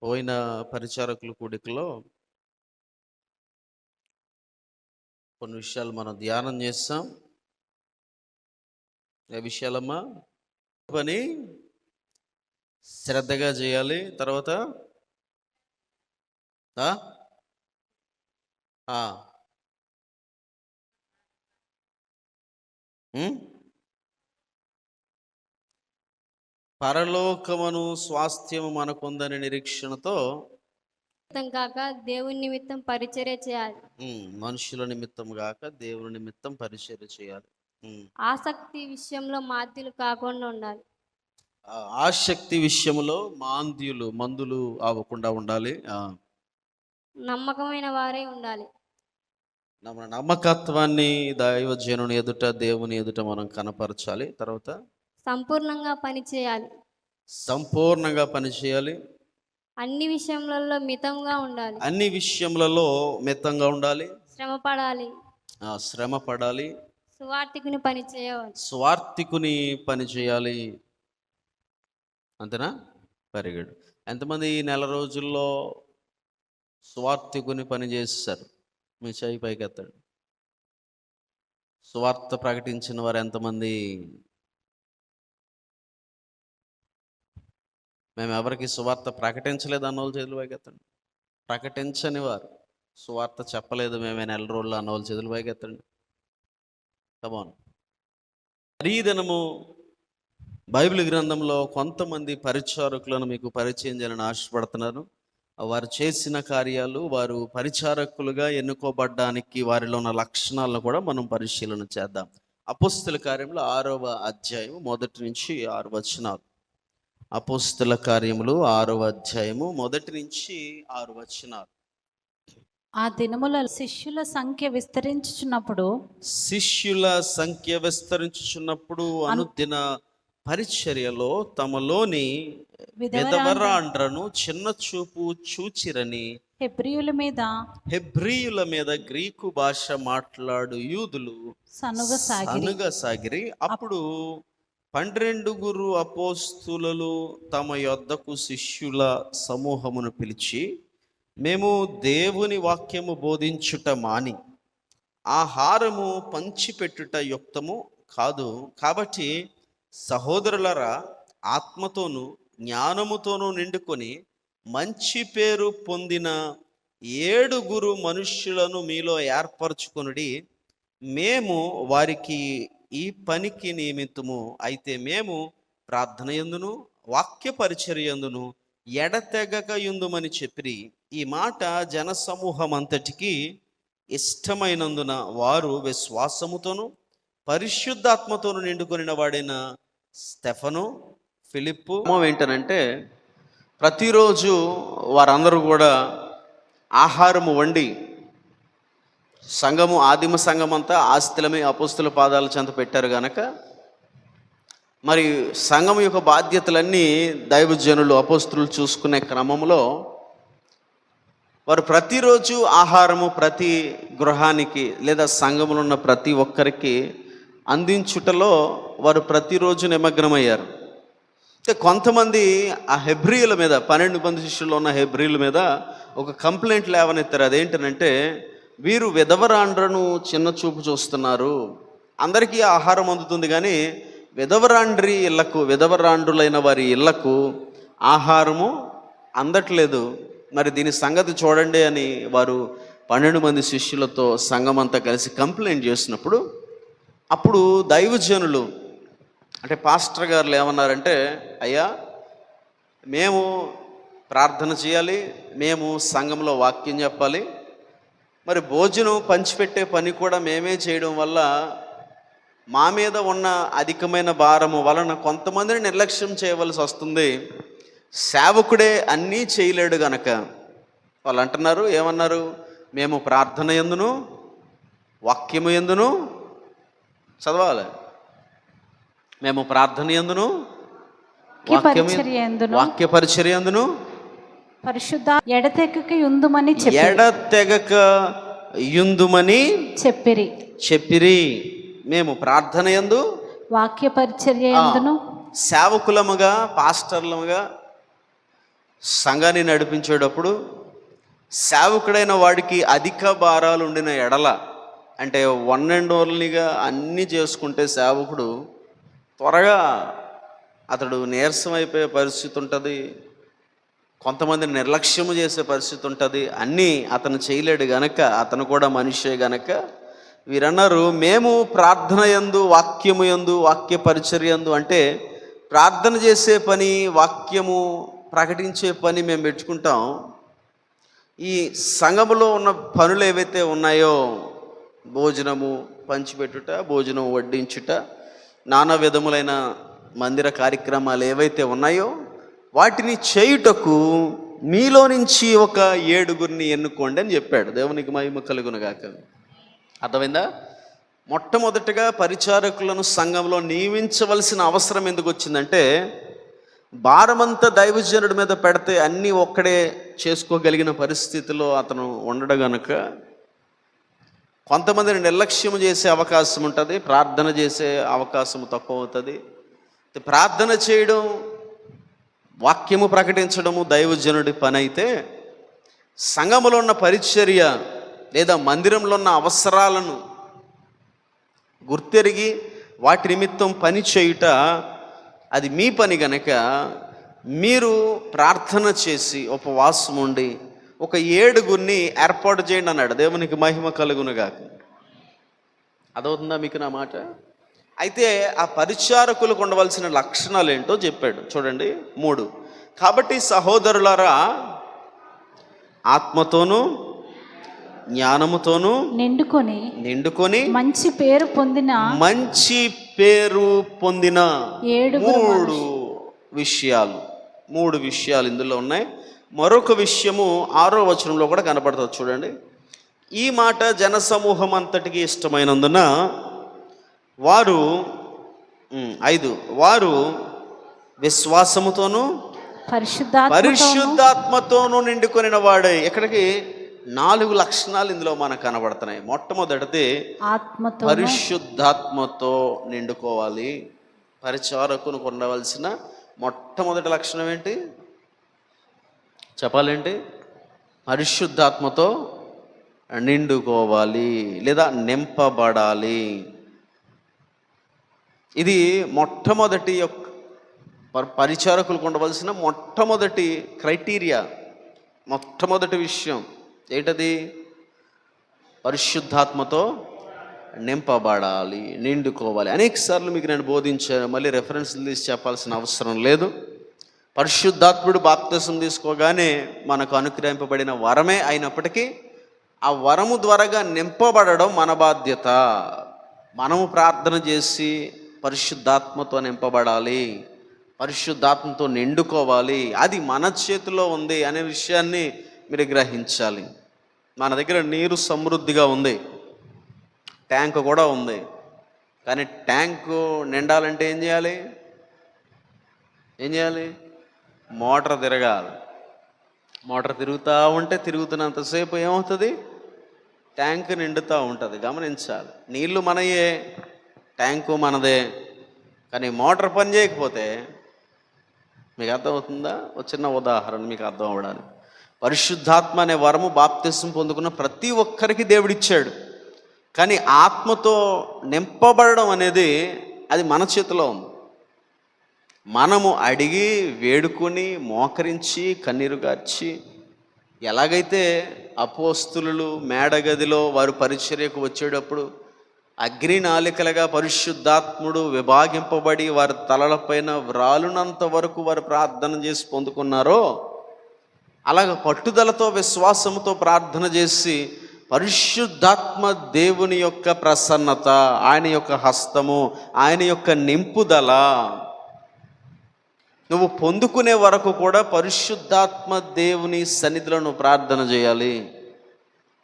పోయిన పరిచారకుల కూడికలో కొన్ని విషయాలు మనం ధ్యానం చేస్తాం. ఏ విషయాలమ్మా? పని శ్రద్ధగా చేయాలి. తర్వాత ఆ? ఆ. పరలోకమును స్వాస్థ్యము మనకుందని నిరీక్షణతో కాక దేవుని నిమిత్తం పరిచర్య చేయాలి. మనుషుల నిమిత్తం గాక దేవుని నిమిత్తం పరిచర్య చేయాలి. ఆసక్తి విషయంలో మాద్యులు కాకుండా ఉండాలి. ఆసక్తి విషయంలో మందులు అవ్వకుండా ఉండాలి. నమ్మకమైన వారే ఉండాలి. మన నమ్మకత్వాన్ని దైవజనుని ఎదుట దేవుని ఎదుట మనం కనపరచాలి. తర్వాత సంపూర్ణంగా పనిచేయాలి. అన్ని విషయములలో మితంగా ఉండాలి. శ్రమ పడాలి. స్వార్థికుని పని చేయాలి. అంతేనా? Very good. ఎంతమంది ఈ నెల రోజుల్లో స్వార్థికుని పని చేస్తారు? మీ చేయి పైకి ఎత్తండి. సువార్త ప్రకటించిన వారు ఎంతమంది? మేము ఎవరికి సువార్త ప్రకటించలేదు అన్నోళ్ళు చేతులు పైకి ఎత్తండి. ప్రకటించని వారు, సువార్త చెప్పలేదు మేమే నెల రోజులు అన్నోళ్ళు చేతులు పైకి ఎత్తండి. కమాన్. ఈ దినము బైబిల్ గ్రంథంలో కొంతమంది పరిచారకులను మీకు పరిచయం చేయాలని ఆశపడుతున్నాను. వారు చేసిన కార్యాలు, వారు పరిచారకులుగా ఎన్నుకోబడ్డానికి వారిలో ఉన్న లక్షణాలను కూడా మనం పరిశీలన చేద్దాం. అపోస్తుల కార్యములు 6వ అధ్యాయం 1 నుంచి 6 వచనాలు. అపోస్తుల కార్యములు 6వ అధ్యాయము 1 నుంచి 6 వచనాలు. ఆ దినముల శిష్యుల సంఖ్య విస్తరించుచున్నప్పుడు అనుదిన పరిచర్యలో తమలోని విధవరాండ్రను చిన్న చూపు చూచిరని హెబ్రీయుల మీద గ్రీకు భాష మాట్లాడు యూదులు సనుగసాగిరి. అప్పుడు 12 అపోస్తులు తమ యొద్దకు శిష్యుల సమూహమును పిలిచి, మేము దేవుని వాక్యము బోధించుట మాని ఆహారము పంచిపెట్టుట యుక్తము కాదు. కాబట్టి సహోదరులరా, ఆత్మతోనూ జ్ఞానముతోనూ నిండుకొని మంచి పేరు పొందిన 7 మనుష్యులను మీలో ఏర్పరచుకొనుడి. మేము వారికి ఈ పనికి నియమితము. అయితే మేము ప్రార్థన యందును వాక్య పరిచర్య యందును ఎడతెగక యుందుమని చెప్పిరి. ఈ మాట జనసమూహం అంతటికి ఇష్టమైనందున వారు విశ్వాసముతోను పరిశుద్ధాత్మతోను నిండుకొనిన వాడైన స్టెఫను, ఫిలిప్పు ఏంటనంటే, ప్రతిరోజు వారందరూ కూడా ఆహారము వండి సంఘము, ఆదిమ సంఘం అంతా ఆస్తిలమే అపోస్తుల పాదాల చెంత పెట్టారు గనక, మరి సంఘం యొక్క బాధ్యతలన్నీ దైవజనులు అపోస్తులు చూసుకునే క్రమంలో వారు ప్రతిరోజు ఆహారము ప్రతి గృహానికి లేదా సంఘములో ఉన్న ప్రతి ఒక్కరికి అందించుటలో వారు ప్రతిరోజు నిమగ్నమయ్యారు. కొంతమంది ఆ హెబ్రీయుల మీద, 12 మంది శిష్యుల్లో ఉన్న హెబ్రీయుల మీద ఒక కంప్లైంట్ లేవనెత్తారు. అదేంటనంటే, వీరు విధవరాండ్రను చిన్న చూపు చూస్తున్నారు. అందరికీ ఆహారం అందుతుంది కానీ విధవరాండ్రులైన వారి ఇళ్లకు ఆహారము అందట్లేదు. మరి దీని సంగతి చూడండి అని వారు 12 మంది శిష్యులతో సంఘం అంతా కలిసి కంప్లైంట్ చేసినప్పుడు, అప్పుడు దైవజనులు అంటే పాస్టర్ గారులు ఏమన్నారంటే, అయ్యా, మేము ప్రార్థన చేయాలి, మేము సంఘంలో వాక్యం చెప్పాలి, మరి భోజనం పంచిపెట్టే పని కూడా మేమే చేయడం వల్ల మా మీద ఉన్న అధికమైన భారము వలన కొంతమందిని నిర్లక్ష్యం చేయవలసి వస్తుంది. సేవకుడే అన్నీ చేయలేడు గనక వాళ్ళు అంటున్నారు, ఏమన్నారు? మేము ప్రార్థన యందును వాక్యము యందును చదవాలి. మేము ప్రార్థన యందును వాక్య పరిచర్య యందును ఎడతెగక యుందుమని చెప్పిరి. మేము ప్రార్థన యందు వాక్య పరిచర్య యందును సేవకులముగా, పాస్టర్లముగా సంఘాన్ని నడిపించేటప్పుడు సేవకుడైన వాడికి అధిక భారాలు ఉండిన ఎడల, అంటే వన్ అండ్ ఓన్లీగా అన్నీ చేసుకుంటే సేవకుడు త్వరగా అతడు నీరసం అయిపోయే పరిస్థితి ఉంటుంది, కొంతమందిని నిర్లక్ష్యము చేసే పరిస్థితి ఉంటుంది, అన్నీ అతను చేయలేడు గనక, అతను కూడా మనిషే గనక వీరన్నారు, మేము ప్రార్థన యందు, వాక్యము యందు, వాక్య పరిచర్య యందు, అంటే ప్రార్థన చేసే పని, వాక్యము ప్రకటించే పని మేము పెట్టుకుంటాం. ఈ సంఘములో ఉన్న పనులు ఏవైతే ఉన్నాయో, భోజనము పంచిపెట్టుట, భోజనం వడ్డించుట, నానా విధములైన మందిర కార్యక్రమాలు ఏవైతే ఉన్నాయో వాటిని చేయుటకు మీలో నుంచి ఒక 7 ఎన్నుకోండి అని చెప్పాడు. దేవునికి మహిమ కలుగునుగాక. అర్థమైందా? మొట్టమొదటిగా పరిచారకులను సంఘంలో నియమించవలసిన అవసరం ఎందుకు వచ్చిందంటే, భారమంతా దైవజనుడి మీద పెడితే అన్నీ ఒక్కడే చేసుకోగలిగిన పరిస్థితిలో అతను ఉండడు గనుక కొంతమందిని నిర్లక్ష్యం చేసే అవకాశం ఉంటుంది, ప్రార్థన చేసే అవకాశం తక్కువ అవుతుంది. ప్రార్థన చేయడం, వాక్యము ప్రకటించడము దైవజనుడి పని అయితే, సంఘములో ఉన్న పరిచర్య లేదా మందిరంలో ఉన్న అవసరాలను గుర్తెరిగి వాటి నిమిత్తం పని చేయుట అది మీ పని గనక, మీరు ప్రార్థన చేసి ఉపవాసం ఉండి ఒక 7 ఏర్పాటు చేయండి అన్నాడు. దేవునికి మహిమ కలుగునుగాక. అదవుతుందా మీకు నా మాట? అయితే ఆ పరిచారకులకు ఉండవలసిన లక్షణాలు ఏంటో చెప్పాడు. చూడండి 3. కాబట్టి సహోదరులారా, ఆత్మతోనూ జ్ఞానముతోనూ నిండుకొని మంచి పేరు పొందిన 3 విషయాలు ఇందులో ఉన్నాయి. మరొక విషయము 6వ వచనంలో కూడా కనపడుతుంది. చూడండి, ఈ మాట జనసమూహం అంతటికి ఇష్టమైనందున వారు 5 వారు విశ్వాసముతోనూ పరిశుద్ధాత్మతోనూ నిండుకొనిన వాడే. ఇక్కడికి 4 లక్షణాలు ఇందులో మనకు కనబడుతున్నాయి. మొట్టమొదటిది పరిశుద్ధాత్మతో నిండుకోవాలి. పరిచారకునికి ఉండవలసిన మొట్టమొదటి లక్షణం ఏంటి చెప్పాలేంటి? పరిశుద్ధాత్మతో నిండుకోవాలి లేదా నింపబడాలి. ఇది మొట్టమొదటి పరిచారకులకు ఉండవలసిన మొట్టమొదటి క్రైటీరియా, మొట్టమొదటి విషయం ఏంటది? పరిశుద్ధాత్మతో నింపబడాలి, నిండుకోవాలి. అనేక సార్లు మీకు నేను బోధించాను, మళ్ళీ రెఫరెన్స్లు తీసి చెప్పాల్సిన అవసరం లేదు. పరిశుద్ధాత్ముడు బాప్తిసం తీసుకోగానే మనకు అనుగ్రహింపబడిన వరమే అయినప్పటికీ ఆ వరము ద్వారాగా నింపబడడం మన బాధ్యత. మనము ప్రార్థన చేసి పరిశుద్ధాత్మతో నింపబడాలి, పరిశుద్ధాత్మతో నిండుకోవాలి. అది మన చేతిలో ఉంది అనే విషయాన్ని మీరు గ్రహించాలి. మన దగ్గర నీరు సమృద్ధిగా ఉంది, ట్యాంకు కూడా ఉంది. కానీ ట్యాంకు నిండాలంటే ఏం చేయాలి? మోటార్ తిరగాలి. మోటార్ తిరుగుతూ ఉంటే తిరుగుతున్నంతసేపు ఏమవుతుంది? ట్యాంకు నిండుతూ ఉంటుంది. గమనించాలి. నీళ్లు మనయే, ట్యాంకు మనదే. కానీ మోటార్ పని చేయకపోతే మీకు అర్థమవుతుందా? ఒక చిన్న ఉదాహరణ మీకు అర్థం అవ్వడానికి. పరిశుద్ధాత్మ అనే వరము బాప్తిసం పొందుకున్న ప్రతి ఒక్కరికి దేవుడిచ్చాడు. కానీ ఆత్మతో నింపబడడం అనేది అది మన చేతిలో ఉంది. మనము అడిగి వేడుకొని మోకరించి కన్నీరు గార్చి, ఎలాగైతే అపోస్తులు మేడగదిలో వారు పరిచర్యకు వచ్చేటప్పుడు అగ్నినాలికలుగా పరిశుద్ధాత్ముడు విభాగింపబడి వారి తలలపైన వ్రాలునంత వరకు వారు ప్రార్థన చేసి పొందుకున్నారో, అలాగ పట్టుదలతో విశ్వాసంతో ప్రార్థన చేసి పరిశుద్ధాత్మ దేవుని యొక్క ప్రసన్నత, ఆయన యొక్క హస్తము, ఆయన యొక్క నింపుదల నువ్వు పొందుకునే వరకు కూడా పరిశుద్ధాత్మ దేవుని సన్నిధిలో నువ్వు ప్రార్థన చేయాలి.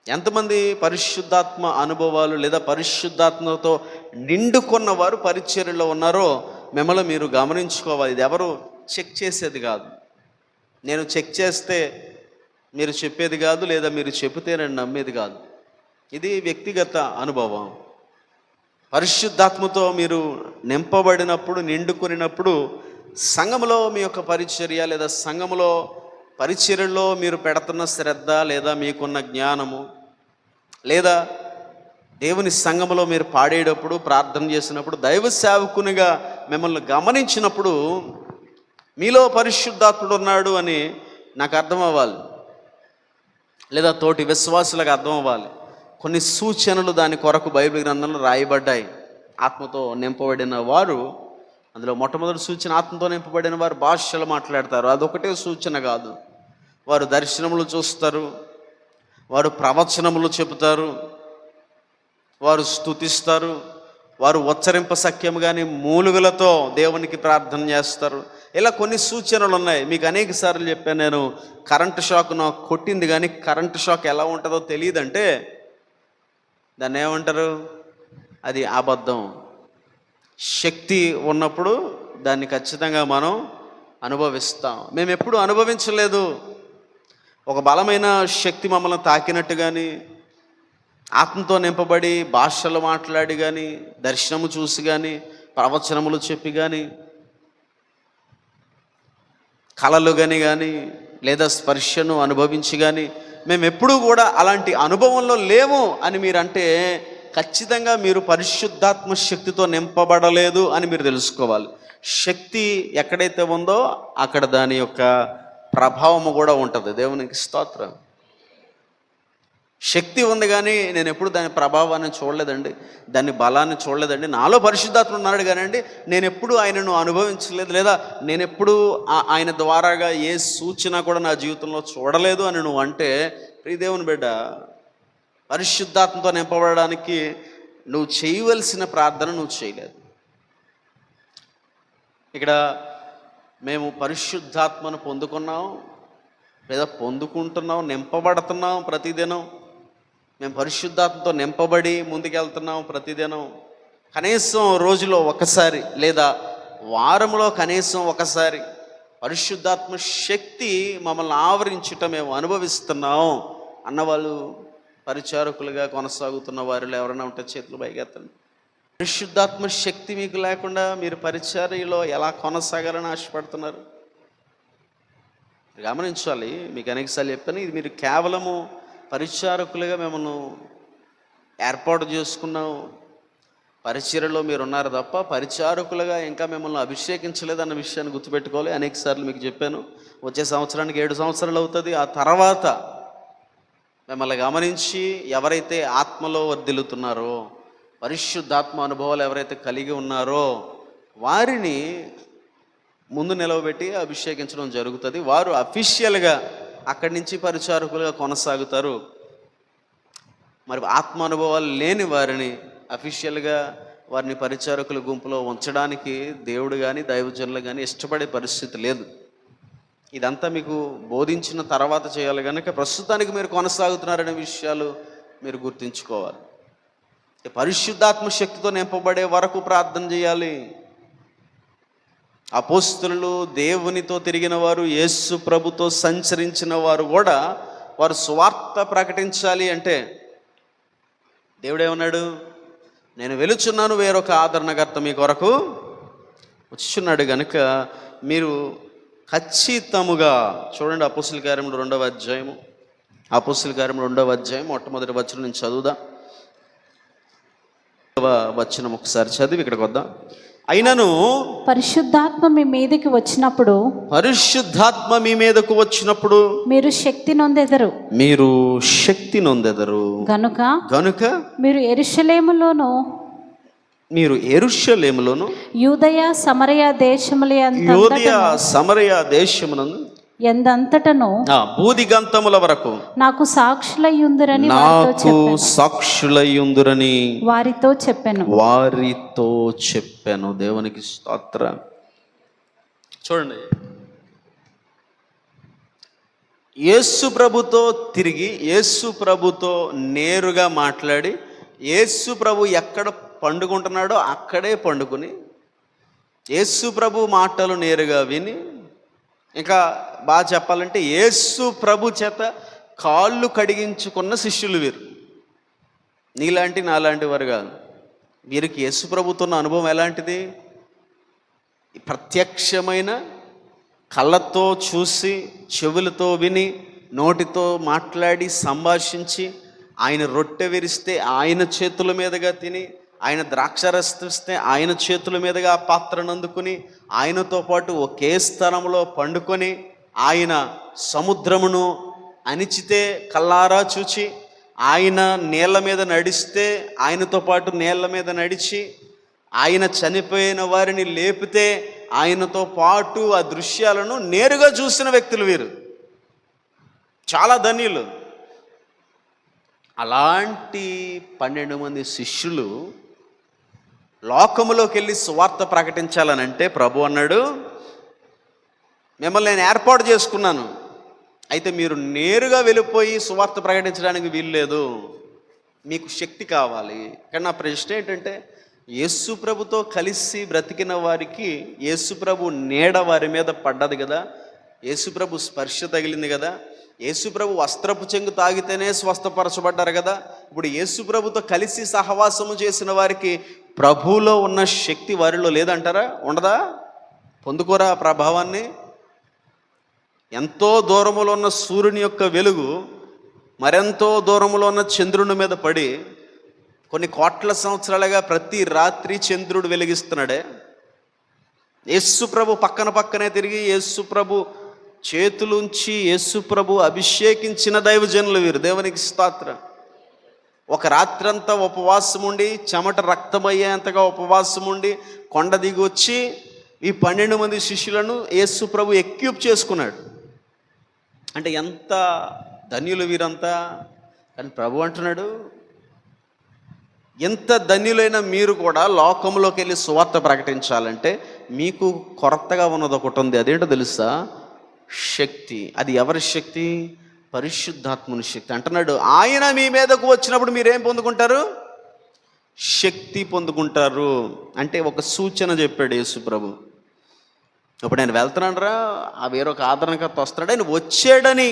ఎంతమంది పరిశుద్ధాత్మ అనుభవాలు లేదా పరిశుద్ధాత్మతో నిండుకున్న వారు పరిచర్యలో ఉన్నారో మిమ్మల్ని మీరు గమనించుకోవాలి. ఇది ఎవరు చెక్ చేసేది కాదు. నేను చెక్ చేస్తే మీరు చెప్పేది కాదు, లేదా మీరు చెబితే నేను నమ్మేది కాదు. ఇది వ్యక్తిగత అనుభవం. పరిశుద్ధాత్మతో మీరు నింపబడినప్పుడు, నిండుకున్నప్పుడు సంఘములో మీ యొక్క పరిచర్య లేదా సంఘములో పరిచర్యలో మీరు పెడుతున్న శ్రద్ధ, లేదా మీకున్న జ్ఞానము, లేదా దేవుని సంఘములో మీరు పాడేటప్పుడు, ప్రార్థన చేసినప్పుడు, దైవ సేవకునిగా మిమ్మల్ని గమనించినప్పుడు మీలో పరిశుద్ధాత్ముడు ఉన్నాడు అని నాకు అర్థం అవ్వాలి, లేదా తోటి విశ్వాసులకు అర్థం అవ్వాలి. కొన్ని సూచనలు దాని కొరకు బైబిల్ గ్రంథంలో రాయబడ్డాయి. ఆత్మతో నింపబడిన వారు, అందులో మొట్టమొదటి సూచన, ఆత్మతో నింపబడిన వారు భాషలు మాట్లాడతారు. అదొకటే సూచన కాదు. వారు దర్శనములు చూస్తారు, వారు ప్రవచనములు చెబుతారు, వారు స్తుతిస్తారు, వారు ఉచ్చరింప సఖ్యం కానీ మూలుగులతో దేవునికి ప్రార్థన చేస్తారు. ఇలా కొన్ని సూచనలు ఉన్నాయి. మీకు అనేక సార్లు చెప్పాను నేను, కరెంటు షాక్ నాకు కొట్టింది, కానీ కరెంటు షాక్ ఎలా ఉంటుందో తెలియదంటే దాన్ని ఏమంటారు? అది అబద్ధం. శక్తి ఉన్నప్పుడు దాన్ని ఖచ్చితంగా మనం అనుభవిస్తాం. మేము ఎప్పుడు అనుభవించలేదు. ఒక బలమైన శక్తి మమ్మల్ని తాకినట్టు కానీ, ఆత్మతో నింపబడి భాషలు మాట్లాడి కానీ, దర్శనము చూసి కానీ, ప్రవచనములు చెప్పి కానీ, కళలు కానీ లేదా స్పర్శను అనుభవించి కానీ మేము ఎప్పుడూ కూడా అలాంటి అనుభవంలో లేము అని మీరంటే ఖచ్చితంగా మీరు పరిశుద్ధాత్మ శక్తితో నింపబడలేదు అని మీరు తెలుసుకోవాలి. శక్తి ఎక్కడైతే ఉందో అక్కడ దాని యొక్క ప్రభావము కూడా ఉంటుంది. దేవునికి స్తోత్రం. శక్తి ఉంది కానీ నేను ఎప్పుడు దాని ప్రభావాన్ని చూడలేదండి, దాని బలాన్ని చూడలేదండి. నాలో పరిశుద్ధాత్మ ఉన్నాడు కానండి నేను ఎప్పుడు ఆయనను అనుభవించలేదు, లేదా నేను ఎప్పుడు ఆయన ద్వారాగా ఏ సూచన కూడా నా జీవితంలో చూడలేదు అని నువ్వు అంటే, ప్రియ దేవుని బిడ్డ, పరిశుద్ధాత్మతో నింపబడడానికి నువ్వు చేయవలసిన ప్రార్థన నువ్వు చేయలేదు. ఇక్కడ మేము పరిశుద్ధాత్మను పొందుకున్నాం, లేదా పొందుకుంటున్నాం, నింపబడుతున్నాం ప్రతిదినం. మేము పరిశుద్ధాత్మతో నింపబడి ముందుకెళ్తున్నాం ప్రతిదినం. కనీసం రోజులో ఒకసారి లేదా వారంలో కనీసం ఒకసారి పరిశుద్ధాత్మ శక్తి మమ్మల్ని ఆవరించుట మేము అనుభవిస్తున్నాం అన్నవాళ్ళు, పరిచారకులుగా కొనసాగుతున్న వారిలో ఎవరైనా ఉంటే చేతులు పైకెత్తండి. పరిశుద్ధాత్మ శక్తి మీకు లేకుండా మీరు పరిచర్యలో ఎలా కొనసాగాలని ఆశపడుతున్నారు? గమనించాలి. మీకు అనేకసార్లు చెప్పాను, ఇది మీరు కేవలము పరిచారకులుగా మిమ్మల్ని ఏర్పాటు చేసుకున్నాం, పరిచర్యలో మీరు ఉన్నారు తప్ప పరిచారకులుగా ఇంకా మిమ్మల్ని అభిషేకించలేదన్న విషయాన్ని గుర్తుపెట్టుకోవాలి. అనేకసార్లు మీకు చెప్పాను, వచ్చే సంవత్సరానికి 7 సంవత్సరాలు అవుతుంది. ఆ తర్వాత మిమ్మల్ని గమనించి ఎవరైతే ఆత్మలో వర్ధిల్లుతున్నారో, పరిశుద్ధాత్మ అనుభవాలు ఎవరైతే కలిగి ఉన్నారో వారిని ముందు నిలవబెట్టి అభిషేకించడం జరుగుతుంది. వారు అఫీషియల్గా అక్కడి నుంచి పరిచారకులుగా కొనసాగుతారు. మరి ఆత్మ అనుభవాలు లేని వారిని అఫీషియల్గా వారిని పరిచారకుల గుంపులో ఉంచడానికి దేవుడు కానీ దైవజనులు కానీ ఇష్టపడే పరిస్థితి లేదు. ఇదంతా మీకు బోధించిన తర్వాత చేయాలి కనుక ప్రస్తుతానికి మీరు కొనసాగుతున్నారనే విషయాలు మీరు గుర్తుంచుకోవాలి. పరిశుద్ధాత్మ శక్తితో నింపబడే వరకు ప్రార్థన చేయాలి. అపోస్తలులు, దేవునితో తిరిగిన వారు, యేసు ప్రభుతో సంచరించిన వారు కూడా వారు సువార్త ప్రకటించాలి అంటే దేవుడేమన్నాడు? నేను వెలుచున్నాను, వేరొక ఆదరణకర్త మీ కొరకు వచ్చున్నాడు కనుక మీరు ఖచ్చితముగా చూడండి. అపోస్తల కార్యములు 2వ అధ్యాయము, అపోస్తల కార్యములు 2వ అధ్యాయం మొట్టమొదటి వచనం నుంచి చదువుదా. వచనం ఒకసారి చదివి ఇక్కడికి వద్దాం. అయినను పరిశుద్ధాత్మ మీ మీదకి వచ్చినప్పుడు, పరిశుద్ధాత్మ మీ మీదకు వచ్చినప్పుడు మీరు శక్తి నొందెదరు, మీరు శక్తి నొందెదరు గనుక మీరు యెరూషలేములోను యూదయ సమరయ దేశమునందు ఎందంతటను బూదిగంతముల వరకు నాకు సాక్షులయ్యుందురని వారితో చెప్పాను. దేవునికి స్తోత్రం. చూడండి, యేసు ప్రభుతో తిరిగి, యేసు ప్రభుతో నేరుగా మాట్లాడి, యేసు ప్రభు ఎక్కడ పండుకుంటున్నాడో అక్కడే పండుకుని, యేసు ప్రభు మాటలు నేరుగా విని, ఇంకా బాగా చెప్పాలంటే యేసు ప్రభు చేత కాళ్ళు కడిగించుకున్న శిష్యులు వీరు. నీలాంటి నాలాంటి వారు కాదు. వీరికి యేసు ప్రభుతో ఉన్న అనుభవం ఎలాంటిది? ప్రత్యక్షమైన కళ్ళతో చూసి, చెవులతో విని, నోటితో మాట్లాడి సంభాషించి, ఆయన రొట్టె విరిస్తే ఆయన చేతుల మీదుగా తిని, ఆయన ద్రాక్షరసం ఇస్తే ఆయన చేతుల మీదుగా ఆ పాత్రను అందుకుని, ఆయనతో పాటు ఒకే స్థలంలో పండుకొని, ఆయన సముద్రమును అణిచితే కల్లారా చూచి, ఆయన నీళ్ళ మీద నడిస్తే ఆయనతో పాటు నీళ్ళ మీద నడిచి, ఆయన చనిపోయిన వారిని లేపితే ఆయనతో పాటు ఆ దృశ్యాలను నేరుగా చూసిన వ్యక్తులు వీరు. చాలా ధన్యులు. అలాంటి 12 మంది శిష్యులు లోకములోకి వెళ్ళి సువార్త ప్రకటించాలనంటే ప్రభు అన్నాడు, మిమ్మల్ని నేను ఏర్పాటు చేసుకున్నాను, అయితే మీరు నేరుగా వెళ్ళిపోయి సువార్త ప్రకటించడానికి వీల్లేదు, మీకు శక్తి కావాలి. కానీ నా ప్రశ్న ఏంటంటే, యేసు ప్రభుతో కలిసి బ్రతికిన వారికి యేసు ప్రభు నీడ వారి మీద పడ్డది కదా, యేసు ప్రభు స్పర్శ తగిలింది కదా, యేసు ప్రభు వస్త్రపు చెంగు తాగితేనే స్వస్థపరచబడ్డారు కదా. ఇప్పుడు యేసు ప్రభుతో కలిసి సహవాసము చేసిన వారికి ప్రభువులో ఉన్న శక్తి వారిలో లేదంటారా? ఉండదా? పొందుకోరా ఆ ప్రభావాన్ని? ఎంతో దూరములో ఉన్న సూర్యుని యొక్క వెలుగు మరెంతో దూరములో ఉన్న చంద్రుని మీద పడి కొన్ని కోట్ల సంవత్సరాలుగా ప్రతి రాత్రి చంద్రుడు వెలిగిస్తున్నాడే. యేసు ప్రభు పక్కనే తిరిగి యేసు ప్రభు చేతులుంచి యేసు ప్రభు అభిషేకించిన దైవజనులు వీరు. దేవునికి స్తోత్రం. ఒక రాత్రంతా ఉపవాసం ఉండి, చెమట రక్తమయ్యేంతగా ఉపవాసం ఉండి, కొండ దిగి వచ్చి ఈ 12 మంది శిష్యులను యేసు ప్రభు ఎక్విప్ చేసుకున్నాడు. అంటే ఎంత ధన్యులు వీరంతా. కానీ ప్రభు అంటున్నాడు, ఎంత ధన్యులైన మీరు కూడా లోకంలోకి వెళ్ళి సువార్త ప్రకటించాలంటే మీకు కొరతగా ఉన్నది ఒకటి ఉంది. అదేంటో తెలుసా? శక్తి. అది ఎవరి శక్తి? పరిశుద్ధాత్ముని శక్తి. అంటున్నాడు, ఆయన మీ మీదకు వచ్చినప్పుడు మీరేం పొందుకుంటారు? శక్తి పొందుకుంటారు. అంటే ఒక సూచన చెప్పాడు యేసు ప్రభు. ఇప్పుడు నేను వెళ్తున్నాను రా, ఆ వేరొక ఆదరణకర్త వస్తాడు, ఆయన వచ్చాడని,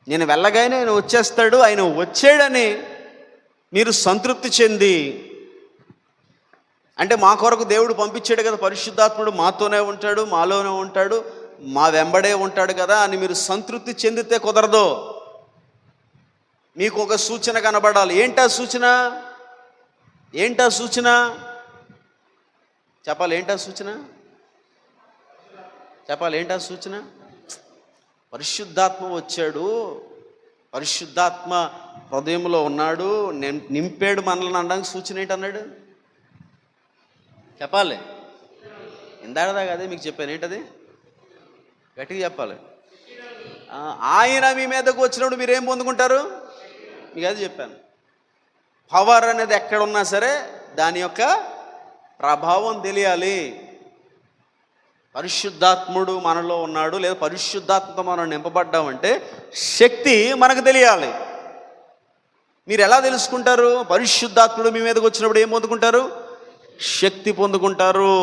నేను వెళ్ళగానే ఆయన వచ్చేస్తాడు, ఆయన వచ్చాడని మీరు సంతృప్తి చెంది, అంటే మా కొరకు దేవుడు పంపించాడు కదా, పరిశుద్ధాత్ముడు మాతోనే ఉంటాడు, మాలోనే ఉంటాడు, మా వెంబడే ఉంటాడు కదా అని మీరు సంతృప్తి చెందితే కుదరదు. మీకు ఒక సూచన కనబడాలి. ఏంటా సూచన? ఏంటా సూచన? చెప్పాలి. ఏంటా సూచన? చెప్పాలి. ఏంటా సూచన? పరిశుద్ధాత్మ వచ్చాడు, పరిశుద్ధాత్మ హృదయంలో ఉన్నాడు, నింపాడు మనల్ని అనడానికి సూచన ఏంటన్నాడు? చెప్పాలి. ఇందాకదాకా అదే మీకు చెప్పాను. ఏంటది? గట్టిగా చెప్పాలి. ఆయన మీ మీదకు వచ్చినప్పుడు మీరేం పొందుకుంటారు? మీకు అది చెప్పాను. పవర్ అనేది ఎక్కడున్నా సరే దాని యొక్క ప్రభావం తెలియాలి. పరిశుద్ధాత్ముడు మనలో ఉన్నాడు, లేదా పరిశుద్ధాత్మతో మనం నింపబడ్డామంటే శక్తి మనకు తెలియాలి. మీరు ఎలా తెలుసుకుంటారు? పరిశుద్ధాత్ముడు మీ మీదకి వచ్చినప్పుడు ఏం పొందుకుంటారు? శక్తి పొందుకుంటారు.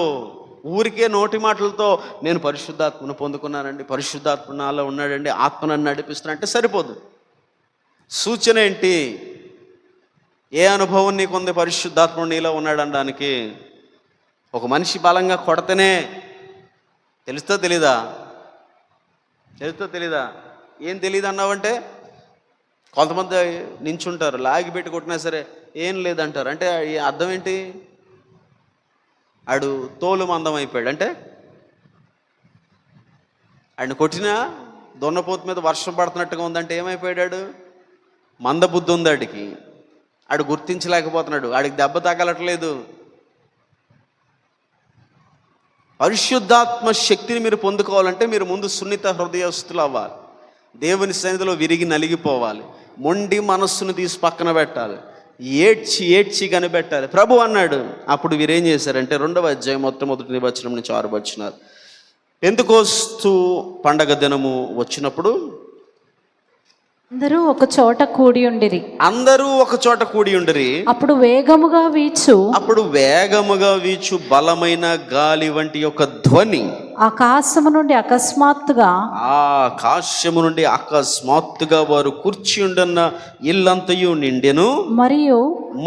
ఊరికే నోటి మాటలతో నేను పరిశుద్ధాత్మను పొందుకున్నానండి, పరిశుద్ధాత్మ నాలో ఉన్నాడండి, ఆత్మ నన్ను నడిపిస్తున్నానంటే సరిపోదు. సూచన ఏంటి? ఏ అనుభవం నీకుంది పరిశుద్ధాత్ముడు నీలో ఉన్నాడనడానికి? ఒక మనిషి బలంగా కొడితేనే తెలుస్తో తెలీదా? తెలుస్తో తెలీదా? ఏం తెలియదు అన్నావంటే కొంతమంది నించుంటారు, లాగి పెట్టి కొట్టినా సరే ఏం లేదంటారు. అంటే అర్థం ఏంటి? ఆడు తోలు మందం అయిపోయాడు. అంటే ఆడిని కొట్టినా దున్నపోతు మీద వర్షం పడుతున్నట్టుగా ఉందంటే ఏమైపోయాడు? మందబుద్ధి ఉంది ఆడికి. ఆడు గుర్తించలేకపోతున్నాడు, ఆడికి దెబ్బ తగలట్లేదు. పరిశుద్ధాత్మ శక్తిని మీరు పొందుకోవాలంటే మీరు ముందు సున్నిత హృదయస్తులు అవ్వాలి, దేవుని సన్నిధిలో విరిగి నలిగిపోవాలి, మొండి మనస్సును తీసి పక్కన పెట్టాలి, ఏడ్చి కనిపెట్టాలి. ప్రభు అన్నాడు. అప్పుడు వీరేం చేశారంటే 2వ అధ్యాయం మొట్టమొదటి వచనం నుంచి 6 వచనాలు. పెంతెకోస్తు పండగ దినము వచ్చినప్పుడు అందరూ ఒక చోట కూడి ఉండిరి. అప్పుడు వేగముగా వీచు బలమైన గాలి వంటి ఒక ధ్వని ఆకాశము నుండి అకస్మాత్తుగా వారు కూర్చి ఉండన్న ఇల్లంతయు నిండెను.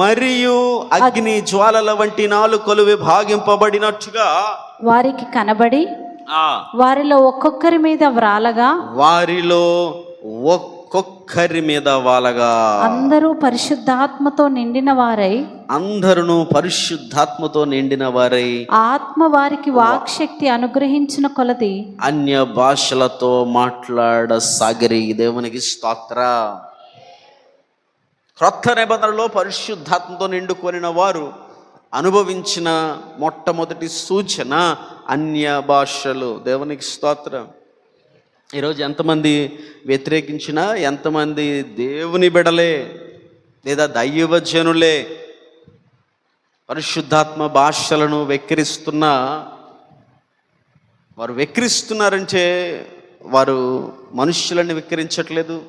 మరియు అగ్ని జ్వాలల వంటి నాలుకలు విభాగింపబడినట్టుగా వారికి కనబడి వారిలో ఒక్కొక్కరి మీద వ్రాలగా వారిలో ఒక్కొక్కరి మీద వాలగా అందరూ పరిశుద్ధాత్మతో నిండిన వారై అందరూ పరిశుద్ధాత్మతో నిండిన వారై ఆత్మ వారికి వాక్శక్తి అనుగ్రహించిన కొలది అన్య భాషలతో మాట్లాడసాగిరి. దేవునికి స్తోత్ర. క్రొత్త నిబంధనలో పరిశుద్ధాత్మతో నిండుకొనిన వారు అనుభవించిన మొట్టమొదటి సూచన అన్య భాషలు. దేవునికి స్తోత్రం. ఈరోజు ఎంతమంది వ్యతిరేకించినా, ఎంతమంది దేవుని బిడలే లేదా దైవజనులే పరిశుద్ధాత్మ భాషలను వెక్కిరిస్తున్నా, వారు వెక్కిరిస్తున్నారంటే వారు మనుష్యులను వెక్కిరించట్లేదు,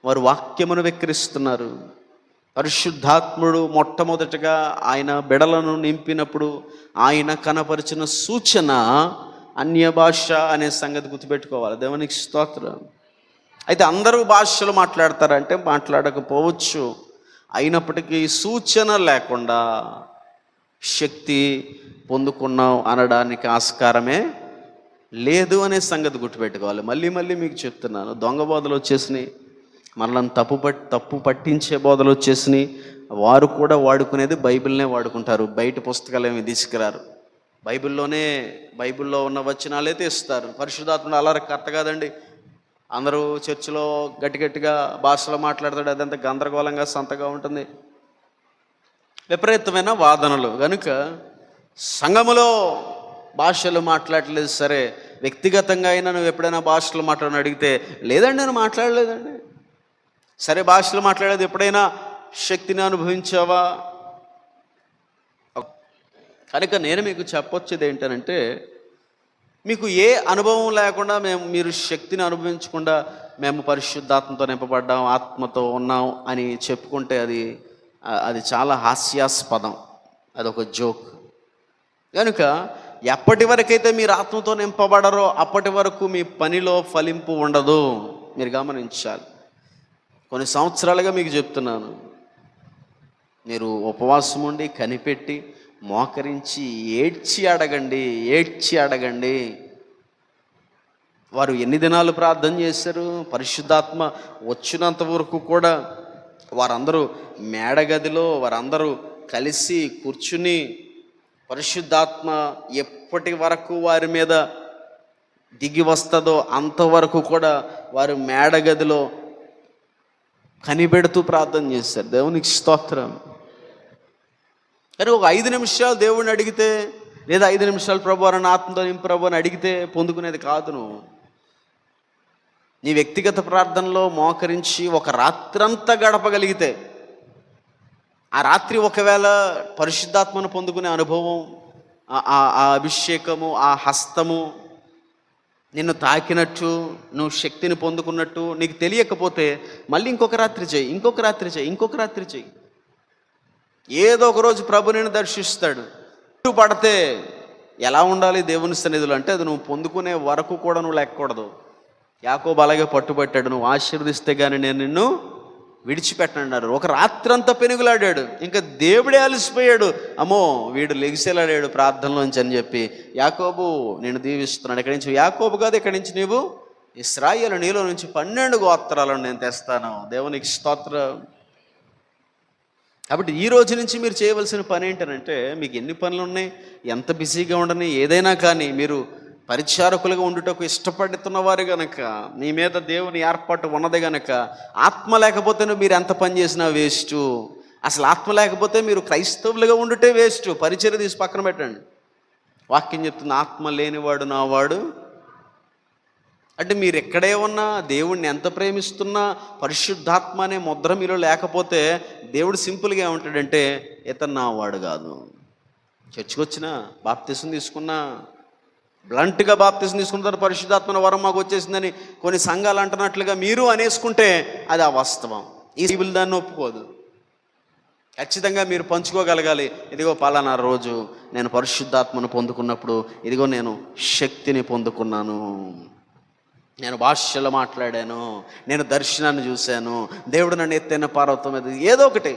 వారు వాక్యమును వెక్కిరిస్తున్నారు. పరిశుద్ధాత్ముడు మొట్టమొదటిగా ఆయన బిడలను నింపినప్పుడు ఆయన కనపరిచిన సూచన అన్య భాష అనే సంగతి గుర్తుపెట్టుకోవాలి. దేవునికి స్తోత్రం. అయితే అందరూ భాషలు మాట్లాడతారంటే మాట్లాడకపోవచ్చు. అయినప్పటికీ సూచన లేకుండా శక్తి పొందుకున్నాం అనడానికి ఆస్కారమే లేదు అనే సంగతి గుర్తుపెట్టుకోవాలి. మళ్ళీ మళ్ళీ మీకు చెప్తున్నాను, దొంగ బోధలు వచ్చేసినాయి, మనల్ని తప్పు పట్టించే బోధలు వచ్చేసినాయి. వారు కూడా వాడుకునేది బైబిల్నే వాడుకుంటారు, బయట పుస్తకాలు ఏమి తీసుకురారు. బైబిల్లో ఉన్న వచనాలైతే ఇస్తారు. పరిశుద్ధాత్ముడు అలా కర్త కాదండి. అందరూ చర్చిలో గట్టిగా భాషలో మాట్లాడతాడు, అదంతా గందరగోళంగా సంతగా ఉంటుంది, విపరీతమైన వాదనలు. కనుక సంఘములో భాషలు మాట్లాడలేదు సరే, వ్యక్తిగతంగా అయినా నువ్వు ఎప్పుడైనా భాషలు మాట్లాడని అడిగితే లేదండి నేను మాట్లాడలేదండి. సరే, భాషలు మాట్లాడేది ఎప్పుడైనా శక్తిని అనుభవించావా? కనుక నేను మీకు చెప్పొచ్చేది ఏంటంటే, మీకు ఏ అనుభవం లేకుండా మీరు శక్తిని అనుభవించకుండా మేము పరిశుద్ధాత్మతో నింపబడ్డాం, ఆత్మతో ఉన్నాం అని చెప్పుకుంటే అది చాలా హాస్యాస్పదం, అదొక జోక్. కనుక ఎప్పటి వరకైతే మీరు ఆత్మతో నింపబడరో అప్పటి వరకు మీ పనిలో ఫలింపు ఉండదు. మీరు గమనించాలి. కొన్ని సంవత్సరాలుగా మీకు చెప్తున్నాను, మీరు ఉపవాసం ఉండి కనిపెట్టి మోకరించి ఏడ్చి అడగండి. వారు ఎన్ని దినాలు ప్రార్థన చేశారు? పరిశుద్ధాత్మ వచ్చినంత వరకు కూడా వారందరూ మేడగదిలో వారందరూ కలిసి కూర్చుని పరిశుద్ధాత్మ ఎప్పటి వరకు వారి మీద దిగి వస్తుందో అంతవరకు కూడా వారు మేడగదిలో కనిపెడుతూ ప్రార్థన చేశారు. దేవునికి స్తోత్రం. కానీ ఒక 5 నిమిషాలు దేవుడిని అడిగితే, లేదా 5 నిమిషాలు ప్రభు అని ఆత్మతో నింపు ప్రభు అని అడిగితే పొందుకునేది కాదు. నువ్వు నీ వ్యక్తిగత ప్రార్థనలో మోకరించి ఒక రాత్రంతా గడపగలిగితే, ఆ రాత్రి ఒకవేళ పరిశుద్ధాత్మను పొందుకునే అనుభవం, ఆ అభిషేకము, ఆ హస్తము నిన్ను తాకినట్టు, నువ్వు శక్తిని పొందుకున్నట్టు నీకు తెలియకపోతే మళ్ళీ ఇంకొక రాత్రి చేయి. ఏదో ఒక రోజు ప్రభు నిన్ను దర్శిస్తాడు. పడితే ఎలా ఉండాలి దేవుని సన్నిధిలో అంటే, అది నువ్వు పొందుకునే వరకు కూడా నువ్వు లేకూడదు. యాకోబు అలాగే పట్టుబట్టాడు, నువ్వు ఆశీర్వదిస్తే కానీ నేను నిన్ను విడిచిపెట్టన్నారు. ఒక రాత్రంతా పెనుగులాడాడు, ఇంకా దేవుడే అలసిపోయాడు. అమ్మో వీడు లెగిసేలాడాడు ప్రార్థనలోంచి అని చెప్పి యాకోబు నేను దీవిస్తున్నాడు. ఇక్కడి నుంచి యాకోబు కాదు, ఇక్కడి నుంచి నీవు ఇశ్రాయేలు, నీలో నుంచి 12 గోత్రాలను నేను తెస్తాను. దేవునికి స్తోత్రం. కాబట్టి ఈ రోజు నుంచి మీరు చేయవలసిన పని ఏంటంటే, మీకు ఎన్ని పనులు ఉన్నాయి, ఎంత బిజీగా ఉండని, ఏదైనా కానీ మీరు పరిచారకులుగా ఉండుటకు ఇష్టపడుతున్న వారు గనక, మీ మీద దేవుని ఏర్పాటు ఉన్నది గనక, ఆత్మ లేకపోతే మీరు ఎంత పని చేసినా వేస్ట్. అసలు ఆత్మ లేకపోతే మీరు క్రైస్తవులుగా ఉండుటే వేస్ట్. పరిచర్య తీసి పక్కన పెట్టండి. వాక్యం చెప్తుంది, ఆత్మ లేనివాడు నావాడు. అంటే మీరు ఎక్కడే ఉన్నా, దేవుణ్ణి ఎంత ప్రేమిస్తున్నా, పరిశుద్ధాత్మ అనే ముద్ర మీలో లేకపోతే దేవుడు సింపుల్గా ఏమంటాడంటే, ఇతను నావాడు కాదు. చర్చికి వచ్చినా, బాప్తిసం తీసుకున్నా, బ్లంట్గా బాప్తిసం తీసుకున్న తర్వాత పరిశుద్ధాత్మన వరం మాకు వచ్చేసిందని కొన్ని సంఘాలు అంటున్నట్లుగా మీరు అనేసుకుంటే అది అవాస్తవం. ఈ బైబిల్ దాన్ని ఒప్పుకోదు. ఖచ్చితంగా మీరు పంచుకోగలగాలి. ఇదిగో పలానా రోజు నేను పరిశుద్ధాత్మను పొందుకున్నప్పుడు, ఇదిగో నేను శక్తిని పొందుకున్నాను, నేను భాషలో మాట్లాడాను, నేను దర్శనాన్ని చూశాను, దేవుడు నన్ను ఎత్తైన పర్వతం మీద, ఏదో ఒకటి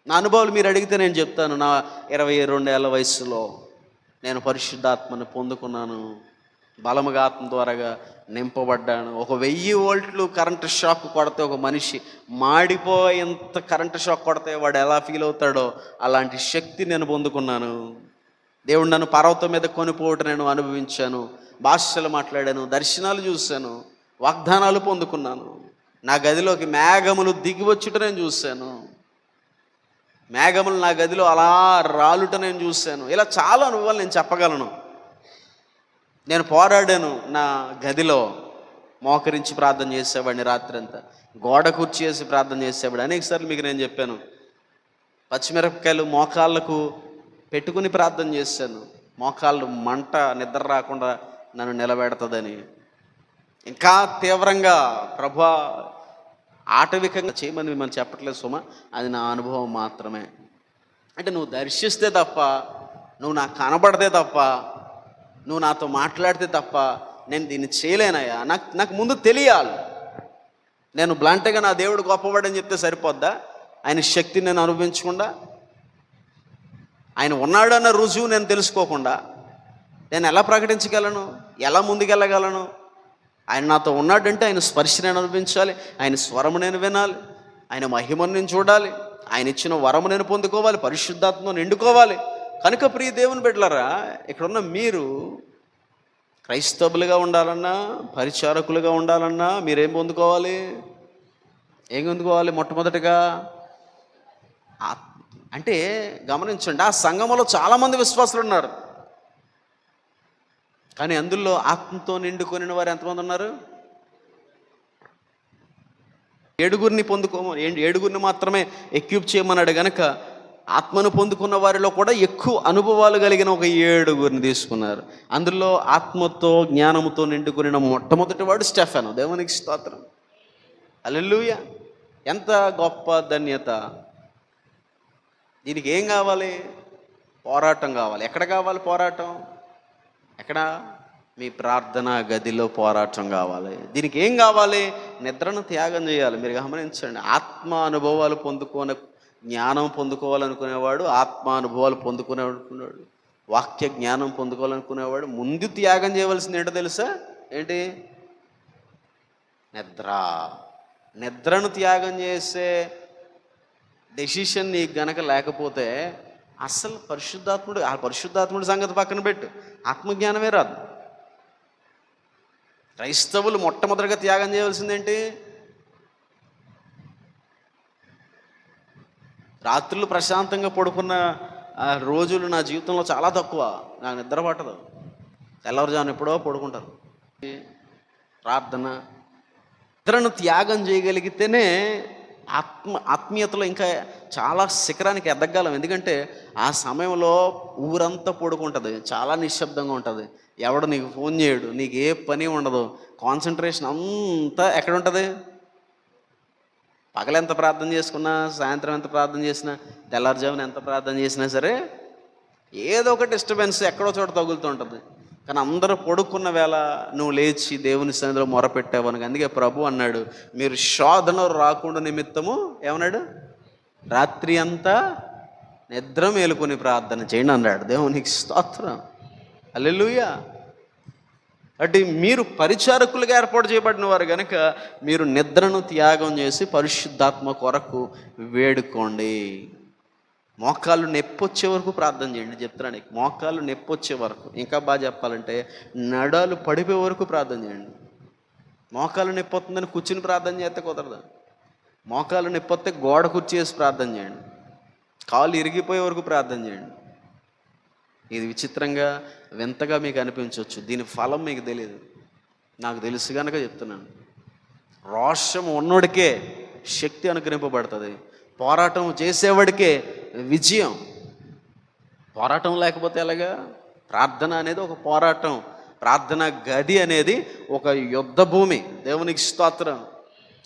నా అనుభవాలు మీరు అడిగితే నేను చెప్తాను. నా 22 ఏళ్ల వయసులో నేను పరిశుద్ధాత్మను పొందుకున్నాను. బలముగా ఆత్మ ద్వారాగా నింపబడ్డాను. 1000 వోల్ట్లు కరెంటు షాక్ కొడితే ఒక మనిషి మాడిపోయేంత కరెంటు షాక్ కొడితే వాడు ఎలా ఫీల్ అవుతాడో అలాంటి శక్తి నేను పొందుకున్నాను. దేవుడు నన్ను పర్వతం మీద కొనిపోవటం నేను అనుభవించాను. భాషలు మాట్లాడాను, దర్శనాలు చూశాను, వాగ్దానాలు పొందుకున్నాను. నా గదిలోకి మేఘములు దిగి వచ్చుట నేను చూశాను. మేఘములు నా గదిలో అలా రాలుట నేను చూశాను. ఇలా చాలా అనుభవాలు నేను చెప్పగలను. నేను పోరాడాను. నా గదిలో మోకరించి ప్రార్థన చేసేవాడిని, రాత్రి అంతా గోడ కుర్చేసి ప్రార్థన చేసేవాడు. అనేకసార్లు మీకు నేను చెప్పాను, పచ్చిమిరపకాయలు మోకాళ్ళకు పెట్టుకుని ప్రార్థన చేశాను. మోకాళ్ళు మంట, నిద్ర రాకుండా నన్ను నిలబెడుతుందని. ఇంకా తీవ్రంగా ప్రభా ఆటవికంగా చేయమని మిమ్మల్ని చెప్పట్లేదు సుమా, అది నా అనుభవం మాత్రమే. అంటే నువ్వు దర్శిస్తే తప్ప, నువ్వు నాకు కనబడితే తప్ప, నువ్వు నాతో మాట్లాడితే తప్ప నేను దీన్ని చేయలేనయ్యా. నాకు ముందు తెలియాలి. నేను బ్లంట్గా నా దేవుడు గొప్పవాడని చెప్తే సరిపోద్దా? ఆయన శక్తిని నేను అనుభవించకుండా, ఆయన ఉన్నాడు అన్న రుజువు నేను తెలుసుకోకుండా నేను ఎలా ప్రకటించగలను? ఎలా ముందుకెళ్ళగలను? ఆయన నాతో ఉన్నాడంటే ఆయన స్పర్శ నేను అనుభవించాలి, ఆయన స్వరము నేను వినాలి, ఆయన మహిమను నేను చూడాలి, ఆయన ఇచ్చిన వరము నేను పొందుకోవాలి, పరిశుద్ధాత్మను నిండుకోవాలి. కనుక ప్రియ దేవుని బిడ్డలారా, ఇక్కడున్న మీరు క్రైస్తవులుగా ఉండాలన్నా, పరిచారకులుగా ఉండాలన్నా మీరేం పొందుకోవాలి? ఏం పొందుకోవాలి? మొట్టమొదటిగా అంటే గమనించండి, ఆ సంఘములో చాలామంది విశ్వాసులు ఉన్నారు, కానీ అందులో ఆత్మతో నిండుకొని వారు ఎంతమంది ఉన్నారు? 7 మాత్రమే ఎక్విప్ చేయమన్నాడు. గనక ఆత్మను పొందుకున్న వారిలో కూడా ఎక్కువ అనుభవాలు కలిగిన ఒక 7 తీసుకున్నారు. అందులో ఆత్మతో జ్ఞానముతో నిండుకుని మొట్టమొదటి వాడు స్టెఫెను. దేవునికి స్తోత్రం, హల్లెలూయా. ఎంత గొప్ప ధన్యత! దీనికి ఏం కావాలి? పోరాటం కావాలి. ఎక్కడ కావాలి పోరాటం? ఎక్కడ? మీ ప్రార్థనా గదిలో పోరాటం కావాలి. దీనికి ఏం కావాలి? నిద్రను త్యాగం చేయాలి. మీరు గమనించండి, ఆత్మ అనుభవాలు జ్ఞానం పొందుకోవాలనుకునేవాడు, ఆత్మ అనుభవాలు పొందుకునేవాడు, వాక్య జ్ఞానం పొందుకోవాలనుకునేవాడు ముందు త్యాగం చేయవలసింది ఏంటో తెలుసా? ఏంటి? నిద్రను త్యాగం చేసే డెసిషన్ నీకు గనక లేకపోతే అసలు పరిశుద్ధాత్ముడి సంగతి పక్కన పెట్టు, ఆత్మజ్ఞానమే రాదు. క్రైస్తవులు మొట్టమొదటిగా త్యాగం చేయవలసిందేంటి? రాత్రులు ప్రశాంతంగా పడుకున్న రోజులు నా జీవితంలో చాలా తక్కువ. నాకు నిద్ర పట్టదు. తెల్లవారుజామున ఎప్పుడో పడుకుంటారు. ప్రార్థన, నిద్రను త్యాగం చేయగలిగితేనే ఆత్మీయతలో ఇంకా చాలా శిఖరానికి ఎదగలం. ఎందుకంటే ఆ సమయంలో ఊరంతా పడుకుంటుంది, చాలా నిశ్శబ్దంగా ఉంటుంది, ఎవడు నీకు ఫోన్ చేయడు, నీకు ఏ పని ఉండదు, కాన్సన్ట్రేషన్ అంతా ఎక్కడ ఉంటుంది? పగలెంత ప్రార్థన చేసుకున్నా, సాయంత్రం ఎంత ప్రార్థన చేసినా, తెల్లారుజామున ఎంత ప్రార్థన చేసినా సరే ఏదో ఒక డిస్టర్బెన్స్ ఎక్కడో చోట తగులుతూ ఉంటుంది. కానీ అందరూ పడుకున్న వేళ నువ్వు లేచి దేవుని సన్నిధిలో మొరపెట్టావనుక. అందుకే ప్రభు అన్నాడు, మీరు శోధన రాకుండా నిమిత్తము ఏమన్నాడు? రాత్రి అంతా నిద్ర మేలుకొని ప్రార్థన చేయండి అన్నాడు. దేవునికి స్తోత్రం, హల్లెలూయా. అంటే మీరు పరిచారకులుగా ఏర్పాటు చేయబడిన వారు కనుక మీరు నిద్రను త్యాగం చేసి పరిశుద్ధాత్మ కొరకు వేడుకోండి. మోకాళ్ళు నొప్పి వచ్చే వరకు ప్రార్థన చేయండి. చెప్తున్నాను, మోకాళ్ళు నొప్పి వచ్చే వరకు, ఇంకా బాగా చెప్పాలంటే నడాలు పడిపోయే వరకు ప్రార్థన చేయండి. మోకాళ్ళు నొప్పి వస్తుందని కూర్చుని ప్రార్థన చేస్తే కుదరదు. మోకాళ్ళు నొప్పి వస్తే గోడ కూర్చేసి ప్రార్థన చేయండి. కాళ్ళు ఇరిగిపోయే వరకు ప్రార్థన చేయండి. ఇది విచిత్రంగా వింతగా మీకు అనిపించవచ్చు, దీని ఫలం మీకు తెలియదు, నాకు తెలుసు కనుక చెప్తున్నాను. రోషం ఉన్నోడికే శక్తి అనుగ్రహింపబడుతుంది, పోరాటం చేసేవాడికే విజయం. పోరాటం లేకపోతే ఎలాగా? ప్రార్థన అనేది ఒక పోరాటం. ప్రార్థన గది అనేది ఒక యుద్ధ భూమి. దేవునికి స్తోత్రం.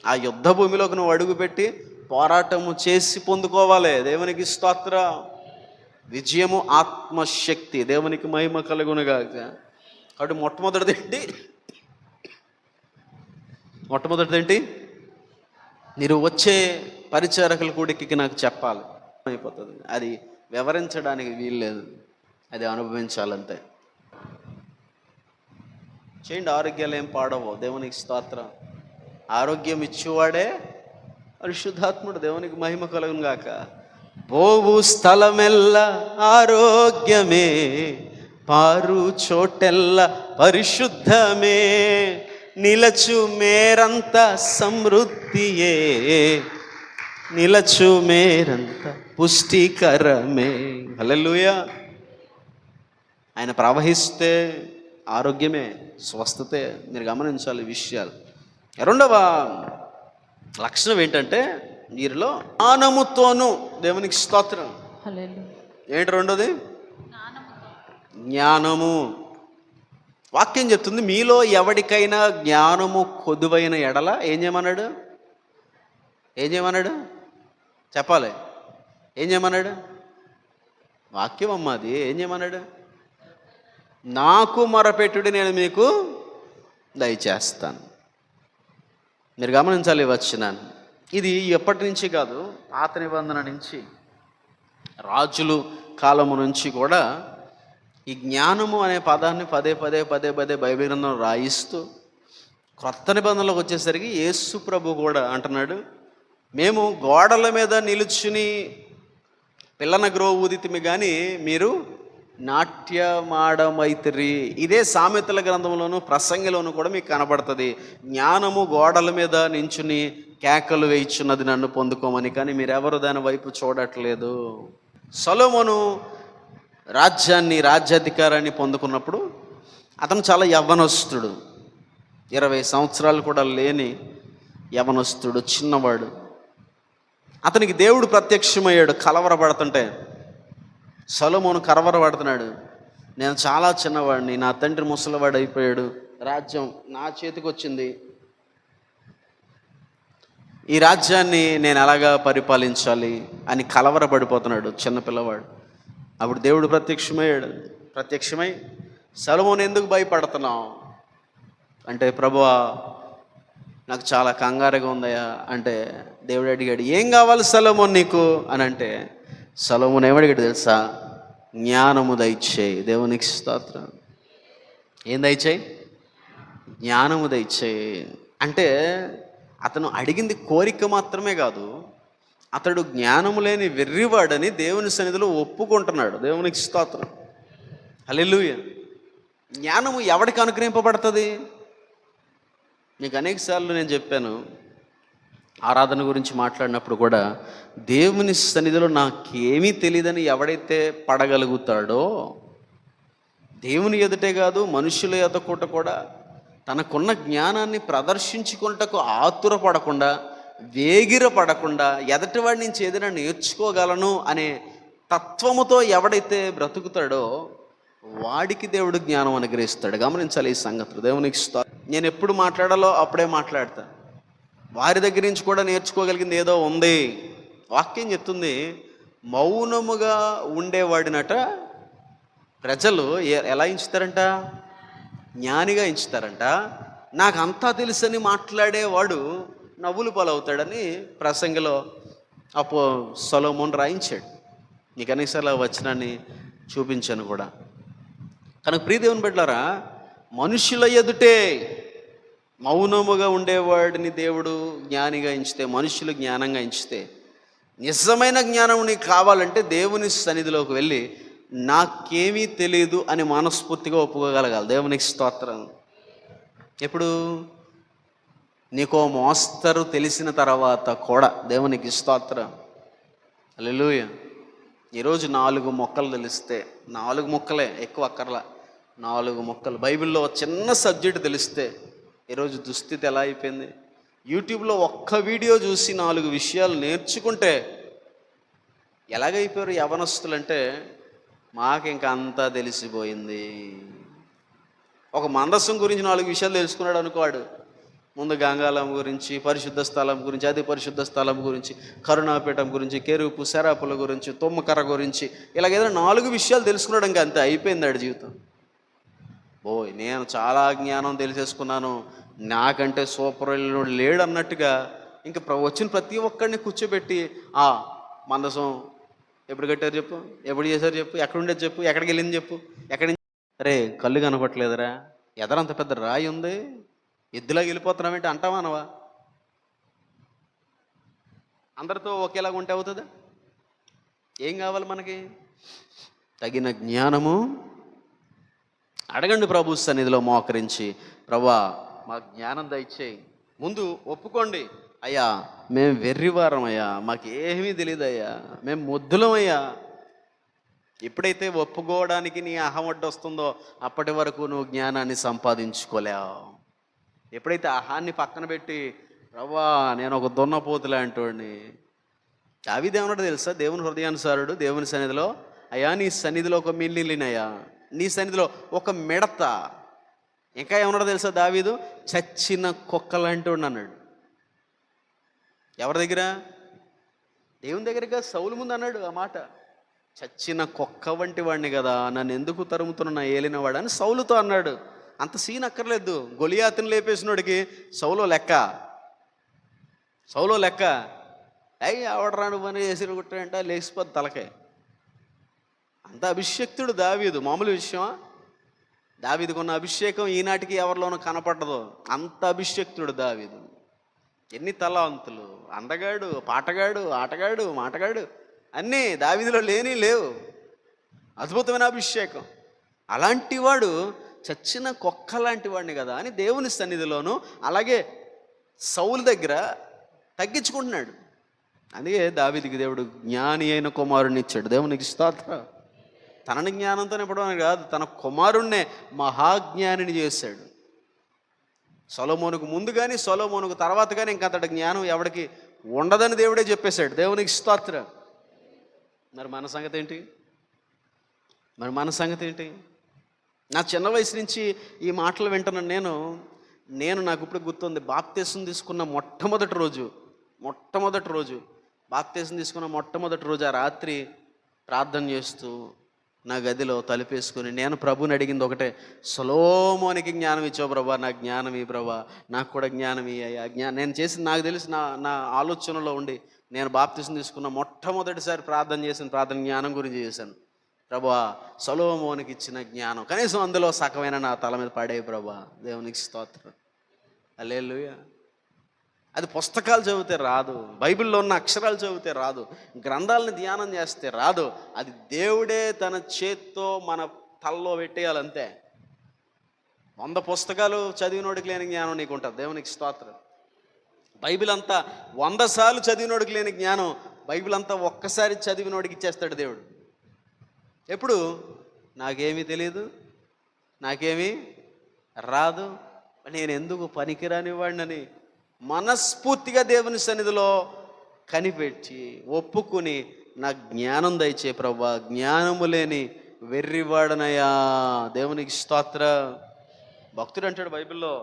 ఆ యుద్ధ భూమిలోకి నువ్వు అడుగుపెట్టి పోరాటము చేసి పొందుకోవాలి. దేవునికి స్తోత్రం. విజయము ఆత్మశక్తి. దేవునికి మహిమ కలుగునుగాక. కాబట్టి మొట్టమొదటిదేంటి? మీరు వచ్చే పరిచారకుల కూడికి నాకు చెప్పాలి. అయిపోతుంది, అది వివరించడానికి వీల్లేదు, అది అనుభవించాలంతే. చేయండి, ఆరోగ్యాలు ఏం పాడవు. దేవునికి స్తోత్రం. ఆరోగ్యం ఇచ్చేవాడే పరిశుద్ధాత్ముడు. దేవునికి మహిమ కలుగును గాక. పోవు స్థలమెల్ల ఆరోగ్యమే, పారు చోటెల్ల పరిశుద్ధమే, నిలచు మేరంత సమృద్ధియే, నిలచు మేరంత పుష్టికరమే. హల్లెలూయా. ఆయన ప్రవహిస్తే ఆరోగ్యమే, స్వస్థతే. మీరు గమనించాలి ఈ విషయాలు. రెండవ లక్షణం ఏంటంటే వీరిలో జ్ఞానముతోను. దేవునికి స్తోత్రం. హల్లెలూయా. ఏంటి రెండోది? జ్ఞానము. వాక్యం చెప్తుంది, మీలో ఎవరికైనా జ్ఞానము కొదువైన ఎడల ఏం చేయమన్నాడు? ఏం చేయమన్నాడు? చెప్పాలి. ఏం చేయమన్నాడు? వాక్యం అమ్మాది. ఏం చేయమన్నాడు? నాకు మొరపెట్టుడి, నేను మీకు దయచేస్తాను. మీరు గమనించాలి ఈ వచనాన్ని. ఇది ఎప్పటి నుంచి కాదు, పాత నిబంధన నుంచి, రాజులు కాలము నుంచి కూడా ఈ జ్ఞానము అనే పదాన్ని పదే పదే పదే పదే బైబిల్ గ్రంథం రాయిస్తూ, క్రొత్త నిబంధనలోకి వచ్చేసరికి యేసు ప్రభు కూడా అంటున్నాడు, మేము గోడల మీద నిలుచుని పిల్లన గ్రో ఊదితిమి కానీ మీరు నాట్యమాడమైతిరి. ఇదే సామెతల గ్రంథంలోను ప్రసంగిలోను కూడా మీకు కనబడుతుంది. జ్ఞానము గోడల మీద నించుని కేకలు వేయిచున్నది నన్ను పొందుకోమని, కానీ మీరెవరు దాని వైపు చూడట్లేదు. సొలొమోను రాజ్యాధికారాన్ని పొందుకున్నప్పుడు అతను చాలా యవ్వనస్తుడు, 20 సంవత్సరాలు కూడా లేని యవ్వనస్తుడు, చిన్నవాడు. అతనికి దేవుడు ప్రత్యక్షమయ్యాడు. కలవరపడుతుంటే సొలొమోను కలవరపడుతున్నాడు. నేను చాలా చిన్నవాడిని, నా తండ్రి ముసలివాడు అయిపోయాడు, రాజ్యం నా చేతికి వచ్చింది, ఈ రాజ్యాన్ని నేను ఎలాగా పరిపాలించాలి అని కలవరపడిపోతున్నాడు చిన్నపిల్లవాడు. అప్పుడు దేవుడు ప్రత్యక్షమై సొలొమోను ఎందుకు భయపడుతున్నావు అంటే, ప్రభువా నాకు చాలా కంగారుగా ఉందయ్యా అంటే, దేవుడు అడిగాడు, ఏం కావాలి సొలొమోను నీకు అని అంటే, సొలొమోను ఏమడిగాడు తెలుసా? జ్ఞానము దయచేయి. దేవునికి స్తోత్రం. ఏం దయచేయి? జ్ఞానము దయచేయి. అంటే అతను అడిగింది కోరిక మాత్రమే కాదు, అతడు జ్ఞానము లేని వెర్రివాడని దేవుని సన్నిధిలో ఒప్పుకుంటున్నాడు. దేవునికి స్తోత్రం. హల్లెలూయా. జ్ఞానము ఎవరికి అనుగ్రహింపబడుతుంది? మీకు అనేకసార్లు నేను చెప్పాను, ఆరాధన గురించి మాట్లాడినప్పుడు కూడా, దేవుని సన్నిధిలో నాకేమీ తెలియదని ఎవడైతే పడగలుగుతాడో, దేవుని ఎదుటే కాదు మనుషుల ఎదుట కూడా తనకున్న జ్ఞానాన్ని ప్రదర్శించుకుంటకు ఆతురపడకుండా, వేగిరపడకుండా, ఎదటివాడి నుంచి ఏదైనా నేర్చుకోగలను అనే తత్వముతో ఎవడైతే బ్రతుకుతాడో వాడికి దేవుడు జ్ఞానం అనుగ్రహిస్తాడు. గమనించాలి ఈ సంగతులు. దేవునికి నేను ఎప్పుడు మాట్లాడాలో అప్పుడే మాట్లాడతా. వారి దగ్గర నుంచి కూడా నేర్చుకోగలిగింది ఏదో ఉంది. వాక్యం చెప్తుంది, మౌనముగా ఉండేవాడినట ప్రజలు ఎలా ఎంచుతారంట? జ్ఞానిగా ఎంచుతారంట. నాకు అంతా తెలుసని మాట్లాడేవాడు నవ్వులు పాలవుతాడని ప్రసంగిలో సొలొమోను రాయించాడు. నీకు అనేకసార్లు వచనాన్ని చూపించాను కూడా. కనుక ప్రియదేవుని బిడ్డలారా, మనుషుల ఎదుటే మౌనముగా ఉండేవాడిని దేవుడు జ్ఞానిగా ఎంచితే, మనుషులు జ్ఞానంగా ఎంచితే, నిజమైన జ్ఞానం నీకు కావాలంటే దేవుని సన్నిధిలోకి వెళ్ళి నాకేమీ తెలియదు అని మనస్ఫూర్తిగా ఒప్పుకోగలగాలి. దేవునికి స్తోత్రం. ఎప్పుడు? నీకో మోస్తరు తెలిసిన తర్వాత కూడా. దేవునికి స్తోత్రం. హల్లెలూయా. ఈరోజు 4 మొక్కలు తెలిస్తే, 4 మొక్కలే, ఎక్కువ అక్కర్లా, 4 మొక్కలు, బైబిల్లో చిన్న సబ్జెక్టు తెలిస్తే ఈరోజు దుస్థితి ఎలా అయిపోయింది? యూట్యూబ్లో ఒక్క వీడియో చూసి 4 విషయాలు నేర్చుకుంటే ఎలాగైపోయారు యవనస్తులంటే, మాకు ఇంకా అంతా తెలిసిపోయింది. ఒక మందస్సం గురించి 4 విషయాలు తెలుసుకున్నాడు అనుకోడు. ముందు గంగాలం గురించి, పరిశుద్ధ స్థలం గురించి, అతి పరిశుద్ధ స్థలం గురించి, కరుణాపీఠం గురించి, కెరూపు శరాపుల గురించి, తుమ్మకర్ర గురించి, ఇలాగేదో 4 విషయాలు తెలుసుకున్నాడు. ఇంకా అంతే అయిపోయింది జీవితం. నేను చాలా జ్ఞానం తెలిసేసుకున్నాను, నాకంటే సూపర్ లేడు అన్నట్టుగా ఇంకా వచ్చిన ప్రతి ఒక్కడిని కూర్చోబెట్టి, మందసం ఎప్పుడు కట్టారు చెప్పు, ఎప్పుడు చేశారు చెప్పు, ఎక్కడ ఉండేది చెప్పు, ఎక్కడికి వెళ్ళింది చెప్పు, ఎక్కడి నుంచి, అరే కళ్ళు కనపట్లేదురా, ఎదరంత పెద్ద రాయి ఉంది, ఎద్దులా వెళ్ళిపోతున్నామేంటి అంటావా అనవా? అందరితో ఒకేలాగా ఉంటే అవుతుందా? ఏం కావాలి మనకి? తగిన జ్ఞానము. అడగండి ప్రభు సన్నిధిలో మోకరించి, ప్రభా మాకు జ్ఞానం దయచేయి. ముందు ఒప్పుకోండి, అయ్యా మేము వెర్రివారం అయ్యా, మాకేమీ తెలియదు అయ్యా, మేము మొద్దులమయ్యా. ఎప్పుడైతే ఒప్పుకోవడానికి నీ అహమడ్డు వస్తుందో అప్పటి వరకు నువ్వు జ్ఞానాన్ని సంపాదించుకోలేవు. ఎప్పుడైతే అహాన్ని పక్కన పెట్టి, ప్రభా నేను ఒక దున్నపోతులాంటోడిని, దావీదేమన్నాడో తెలుసా? దేవుని హృదయానుసారుడు దేవుని సన్నిధిలో, అయ్యా నీ సన్నిధిలో ఒక మిల్లినయ్యా, నీ సన్నిధిలో ఒక మిడత. ఇంకా ఏమన్నాడో తెలుసా దావీదు? చచ్చిన కుక్కలాంటి అన్నాడు. ఎవరి దగ్గర? దేవుని దగ్గరగా. సౌలు ముందు అన్నాడు ఆ మాట. చచ్చిన కుక్క వంటి వాడిని కదా, నన్ను ఎందుకు తరుముతున్న నా ఏలినవాడు అని సౌలుతో అన్నాడు. అంత సీన్ అక్కర్లేదు. గొలియాతుని లేపేసినోడికి సౌలో లెక్క. అయ్యి ఆవడరాను పని చేసి కుట్టాడంట, లేచిపోద్ది తలకాయ. అంత అభిషేక్తుడు దావీదు. మామూలు విషయమా? దావీదుకున్న అభిషేకం ఈనాటికి ఎవరిలోనూ కనపడదు. అంత అభిషేక్తుడు దావీదు. ఎన్ని తలాంతులు! అందగాడు, పాటగాడు, ఆటగాడు, మాటగాడు, అన్నీ దావీదులో లేవు. అద్భుతమైన అభిషేకం. అలాంటి వాడు చచ్చిన కుక్క లాంటి వాడిని కదా అని దేవుని సన్నిధిలోను అలాగే సౌలు దగ్గర తగ్గించుకుంటున్నాడు. అందుకే దావీదుకి దేవుడు జ్ఞాని అయిన కుమారుని ఇచ్చాడు. దేవునికి స్తోత్రం. తనని జ్ఞానంతో నింపడం కాదు, తన కుమారుణ్ణే మహాజ్ఞానిని చేశాడు. సొలొమోనుకు ముందు కానీ సొలొమోనుకు తర్వాత కానీ ఇంకంతటి జ్ఞానం ఎవడికి ఉండదని దేవుడే చెప్పేశాడు. దేవునికి స్తోత్రం. మరి మన సంగతి ఏంటి? నా చిన్న వయసు నుంచి ఈ మాటలు వింటున్నాను నేను నాకు ఇప్పుడు గుర్తుంది. బాప్తీసం తీసుకున్న మొట్టమొదటి రోజు బాప్తీసం తీసుకున్న మొట్టమొదటి రోజు ఆ రాత్రి ప్రార్థన చేస్తూ నా గదిలో తలుపేసుకుని నేను ప్రభుని అడిగింది ఒకటే, సొలొమోనుకి జ్ఞానం ఇచ్చావు ప్రభా, నాకు జ్ఞానం ఈ ప్రభా, నాకు కూడా జ్ఞానం ఇయ్యా. నేను చేసింది నాకు తెలిసి నా ఆలోచనలో ఉండి నేను బాప్తీసం తీసుకున్న మొట్టమొదటిసారి ప్రార్థన జ్ఞానం గురించి చేశాను. ప్రభా సొలొమోనుకి ఇచ్చిన జ్ఞానం కనీసం అందులో సగమైన నా తల మీద పడే ప్రభా. దేవునికి స్తోత్రం. హల్లెలూయా. అది పుస్తకాలు చదివితే రాదు, బైబిల్లో ఉన్న అక్షరాలు చదివితే రాదు, గ్రంథాలను ధ్యానం చేస్తే రాదు. అది దేవుడే తన చేత్తో మన తలలో పెట్టేయాలంతే. 100 పుస్తకాలు చదివినోడికి లేని జ్ఞానం నీకు ఉంటుంది. దేవునికి స్తోత్రం. బైబిల్ అంతా 100 సార్లు చదివినోడికి లేని జ్ఞానం బైబిల్ అంతా ఒక్కసారి చదివినోడికి ఇచ్చేస్తాడు దేవుడు. ఎప్పుడు? నాకేమీ తెలియదు, నాకేమీ రాదు, నేను ఎందుకు పనికిరాని వాడినని మనస్ఫూర్తిగా దేవుని సన్నిధిలో కనిపెట్టి ఒప్పుకుని నా జ్ఞానం దయచే ప్రభా, జ్ఞానము లేని వెర్రివాడనయ్యా. దేవునికి స్తోత్ర. భక్తుడు అంటాడు బైబిల్లో,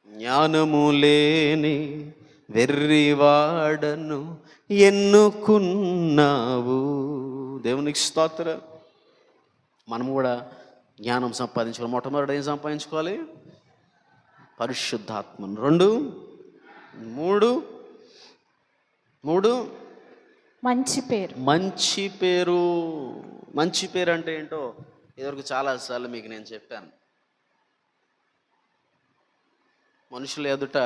జ్ఞానము లేని వెర్రివాడను ఎన్నుకున్నావు. దేవునికి స్తోత్ర. మనం కూడా జ్ఞానం సంపాదించుకోవాలి. మొట్టమొదటి ఏం సంపాదించుకోవాలి? పరిశుద్ధాత్మను. 2, 3 మంచి పేరు. మంచి పేరు అంటే ఏంటో ఇదివరకు చాలాసార్లు మీకు నేను చెప్పాను. మనుషుల ఎదుట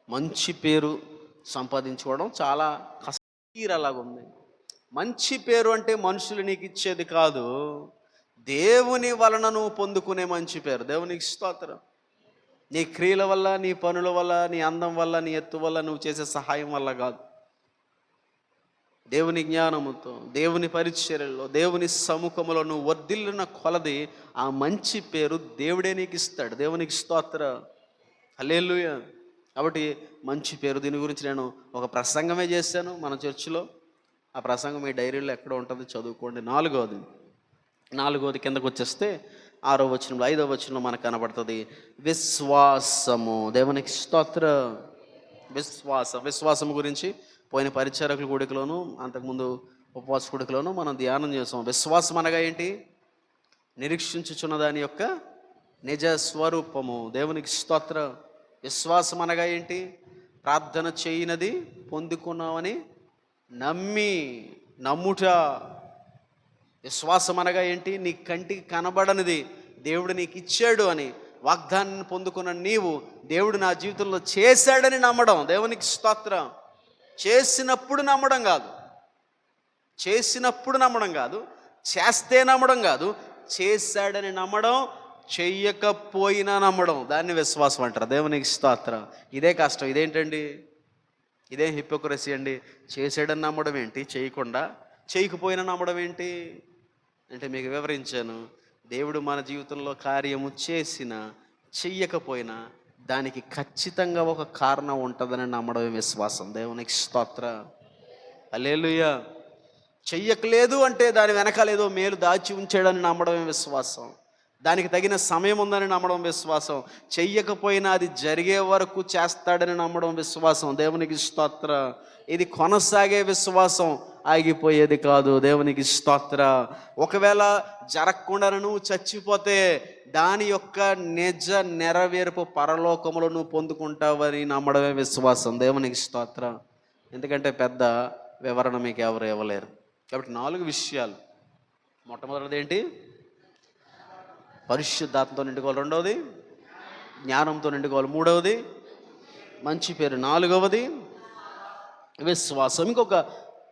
మంచి పేరు సంపాదించుకోవడం చాలా కష్టంలాగుంది. మంచి పేరు అంటే మనుషులు నీకు ఇచ్చేది కాదు, దేవుని వలన నువ్వు పొందుకునే మంచి పేరు. దేవునికి స్తోత్రం. నీ క్రియల వల్ల, నీ పనుల వల్ల, నీ అందం వల్ల, నీ ఎత్తు వల్ల, నువ్వు చేసే సహాయం వల్ల కాదు. దేవుని జ్ఞానముతో, దేవుని పరిచర్యలో, దేవుని సముఖములో నువ్వు వర్ధిల్లిన కొలది ఆ మంచి పేరు దేవుడే నీకు ఇస్తాడు. దేవునికి స్తోత్ర. హల్లెలూయా. కాబట్టి మంచి పేరు, దీని గురించి నేను ఒక ప్రసంగమే చేశాను మన చర్చిలో. ఆ ప్రసంగం మీ డైరీలో ఎక్కడ ఉంటుంది, చదువుకోండి. 4వది కిందకు వచ్చేస్తే 6వ వచనంలో 5వ వచనంలో మనకు కనబడుతుంది విశ్వాసము. దేవునికి స్తోత్ర. విశ్వాసము గురించి పోయిన పరిచారకుల కూడికలోను అంతకుముందు ఉపవాస కూడికలోను మనం ధ్యానం చేసాం. విశ్వాసం అనగా ఏంటి? నిరీక్షించుచున్న దాని యొక్క నిజ స్వరూపము. దేవునికి స్తోత్ర. విశ్వాసం అనగా ఏంటి? ప్రార్థన చేయనది పొందుకున్నామని నమ్ముట. విశ్వాసం అనగా ఏంటి? నీ కంటికి కనబడనిది దేవుడు నీకు ఇచ్చాడు అని వాగ్దానాన్ని పొందుకున్న నీవు దేవుడు నా జీవితంలో చేశాడని నమ్మడం. దేవునికి స్తోత్రం. చేసినప్పుడు నమ్మడం కాదు, చేసినప్పుడు నమ్మడం కాదు, చేస్తే నమ్మడం కాదు, చేశాడని నమ్మడం, చెయ్యకపోయినా నమ్మడం, దాన్ని విశ్వాసం అంటారు. దేవునికి స్తోత్రం. ఇదే కష్టం. ఇదేంటండి? ఇదే హిపోక్రసీ అండి. చేసాడని నమ్మడం ఏంటి, చేయకుండా చేయకపోయినా నమ్మడం ఏంటి అంటే మీకు వివరించాను. దేవుడు మన జీవితంలో కార్యము చేసినా చెయ్యకపోయినా దానికి ఖచ్చితంగా ఒక కారణం ఉంటుందని నమ్మడమే విశ్వాసం. దేవునికి స్తోత్రం. హల్లెలూయా. చెయ్యకలేదు అంటే దాని వెనకాల ఏదో మేలు దాచి ఉంచాడని నమ్మడమే విశ్వాసం. దానికి తగిన సమయం ఉందని నమ్మడం విశ్వాసం. చెయ్యకపోయినా అది జరిగే వరకు చేస్తాడని నమ్మడం విశ్వాసం. దేవునికి స్తోత్రం. ఇది కొనసాగే విశ్వాసం, ఆగిపోయేది కాదు. దేవునికి స్తోత్రం. ఒకవేళ జరగకుండా నువ్వు చచ్చిపోతే దాని యొక్క నిజ నెరవేర్పు పరలోకములో నువ్వు పొందుకుంటావని నమ్మడమే విశ్వాసం. దేవునికి స్తోత్రం. ఎందుకంటే పెద్ద వివరణ మీకు ఎవరు ఇవ్వలేరు. కాబట్టి 4 విషయాలు. మొట్టమొదటిది ఏంటి? పరిశుద్ధాత్మతో నిండుకోవాలి. రెండవది జ్ఞానంతో నిండుకోవాలి. మూడవది మంచి పేరు. నాలుగవది విశ్వాసం.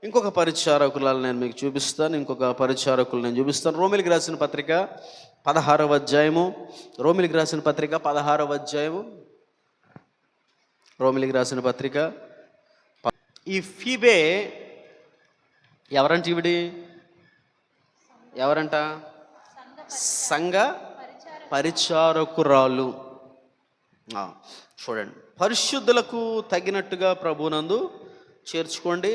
ఇంకొక పరిచారకులను నేను మీకు చూపిస్తాను. ఇంకొక పరిచారకులు నేను చూపిస్తాను. రోమిలికి రాసిన పత్రిక 16వ అధ్యాయము. రోమిలికి రాసిన పత్రిక 16వ అధ్యాయము. రోమిలికి రాసిన పత్రిక. ఈ ఫీబే ఎవరంట? ఈవిడి ఎవరంట? సంఘ పరిచారకురాలు. చూడండి, పరిశుద్ధులకు తగినట్టుగా ప్రభునందు చేర్చుకోండి.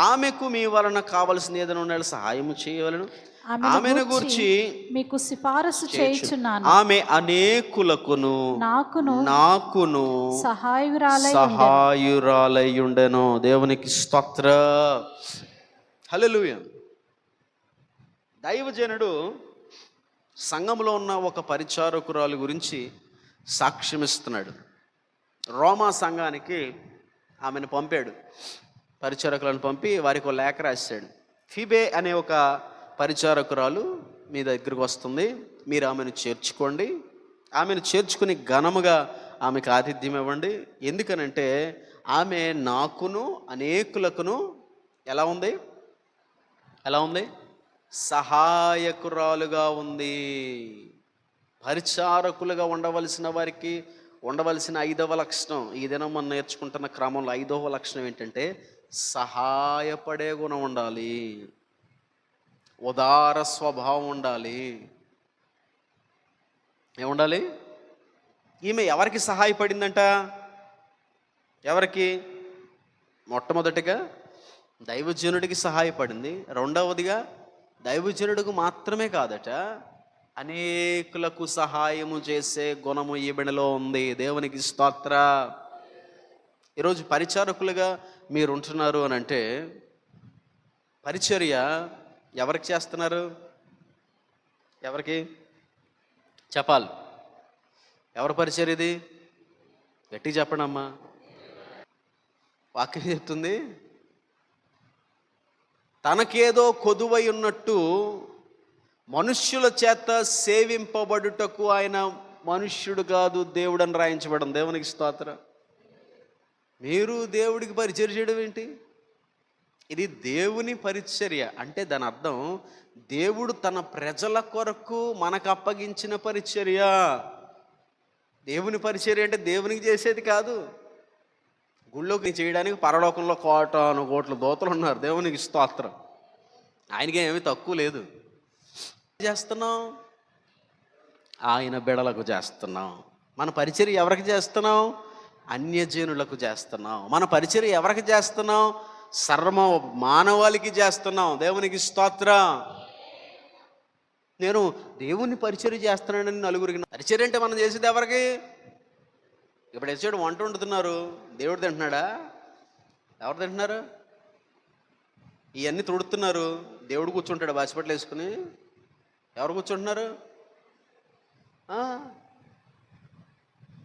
ఆమెకు మీ వలన కావలసిన ఏదైనా ఉండాలి, సహాయము చేయవలను. ఆమెను గూర్చి మీకు సిఫారసు చేయుచున్నాను. ఆమె అనేకులకును నాకును సహాయురాలై ఉండెను. దేవునికి స్తోత్రం. హల్లెలూయా. దైవజనుడు సంఘంలో ఉన్న ఒక పరిచారకురాలు గురించి సాక్ష్యమిస్తున్నాడు. రోమా సంఘానికి ఆమెను పంపాడు. పరిచారకులను పంపి వారికి ఒక లేఖ రాశాడు. ఫీబే అనే ఒక పరిచారకురాలు మీ దగ్గరకు వస్తుంది, మీరు ఆమెను చేర్చుకోండి. ఆమెను చేర్చుకుని ఘనముగా ఆమెకు ఆతిథ్యం ఇవ్వండి. ఎందుకనంటే ఆమె నాకును అనేకులకును ఎలా ఉంది? సహాయకురాలుగా ఉంది. పరిచారకులుగా ఉండవలసిన వారికి ఉండవలసిన 5వ లక్షణం, ఈ దినం మనం నేర్చుకుంటున్న క్రమంలో 5వ లక్షణం ఏంటంటే సహాయపడే గుణం ఉండాలి, ఉదార స్వభావం ఉండాలి. ఏముండాలి? ఈమె ఎవరికి సహాయపడిందంట? ఎవరికి? మొట్టమొదటిగా దైవజనుడికి సహాయపడింది. రెండవదిగా దైవజనుడికి మాత్రమే కాదట, అనేకులకు సహాయము చేసే గుణము ఈమెలో ఉంది. దేవునికి స్తోత్రం. ఈరోజు పరిచారకులుగా మీరు ఉంటున్నారు అని అంటే పరిచర్య ఎవరికి చేస్తున్నారు? ఎవరికి చెప్పాలి? ఎవరి పరిచర్య ఇది? గట్టిగా చెప్పండి అమ్మా. వాక్యం చెప్తుంది, తనకేదో కొదువై ఉన్నట్టు మనుష్యుల చేత సేవింపబడుటకు ఆయన మనుష్యుడు కాదు, దేవుడు అని రాయించబడం. దేవునికి స్తోత్రం. మీరు దేవుడికి పరిచర్య చేయడం ఏంటి? ఇది దేవుని పరిచర్య. అంటే దాని అర్థం దేవుడు తన ప్రజల కొరకు మనకు అప్పగించిన పరిచర్య. దేవుని పరిచర్య అంటే దేవునికి చేసేది కాదు. గుళ్ళోకి చేయడానికి పరలోకంలో కోట్ల దూతలు ఉన్నారు. దేవునికి స్తోత్రం. ఆయనకి ఏమీ తక్కువ లేదు. చేస్తున్నాం, ఆయన బిడలకు చేస్తున్నాం. మన పరిచర్య ఎవరికి చేస్తున్నాం? అన్యజనులకు చేస్తున్నాం. మన పరిచర్య ఎవరికి చేస్తున్నాం? సర్వ మానవాళికి చేస్తున్నాం. దేవునికి స్తోత్రం. నేను దేవుని పరిచర్య చేస్తున్నానని నలుగురికి. పరిచర్య అంటే మనం చేసేది ఎవరికి? ఇప్పుడు వచ్చాడు వంట వండుతున్నారు, దేవుడు తింటున్నాడా? ఎవరు తింటున్నారు? ఇవన్నీ తుడుతున్నారు, దేవుడు కూర్చుంటాడు బాసిపట్లు వేసుకుని. ఎవరు కూర్చుంటున్నారు?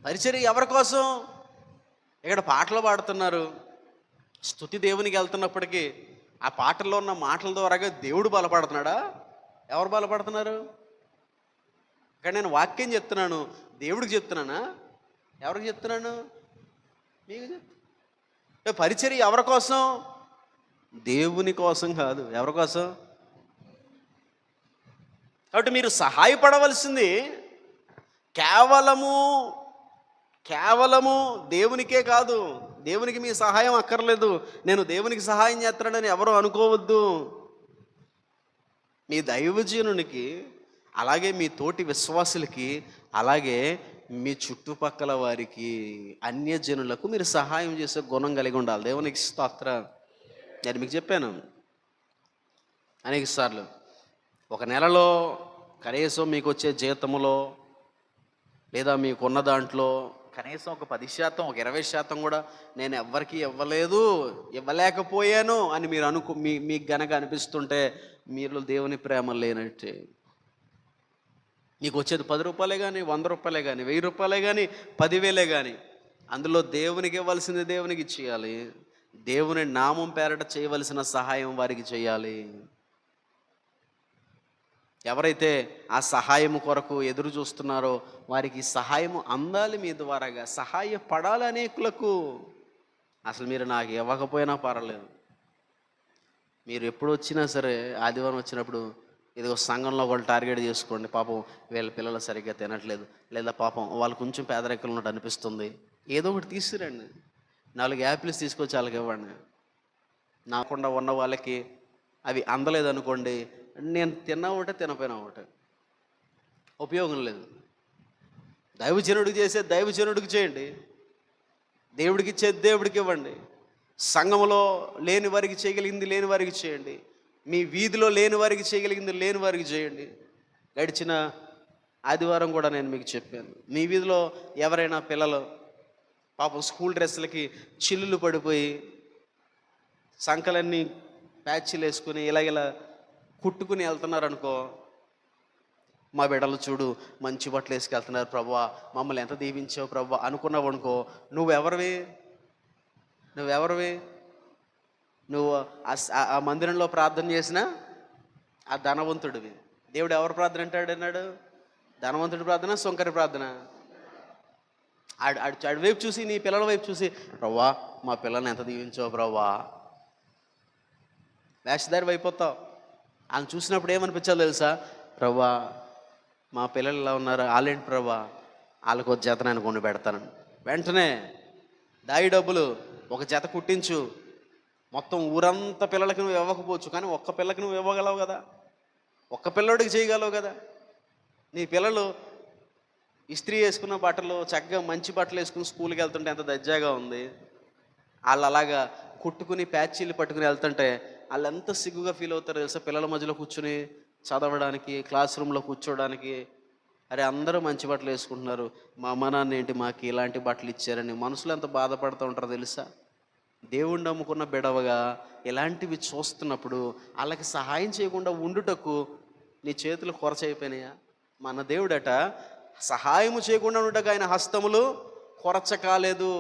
పరిచర్య ఎవరి కోసం? ఇక్కడ పాటలు పాడుతున్నారు, స్తుతి దేవునికి వెళ్తున్నప్పటికీ ఆ పాటల్లో ఉన్న మాటల ద్వారాగా దేవుడు బలపడుతున్నాడా? ఎవరు బలపడుతున్నారు? ఇక్కడ నేను వాక్యం చెప్తున్నాను, దేవుడికి చెప్తున్నానా? ఎవరికి చెప్తున్నాను? మీకు చెప్తా. పరిచర్య ఎవరి కోసం? దేవుని కోసం కాదు. ఎవరి కోసం? కాబట్టి మీరు సహాయపడవలసింది కేవలము దేవునికే కాదు. దేవునికి మీ సహాయం అక్కర్లేదు. నేను దేవునికి సహాయం చేస్తున్నానని ఎవరు అనుకోవద్దు. మీ దైవజనునికి, అలాగే మీ తోటి విశ్వాసులకి, అలాగే మీ చుట్టుపక్కల వారికి, అన్యజనులకు మీరు సహాయం చేసే గుణం కలిగి ఉండాలి. దేవునికి స్తోత్రం. నేను మీకు చెప్పాను అనేక సార్లు, ఒక నెలలో కనీసం మీకు వచ్చే జీతములో లేదా మీకున్న దాంట్లో కనీసం ఒక 10%, ఒక 20% కూడా నేను ఎవ్వరికి ఇవ్వలేకపోయాను అని మీరు మీకు గనక అనిపిస్తుంటే మీరు దేవుని ప్రేమ లేనట్టే. నీకు వచ్చేది 10 రూపాయలే కానీ, 100 రూపాయలే కానీ, 1000 రూపాయలే కానీ, 10,000 కానీ, అందులో దేవునికి ఇవ్వాల్సింది దేవునికి ఇచ్చేయాలి. దేవుని నామం పేరట చేయవలసిన సహాయం వారికి చేయాలి. ఎవరైతే ఆ సహాయం కొరకు ఎదురు చూస్తున్నారో వారికి సహాయం అందాలి మీ ద్వారాగా. సహాయపడాలి అనేకులకు. అసలు మీరు నాకు ఇవ్వకపోయినా పర్వాలేదు, మీరు ఎప్పుడు వచ్చినా సరే ఆదివారం వచ్చినప్పుడు ఇదిగో సంఘంలో వాళ్ళు టార్గెట్ చేసుకోండి. పాపం వీళ్ళ పిల్లలు సరిగ్గా తినట్లేదు, లేదా పాపం వాళ్ళు కొంచెం పేదరికలు ఉన్నట్టు అనిపిస్తుంది, ఏదో ఒకటి తీసుకురండి. 4 యాపిల్స్ తీసుకొచ్చి వాళ్ళకి ఇవ్వండి. నాకుండా ఉన్న వాళ్ళకి అవి అందలేదు అనుకోండి, నేను తిన్నా ఒకటే తినపోయినా ఒకటే, ఉపయోగం లేదు. దైవజనుడికి చేసేది దైవజనుడికి చేయండి, దేవుడికి ఇచ్చేది దేవుడికి ఇవ్వండి. సంఘంలో లేని వారికి చేయగలిగింది లేని వారికి చేయండి. మీ వీధిలో లేని వారికి చేయగలిగింది లేని వారికి చేయండి. గడిచిన ఆదివారం కూడా నేను మీకు చెప్పాను, మీ వీధిలో ఎవరైనా పిల్లలు పాపం స్కూల్ డ్రెస్సులకి చిల్లులు పడిపోయి సంకలన్నీ ప్యాచీలు వేసుకుని ఇలా కుట్టుకుని వెళ్తున్నారు అనుకో, మా బిడ్డలు చూడు మంచి బట్టలు వేసుకెళ్తున్నారు ప్రభువా, మమ్మల్ని ఎంత దీవించావు ప్రభువా అనుకున్నావు అనుకో, నువ్వెవరివి? నువ్వు ఆ మందిరంలో ప్రార్థన చేసినా ఆ ధనవంతుడివి. దేవుడు ఎవరు ప్రార్థన అన్నాడు? ధనవంతుడి ప్రార్థన, సొంకరి ప్రార్థన. ఆడి వైపు చూసి, నీ పిల్లల వైపు చూసి, ప్రవ్వా మా పిల్లల్ని ఎంత దీవించావు ప్రవ్వా, వేషధారి అయిపోతావు. వాళ్ళని చూసినప్పుడు ఏమనిపించాలో తెలుసా? ప్రవ్వా మా పిల్లలు ఇలా ఉన్నారు, వాళ్ళేంటి ప్రవ్వా, వాళ్ళకు ఒక జత నేను కొని పెడతాను. వెంటనే దాయి డబ్బులు ఒక జత కుట్టించు. మొత్తం ఊరంతా పిల్లలకి నువ్వు ఇవ్వకపోవచ్చు, కానీ ఒక్క పిల్లకి నువ్వు ఇవ్వగలవు కదా, ఒక్క పిల్లోడికి చేయగలవు కదా. నీ పిల్లలు ఇస్త్రీ వేసుకున్న బట్టలు, చక్కగా మంచి బట్టలు వేసుకుని స్కూల్కి వెళ్తుంటే ఎంత దజ్జాగా ఉంది. వాళ్ళు అలాగా కుట్టుకుని ప్యాచీలు పట్టుకుని వెళ్తుంటే వాళ్ళు ఎంత సిగ్గుగా ఫీల్ అవుతారు తెలుసా? పిల్లల మధ్యలో కూర్చుని చదవడానికి, క్లాస్ రూమ్లో కూర్చోవడానికి. అరే అందరూ మంచి బట్టలు వేసుకుంటున్నారు, మా అమ్మ నాన్న ఏంటి మాకు ఇలాంటి బట్టలు ఇచ్చారని మనసులో ఎంత బాధపడుతూ ఉంటారో తెలుసా? దేవుణ్ణి నమ్ముకున్న బిడవగా ఇలాంటివి చూస్తున్నప్పుడు వాళ్ళకి సహాయం చేయకుండా ఉండుటకు నీ చేతులు కొరచైపోయినాయా? మన దేవుడట సహాయము చేయకుండా ఉండగా ఆయన హస్తములు కొరచ కాలేదు.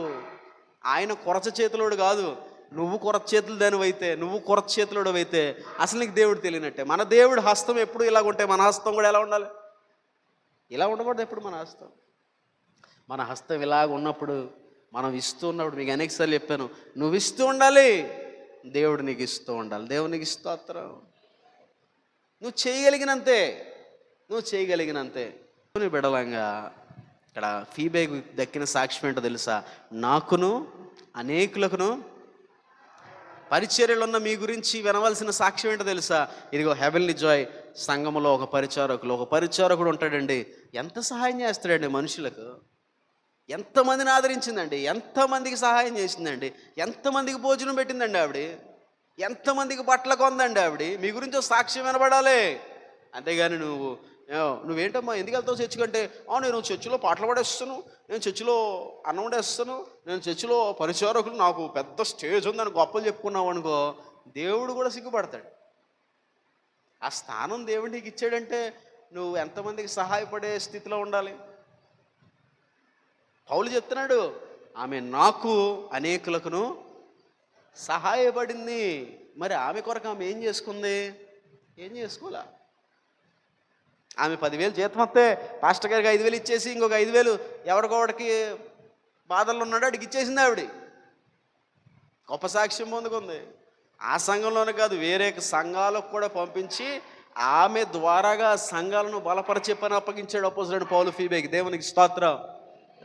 ఆయన కొరచ చేతులోడు కాదు. నువ్వు కొరచ చేతులు దానివైతే, నువ్వు కొరచ చేతులోడు అయితే అసలు నీకు దేవుడు తెలియనట్టే. మన దేవుడు హస్తం ఎప్పుడు ఇలాగుంటే మన హస్తం కూడా ఎలా ఉండాలి? ఇలా ఉండకూడదు ఎప్పుడు. మన హస్తం ఇలాగ ఉన్నప్పుడు, మనం ఇస్తూ ఉన్నప్పుడు, మీకు అనేకసార్లు చెప్పాను, నువ్వు ఇస్తూ ఉండాలి, దేవుడు నీకు ఇస్తూ ఉండాలి. దేవునికి స్తోత్రం. నువ్వు చేయగలిగినంతే. బిడలంగా ఇక్కడ ఫీబేకు దక్కిన సాక్ష్యం ఏంటో తెలుసా? నాకును అనేకులకును పరిచర్యలు ఉన్న మీ గురించి వినవలసిన సాక్ష్యం ఏంటో తెలుసా? ఇదిగో హెవెన్లీ జాయ్ సంఘములో ఒక పరిచారకుడు ఉంటాడండి. ఎంత సహాయం చేస్తాడండి మనుషులకు, ఎంతమందిని ఆదరించిందండి, ఎంతమందికి సహాయం చేసిందండి, ఎంతమందికి భోజనం పెట్టిందండి ఆవిడ, ఎంతమందికి బట్టలు కొందండి ఆవిడ. మీ గురించి ఒక సాక్ష్యం వినబడాలి. అంతేగాని నువ్వేంటమ్మా ఎందుకు వెళ్తావు చర్చి కంటే, నేను చర్చిలో పాటలు పాడేస్తాను, నేను చర్చిలో అన్నం వండేస్తాను, నేను చర్చిలో పరిచారకులు నాకు పెద్ద స్టేజ్ ఉందని గొప్పలు చెప్పుకున్నావు అనుకో, దేవుడు కూడా సిగ్గుపడతాడు. ఆ స్థానం దేవుడు నీకు ఇచ్చాడంటే నువ్వు ఎంతమందికి సహాయపడే స్థితిలో ఉండాలి. పౌలు చెప్తున్నాడు, ఆమె నాకు అనేకులకును సహాయపడింది. మరి ఆమె కొరకు ఆమె ఏం చేసుకుంది? ఏం చేసుకోలే. ఆమె 10,000 జీతం వస్తే పాస్టర్ గారికి 5,000 ఇచ్చేసి ఇంకొక 5,000 ఎవరికొకడికి బాధల్లో ఉన్నాడు అడిగి ఇచ్చేసింది ఆవిడ. గొప్ప సాక్ష్యం పొందుకుంది. ఆ సంఘంలోనే కాదు, వేరే సంఘాలకు కూడా పంపించి ఆమె ద్వారాగా సంఘాలను బలపరిచే పని అప్పగించాడు అపోస్తలుడైన పౌలు ఫీబేకి. దేవునికి స్తోత్రం.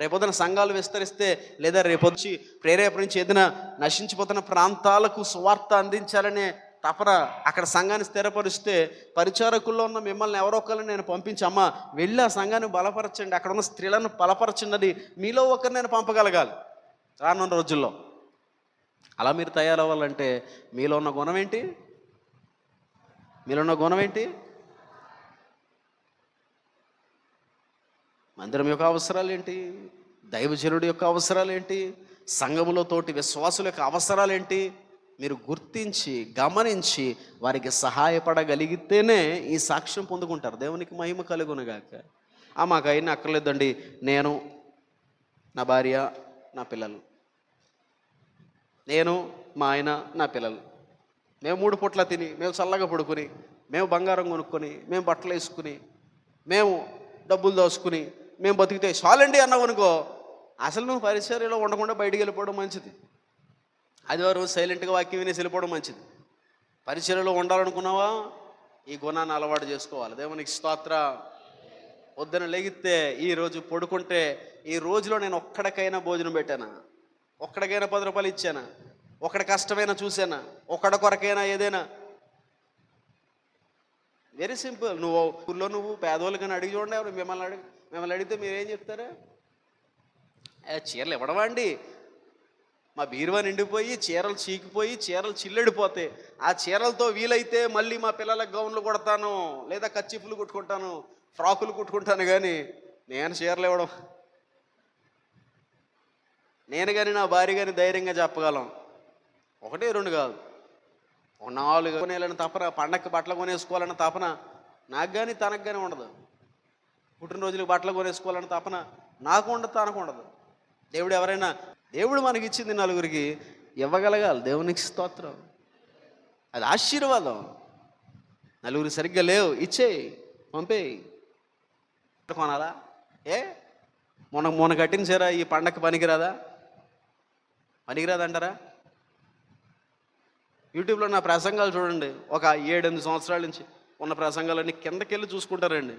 రేపొద్దున సంఘాలు విస్తరిస్తే లేదా రేపొచ్చి ప్రేరేపణ ఏదైనా నశించిపోతున్న ప్రాంతాలకు సువార్త అందించాలనే తపన అక్కడ సంఘాన్ని స్థిరపరిస్తే, పరిచారకుల్లో ఉన్న మిమ్మల్ని ఎవరో ఒకరిని నేను పంపించి, అమ్మ వెళ్ళి ఆ సంఘాన్ని బలపరచండి, అక్కడ ఉన్న స్త్రీలను బలపరచండి, మీలో ఒకరిని నేను పంపగలగాలి రానున్న రోజుల్లో. అలా మీరు తయారవ్వాలంటే మీలో ఉన్న గుణం ఏంటి? మీలో ఉన్న గుణం ఏంటి? మందిరం యొక్క అవసరాలు ఏంటి? దైవజనుడి యొక్క అవసరాలు ఏంటి? సంఘములో తోటి విశ్వాసుల యొక్క అవసరాలు ఏంటి? మీరు గుర్తించి గమనించి వారికి సహాయపడగలిగితేనే ఈ సాక్ష్యం పొందుకుంటారు. దేవునికి మహిమ కలుగునుగాక. మాకు అయినా అక్కర్లేదండి, నేను, నా భార్య, నా పిల్లలు, నేను, మా ఆయన, నా పిల్లలు, మేము 3 పూట్ల తిని, మేము చల్లగా పడుకుని, మేము బంగారం కొనుక్కొని, మేము బట్టలు వేసుకుని, మేము డబ్బులు దోసుకుని మేము బతికితే చాలండి అన్నావు అనుకో, అసలు నువ్వు పరిచర్యలో ఉండకుండా బయటికి వెళ్ళిపోవడం మంచిది. ఆదివారం సైలెంట్గా వాక్యం వినేసి వెళ్ళిపోవడం మంచిది. పరిచర్యలో ఉండాలనుకున్నావా, ఈ గుణాన్ని అలవాటు చేసుకోవాలి. దేవునికి స్తోత్ర. పొద్దున లెగితే ఈరోజు పడుకుంటే ఈ రోజులో నేను ఒక్కడికైనా భోజనం పెట్టానా, ఒక్కడికైనా 10 రూపాయలు ఇచ్చానా, ఒక్కడి కష్టమైనా చూసానా, ఒక్కడి కొరకైనా ఏదైనా. Very simple. నువ్వు ఊళ్ళో నువ్వు పేదవాళ్ళు కానీ అడిగి చూడండి, ఎవరు మిమ్మల్ని అడిగితే మీరేం చెప్తారా? చీరలు ఇవ్వడమా అండి? మా బీరువా నిండిపోయి చీరలు చీకిపోయి చీరలు చిల్లెడిపోతే ఆ చీరలతో వీలైతే మళ్ళీ మా పిల్లలకు గౌన్లు కుడతాను, లేదా కచ్చిఫ్లు కుట్టుకుంటాను, ఫ్రాకులు కుట్టుకుంటాను, కానీ నేను చీరలు ఇవ్వడం, నేను కానీ నా భార్య కానీ ధైర్యంగా చెప్పగలం. 1, 2 కాదు, 4 కొనేయాలని తపన, పండగకి బట్టలు కొనేసుకోవాలన్న తపన నాకు కానీ తనకు కానీ ఉండదు. పుట్టినరోజులకు బట్టలు కొనేసుకోవాలన్న తపన నాకు ఉండదు, తనకు ఉండదు. దేవుడు మనకి ఇచ్చింది నలుగురికి ఇవ్వగలగాలి. దేవునికి స్తోత్రం. అది ఆశీర్వాదం. నలుగురు సరిగ్గా లేవు, ఇచ్చేయి, పంపేయి. కొనాలా? మొన్న కట్టిన సరే ఈ పండగకి పనికిరాదా అంటారా? యూట్యూబ్లో నా ప్రసంగాలు చూడండి, ఒక 7-8 సంవత్సరాల నుంచి ఉన్న ప్రసంగాలన్నీ కిందకెళ్ళి చూసుకుంటారండి.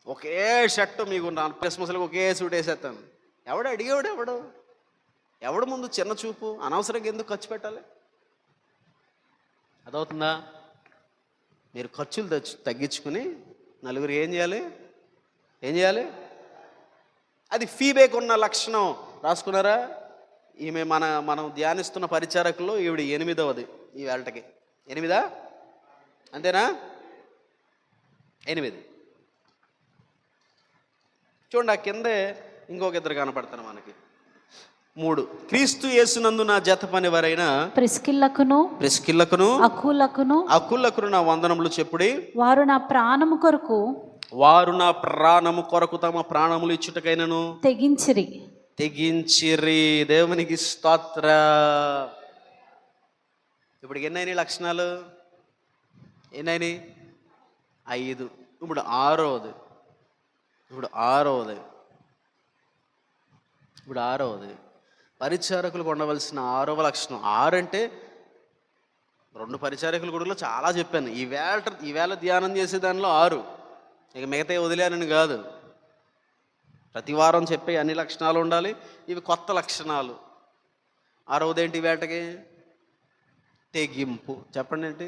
ఒకే షర్ట్ మీకు క్రిస్మస్లకు ఒకే సూట్ వేసేస్తాను. ఎవడు అడిగేవాడు? ఎవడు ముందు చిన్న చూపు? అనవసరంగా ఎందుకు ఖర్చు పెట్టాలి? అదవుతుందా? మీరు ఖర్చులు తగ్గించుకుని నలుగురు ఏం చేయాలి? అది ఫీబేకు ఉన్న లక్షణం. రాసుకున్నారా? ఈమె మనం ధ్యానిస్తున్న పరిచారకుల్లో ఈవిడ 8వది ఈ వేళకి. 8 అంతేనా? 8. చూడండి, ఆ కిందే ఇంకొక 2 కనపడతారు మనకి. 3. క్రీస్తు యేసునందు నా జత పనివారైన ప్రిస్కిల్లకును అకులకును నా వందనములు చెప్పుడి. వారు నా ప్రాణము కొరకు తమ ప్రాణములు ఇచ్చుటకైనను తెగించిరి. దేవునికి స్తోత్ర. ఇప్పుడు ఎన్నైనా లక్షణాలు? ఎన్నైనాయి? 5. ఇప్పుడు 6వది. పరిచారకులకు ఉండవలసిన 6వ లక్షణం. 6 అంటే 2 పరిచారకుల గుడిలో చాలా చెప్పాను. ఈవేళ ధ్యానం చేసే దానిలో 6, ఇక మిగతా వదిలేనని కాదు. ప్రతి వారం చెప్పే అన్ని లక్షణాలు ఉండాలి. ఇవి కొత్త లక్షణాలు. 6వది ఏంటి వేటకి? తెగింపు. చెప్పండి ఏంటి?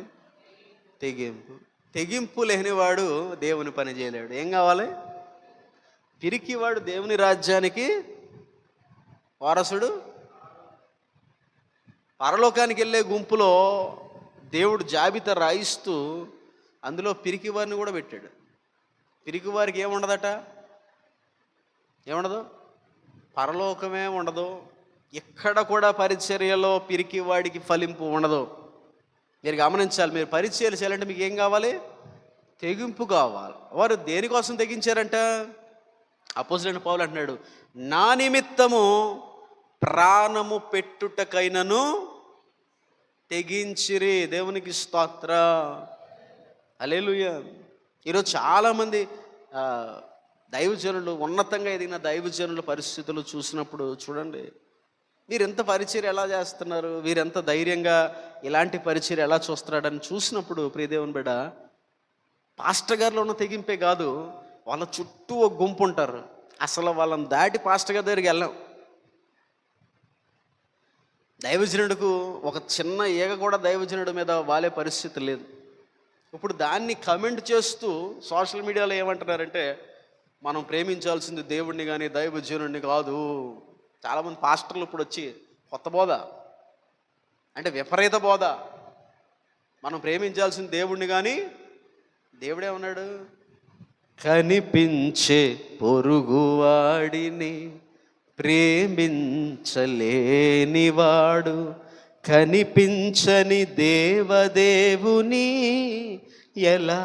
తెగింపు లేనివాడు దేవుని పని చేయలేడు. ఏం కావాలి? పిరికివాడు దేవుని రాజ్యానికి వారసుడు. పరలోకానికి వెళ్ళే గుంపులో దేవుడు జాబితా రాయిస్తూ అందులో పిరికివారిని కూడా పెట్టాడు. పిరికివారికి ఏముండదట? ఏముండదు? పరలోకమే ఉండదు. ఎక్కడ కూడా పరిచర్యలో పిరికివాడికి ఫలింపు ఉండదు. మీరు గమనించాలి. మీరు పరిచర్యలు చేయాలంటే మీకు ఏం కావాలి? తెగింపు కావాలి. వారు దేనికోసం తెగించారంట? అపోస్తలుడైన పౌలు అంటున్నాడు, నా నిమిత్తము ప్రాణము పెట్టుటకైనను తెగించిరి. దేవునికి స్తోత్ర. హల్లెలూయా. ఈరోజు చాలామంది దైవజనులు, ఉన్నతంగా ఎదిగిన దైవజనుల పరిస్థితులు చూసినప్పుడు చూడండి, వీరెంత పరిచర్య ఎలా చేస్తున్నారు, వీరెంత ధైర్యంగా ఇలాంటి పరిచర్య ఎలా చూస్తున్నాడని చూసినప్పుడు ప్రియదేవుని బిడ్డ, పాస్టర్ గారిలో ఉన్న తెగింపే కాదు, వాళ్ళ చుట్టూ ఒక గుంపు ఉంటారు. అసలు వాళ్ళని దాటి పాస్టర్ గారి దగ్గరికి వెళ్ళాం. దైవజనుడికి ఒక చిన్న ఈగ కూడా దైవజనుడి మీద వాలే పరిస్థితి లేదు. ఇప్పుడు దాన్ని కమెంట్ చేస్తూ సోషల్ మీడియాలో ఏమంటున్నారంటే, మనం ప్రేమించాల్సింది దేవుడిని కానీ దైవజనుడిని కాదు. చాలామంది పాస్టర్లు ఇప్పుడు వచ్చి కొత్త బోధ అంటే విపరీత బోధ, మనం ప్రేమించాల్సింది దేవుడిని కానీ, దేవుడేమన్నాడు, కనిపించే పొరుగువాడిని ప్రేమించలేనివాడు కనిపించని దేవదేవుని ఎలా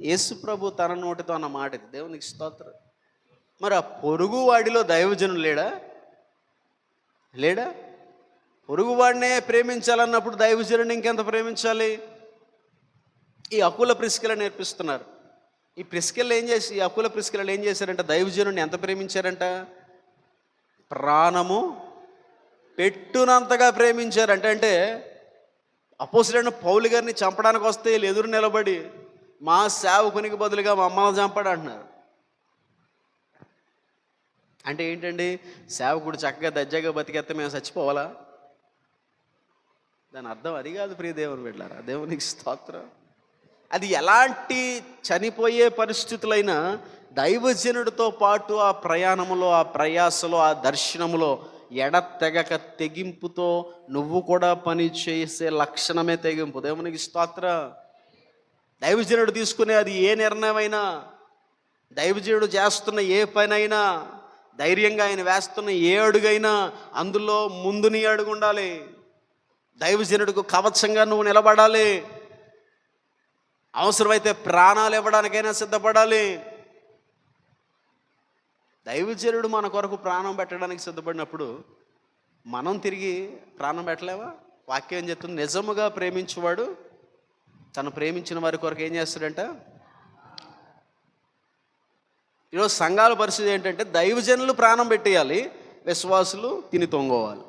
యేసు ప్రభు తన నోటితో అన్న మాట ఇది. దేవునికి స్తోత్రం. మరి ఆ పొరుగువాడిలో దైవజనుడు లేడా? పొరుగువాడినే ప్రేమించాలన్నప్పుడు దైవజనుడిని ఇంకెంత ప్రేమించాలి? ఈ అకుల ప్రిస్కిల నేర్పిస్తున్నారు. ఈ అకుల ప్రిస్కిలలు ఏం చేశారంట, దైవజనుడిని ఎంత ప్రేమించారంట, ప్రాణము పెట్టునంతగా ప్రేమించారంట. అంటే అపోస్తలుడైన పౌలు గారిని చంపడానికి వస్తే వీళ్ళు ఎదురు నిలబడి, మా సేవకునికి బదులుగా మా అమ్మను చంపాడు అంటున్నారు. అంటే ఏంటండి, సేవకుడు చక్కగా దజ్జాగా బతికేస్తే మేము చచ్చిపోవాలా? దాని అర్థం అది కాదు ప్రియ దేవుని బిడ్డలారా. దేవునికి స్తోత్రం. అది ఎలాంటి చనిపోయే పరిస్థితులైనా దైవజనుడితో పాటు ఆ ప్రయాణంలో, ఆ ప్రయాసలో, ఆ దర్శనములో ఎడతెగక తెగింపుతో నువ్వు కూడా పని చేసే లక్షణమే తెగింపు. దేవునికి స్తోత్రం. దైవజనుడు తీసుకునే అది ఏ నిర్ణయమైనా, దైవజనుడు చేస్తున్న ఏ పనైనా, ధైర్యంగా ఆయన వేస్తున్న ఏ అడుగైనా అందులో ముందు నీ అడుగు ఉండాలి. దైవజనుడికి కవచంగా నువ్వు నిలబడాలి. అవసరమైతే ప్రాణాలు ఇవ్వడానికైనా సిద్ధపడాలి. దైవజనుడు మన కొరకు ప్రాణం పెట్టడానికి సిద్ధపడినప్పుడు మనం తిరిగి ప్రాణం పెట్టలేవా? వాక్యం ఏం చెప్తుంది, నిజముగా ప్రేమించువాడు తను ప్రేమించిన వారి కొరకు ఏం చేస్తాడంట. ఈరోజు సంఘాల పరిస్థితి ఏంటంటే, దైవజనులు ప్రాణం పెట్టేయాలి, విశ్వాసులు తిని తొంగోవాలి.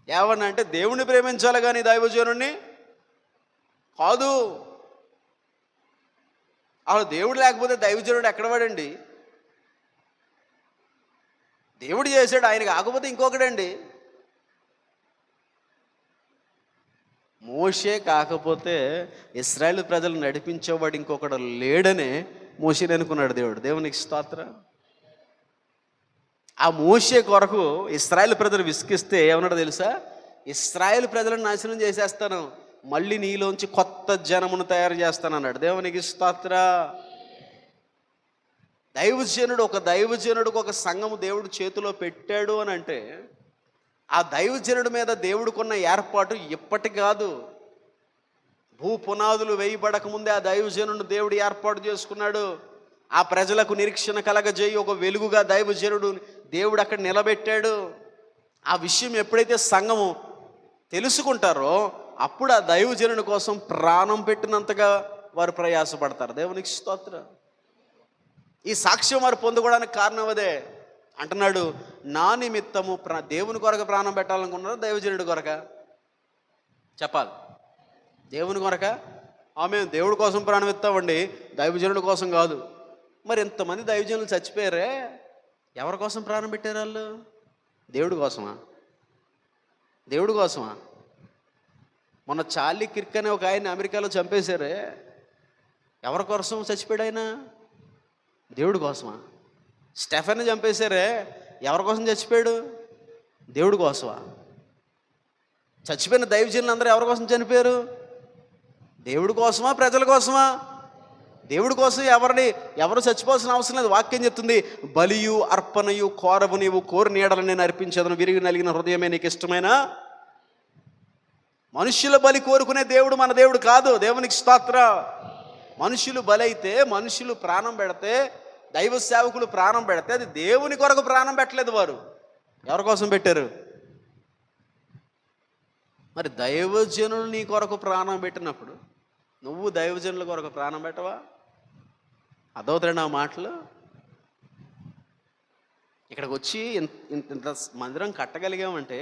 ఏమన్నా అంటే దేవుణ్ణి ప్రేమించాలి కానీ దైవజనుడిని కాదు. అసలు దేవుడు లేకపోతే దైవజనుడు ఎక్కడ వాడండి? దేవుడు చేశాడు, ఆయన కాకపోతే ఇంకొకడండి. మోషే కాకపోతే ఇశ్రాయేలు ప్రజలు నడిపించేవాడు ఇంకొకడు లేడనే మోషేని అనుకున్నాడు దేవుడు. దేవునికి స్తోత్రం. ఆ మోషే కొరకు ఇశ్రాయేలు ప్రజలు విసిగిస్తే ఏమన్నాడు తెలుసా, ఇశ్రాయేలు ప్రజలను నాశనం చేసేస్తాను, మళ్ళీ నీలోంచి కొత్త జనమును తయారు చేస్తాను అన్నాడు. దేవునికి స్తోత్రం. దైవజనుడికి ఒక సంఘము దేవుడు చేతిలో పెట్టాడు అని అంటే, ఆ దైవజనుడి మీద దేవుడికున్న ఏర్పాటు ఇప్పటి కాదు, భూ పునాదులు వేయబడక ముందే ఆ దైవజనుడు దేవుడు ఏర్పాటు చేసుకున్నాడు. ఆ ప్రజలకు నిరీక్షణ కలగజేయి ఒక వెలుగుగా దైవజనుడు దేవుడు అక్కడ నిలబెట్టాడు. ఆ విషయం ఎప్పుడైతే సంఘము తెలుసుకుంటారో అప్పుడు ఆ దైవజనుడి కోసం ప్రాణం పెట్టినంతగా వారు ప్రయాసపడతారు. దేవునికి స్తోత్రం. ఈ సాక్ష్యం వారు పొందుకోవడానికి కారణం అదే. అంటున్నాడు, నా నిమిత్తము దేవుని కొరకు ప్రాణం పెట్టాలనుకున్నారా దైవజనుడి కొరక? చెప్పాలి. దేవుని కొరక? మేము దేవుడి కోసం ప్రాణం ఇస్తామండి, దైవజనుడి కోసం కాదు. మరి ఇంతమంది దైవజనులు చచ్చిపోయారే, ఎవరి కోసం ప్రాణం పెట్టారు వాళ్ళు? దేవుడి కోసమా? దేవుడి కోసమా? మొన్న చార్లీ కిర్క్ అనే ఒక ఆయన అమెరికాలో చంపేశారే, ఎవరి కోసం చచ్చిపోయాడు ఆయన? దేవుడి కోసమా? స్టెఫెన్ చంపేశారే, ఎవరి కోసం చచ్చిపోయాడు? దేవుడి కోసమా? చచ్చిపోయిన దైవజనులు అందరూ ఎవరి కోసం చనిపోయారు? దేవుడి కోసమా, ప్రజల కోసమా? దేవుడి కోసం. ఎవరు చచ్చిపోవాల్సిన అవసరం లేదు. వాక్యం చెప్తుంది, బలియు అర్పణయు కోరవు నీవు కోరి నీడలను నేను అర్పించదను, విరిగి నలిగిన హృదయమే నీకు ఇష్టమైన. మనుష్యుల బలి కోరుకునే దేవుడు మన దేవుడు కాదు. దేవునికి స్తోత్రం. మనుషులు బలి అయితే, మనుషులు ప్రాణం పెడితే, దైవ సేవకులు ప్రాణం పెడితే అది దేవుని కొరకు ప్రాణం పెట్టలేదు, వారు ఎవరి కోసం పెట్టారు? మరి దైవజనులు నీ కొరకు ప్రాణం పెట్టినప్పుడు నువ్వు దైవజనుల కొరకు ప్రాణం పెట్టవా? అదవుతాడు నా మాటలు. ఇక్కడికి వచ్చి ఇంత మందిరం కట్టగలిగామంటే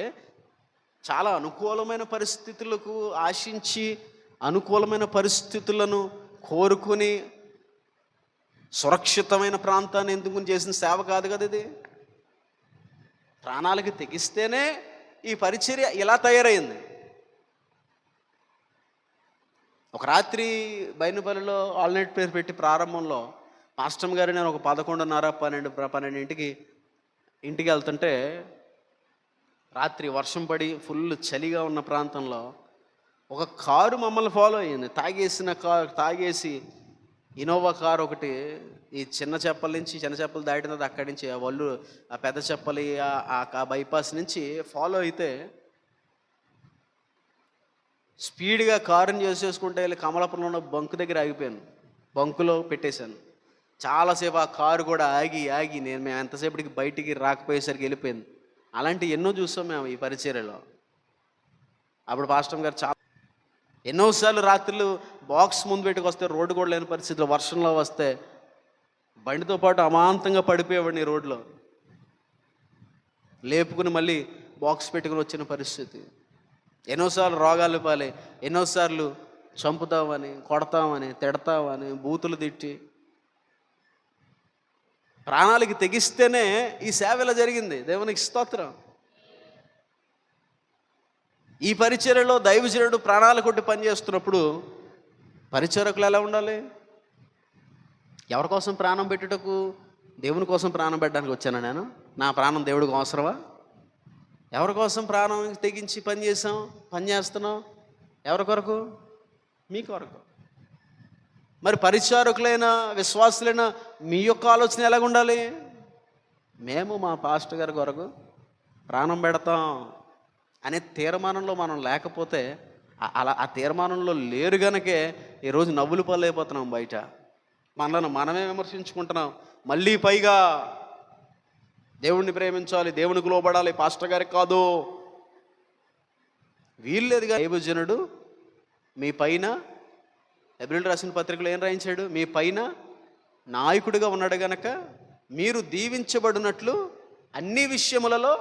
చాలా అనుకూలమైన పరిస్థితులకు ఆశించి, అనుకూలమైన పరిస్థితులను కోరుకుని, సురక్షితమైన ప్రాంతాన్ని ఎందుకు చేసిన సేవ కాదు కదా ఇది. ప్రాణాలకి తెగిస్తేనే ఈ పరిచర్య ఇలా తయారైంది. ఒక రాత్రి బైనపల్లిలో ఆల్ నైట్ ప్రేయర్ పెట్టి ప్రారంభంలో పాస్టమ్ గారు నేను ఒక 11:30, 12 ఇంటికి వెళ్తుంటే రాత్రి వర్షం పడి ఫుల్ చలిగా ఉన్న ప్రాంతంలో ఒక కారు మమ్మల్ని ఫాలో అయ్యింది. తాగేసి ఇనోవా కారు ఒకటి ఈ చిన్న చెప్పలు దాటిన తర్వాత అక్కడి నుంచి వాళ్ళు ఆ పెద్ద చెప్పలి ఆ బైపాస్ నుంచి ఫాలో అయితే స్పీడ్గా కారుని చేసేసుకుంటే వెళ్ళి కమలాపురంలో ఉన్న బంకు దగ్గర ఆగిపోయాను. బంకులో పెట్టేశాను. చాలాసేపు ఆ కారు కూడా ఆగి మేము ఎంతసేపటికి బయటికి రాకపోయేసరికి వెళ్ళిపోయింది. అలాంటి ఎన్నో చూస్తాం మేము ఈ పరిచర్యలో. అప్పుడు పాస్టమ్ గారు ఎన్నోసార్లు రాత్రులు బాక్స్ ముందు పెట్టుకొస్తే రోడ్డు కూడా లేని పరిస్థితిలో వర్షంలో వస్తే బండితో పాటు అమాంతంగా పడిపోయేవాడిని రోడ్లో. లేపుకుని మళ్ళీ బాక్స్ పెట్టుకుని వచ్చిన పరిస్థితి. ఎన్నోసార్లు రోగాలు పాలే, ఎన్నోసార్లు చంపుతామని, కొడతామని, తిడతామని, బూతులు తిట్టి ప్రాణాలకి తెగిస్తేనే ఈ సేవ ఇలా జరిగింది. దేవునికి స్తోత్రం. ఈ పరిచర్యలో దైవజనుడు ప్రాణాలు కొట్టి పనిచేస్తున్నప్పుడు పరిచారకులు ఎలా ఉండాలి? ఎవరి కోసం ప్రాణం పెట్టుటకు? దేవుని కోసం ప్రాణం పెట్టడానికి వచ్చానా నేను? నా ప్రాణం దేవుడికి అవసరమా? ఎవరి కోసం ప్రాణం తెగించి పని చేస్తున్నాం? ఎవరి కొరకు? మీ కొరకు. మరి పరిచారకులైన విశ్వాసులైన మీ యొక్క ఆలోచన ఎలాగ ఉండాలి? మేము మా పాస్టర్ గారి కొరకు ప్రాణం పెడతాం అనే తీర్మానంలో మనం లేకపోతే, ఆ తీర్మానంలో లేరు గనకే ఈరోజు నవ్వులు పల్లైపోతున్నాం. బయట మనలను మనమే విమర్శించుకుంటున్నాం. మళ్ళీ పైగా దేవుణ్ణి ప్రేమించాలి, దేవునికి లోబడాలి, పాస్టర్ గారికి కాదు. వీల్లేదుగా. దైవజనుడు మీ పైన, హెబ్రీయులకు రాసిన పత్రికలో ఏం రాయించాడు? మీ పైన నాయకుడిగా ఉన్నాడు గనక మీరు దీవించబడినట్లు అన్ని విషయములలో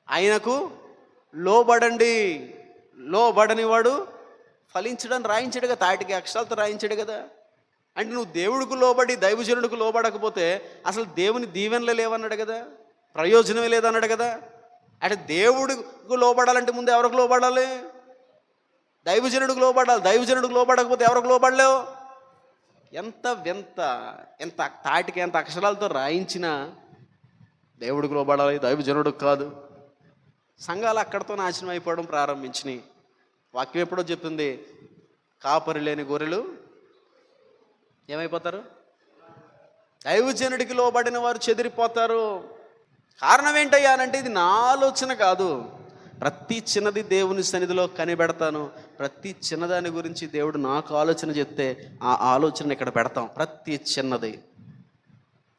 ఆయనకు లోబడండి. లోబడని వాడు ఫలించడానికి రాయించాడు కదా, తాటికి అక్షరాలతో రాయించాడు కదా. అంటే నువ్వు దేవుడికి లోబడి దైవజనుడికి లోబడకపోతే అసలు దేవుని దీవెనలే లేవన్నాడు కదా, ప్రయోజనమే లేదన్నాడు కదా. అంటే దేవుడికి లోబడాలంటే ముందు ఎవరికి లోబడాలి? దైవజనుడికి లోబడాలి. దైవజనుడికి లోబడకపోతే ఎవరికి లోబడలేవు? ఎంత తాటికి ఎంత అక్షరాలతో రాయించినా దేవుడికి లోబడాలి, దైవజనుడికి కాదు. సంఘాలు అక్కడితో నాశనం అయిపోవడం ప్రారంభించినాయి. వాక్యం ఎప్పుడో చెప్తుంది, కాపరి లేని గొర్రెలు ఏమైపోతారు? దైవజనుడికి లోబడిన వారు చెదిరిపోతారు. కారణం ఏంటయ్యా అంటే, ఇది నా ఆలోచన కాదు. ప్రతి చిన్నది దేవుని సన్నిధిలో కనిపెడతాను. ప్రతి చిన్నదాని గురించి దేవుడు నాకు ఆలోచన చెప్తే ఆ ఆలోచన ఇక్కడ పెడతాం. ప్రతి చిన్నది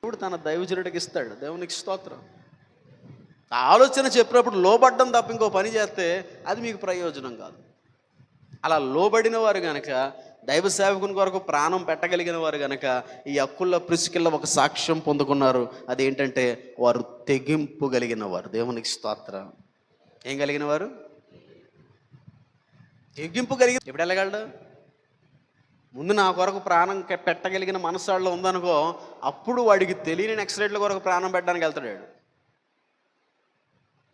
దేవుడు తన దైవజనుడికి ఇస్తాడు. దేవునికి స్తోత్రం. ఆ ఆలోచన చెప్పినప్పుడు లోబడ్డం తప్ప ఇంకో పని చేస్తే అది మీకు ప్రయోజనం కాదు. అలా లోబడిన వారు గనక, దైవ సేవకుని కొరకు ప్రాణం పెట్టగలిగిన వారు గనక ఈ అక్కుల్లో ప్రిస్కిల్లో ఒక సాక్ష్యం పొందుకున్నారు. అదేంటంటే వారు తెగింపు కలిగిన వారు. దేవునికి స్తోత్రం. ఏం కలిగిన వారు? తెగింపు కలిగిన. ఎప్పుడు వెళ్ళగలడు? ముందు నా కొరకు ప్రాణం పెట్టగలిగిన మనసాళ్ళు ఉందనుకో, అప్పుడు వాడికి తెలియని నెక్స్ట్ రేట్ల కొరకు ప్రాణం పెట్టడానికి వెళ్తాడు.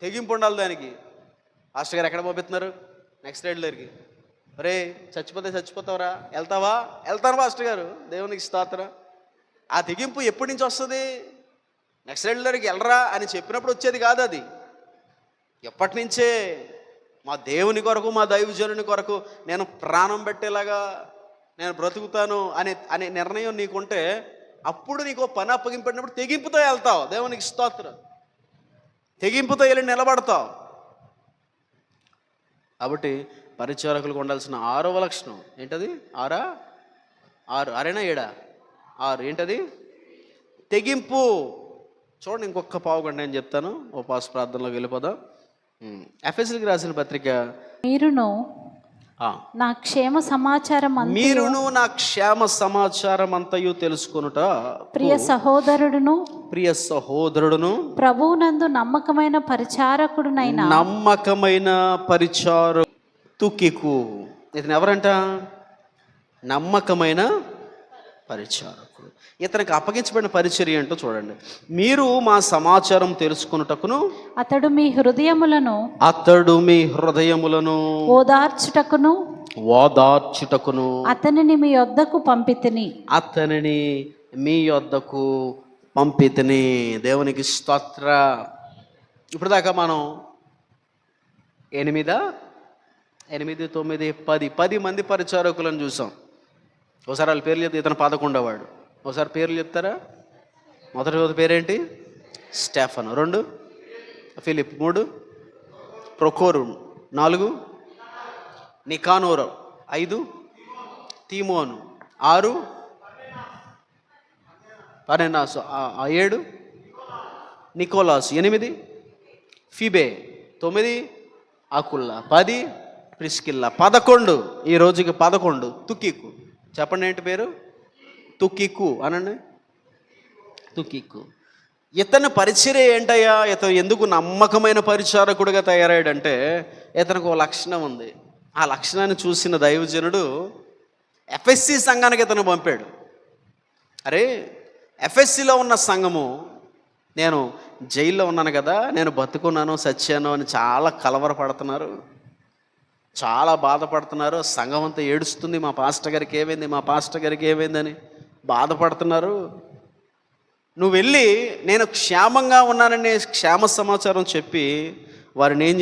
తెగింపు ఉండాలి దానికి. పాస్టర్ గారు ఎక్కడ పంపిస్తున్నారు? నెక్స్ట్ రేట్ దగ్గరికి. ఒరే చచ్చిపోతావరా? వెళ్తాను పాస్టర్ గారు. దేవునికి స్తోత్రం. ఆ తెగింపు ఎప్పటి నుంచి వస్తుంది? నెక్స్ట్ రేట్ దగ్గరికి వెళ్ళరా అని చెప్పినప్పుడు వచ్చేది కాదు. అది ఎప్పటి నుంచే మా దేవుని కొరకు, మా దైవజనుని కొరకు నేను ప్రాణం పెట్టేలాగా నేను బ్రతుకుతాను అనే నిర్ణయం నీకుంటే అప్పుడు నీకు పని అప్పగింపడినప్పుడు తెగింపుతో వెళ్తావు. దేవునికి స్తోత్రం. తెగింపుతో వెళ్ళి నిలబడతావు. కాబట్టి పరిచారకులకు ఉండాల్సిన 6వ లక్షణం ఏంటది? 6 6 7 6 ఏంటది? తెగింపు. చూడండి, ఇంకొక పావుగంట నేను చెప్తాను. ఉపవాస ప్రార్థనలోకి వెళ్ళిపోదాం. ఎఫెసీయులకు రాసిన పత్రిక. మీరును నా క్షేమ సమాచారం అంతయు మీరును నా క్షేమ సమాచారం అంతయు తెలుసుకొనుట ప్రియ సహోదరుడును ప్రియ సహోదరుడును ప్రభువునందు నమ్మకమైన పరిచారకుడునైన నమ్మకమైన పరిచారు తుకికు. ఇతను ఎవరంట? నమ్మకమైన పరిచారకుడు. ఇతనికి అప్పగించబడిన పరిచర్య ఏంటో చూడండి. మీరు మా సమాచారం తెలుసుకొనుటకును అతడు మీ హృదయములను ఓదార్చుటకును అతనిని మీ యొద్దకు పంపితిని. దేవునికి స్తోత్ర. ఇప్పుడు దాకా మనం 8, 9, 10 మంది పరిచారకులను చూసాం. ఒకసారి వాళ్ళ పేర్లు చెప్తే ఇతను 11వ వాడు. ఒకసారి పేర్లు చెప్తారా? మొదటి పేరేంటి? Stephen. 2 Philip. 3 Prochorus. 4 Nicanor. 5 Timon. 6 Parmenas. 7 Nicolas. 8 Phoebe. 9 Aquila. 10 Priscilla. 11 ఈ రోజుకి 11 తుకికు. చెప్పండి ఏంటి పేరు? తుకికు అనండి. తుకికు. ఇతని పరిచర్య ఏంటయ్యా? ఇతను ఎందుకు నమ్మకమైన పరిచారకుడిగా తయారయ్యాడంటే ఇతనికి ఒక లక్షణం ఉంది. ఆ లక్షణాన్ని చూసిన దైవజనుడు ఎఫ్ఎస్సి సంఘానికి ఇతను పంపాడు. అరే, ఎఫ్ఎస్సిలో ఉన్న సంఘము, నేను జైల్లో ఉన్నాను కదా, నేను బతుకున్నాను సచ్చాను అని చాలా కలవరపడుతున్నారు, చాలా బాధపడుతున్నారు. సంఘం అంతా ఏడుస్తుంది, మా పాస్టర్ గారికి ఏమైందని బాధపడుతున్నారు. నువ్వు వెళ్ళి నేను క్షేమంగా ఉన్నానని క్షేమ సమాచారం చెప్పి వారిని ఏం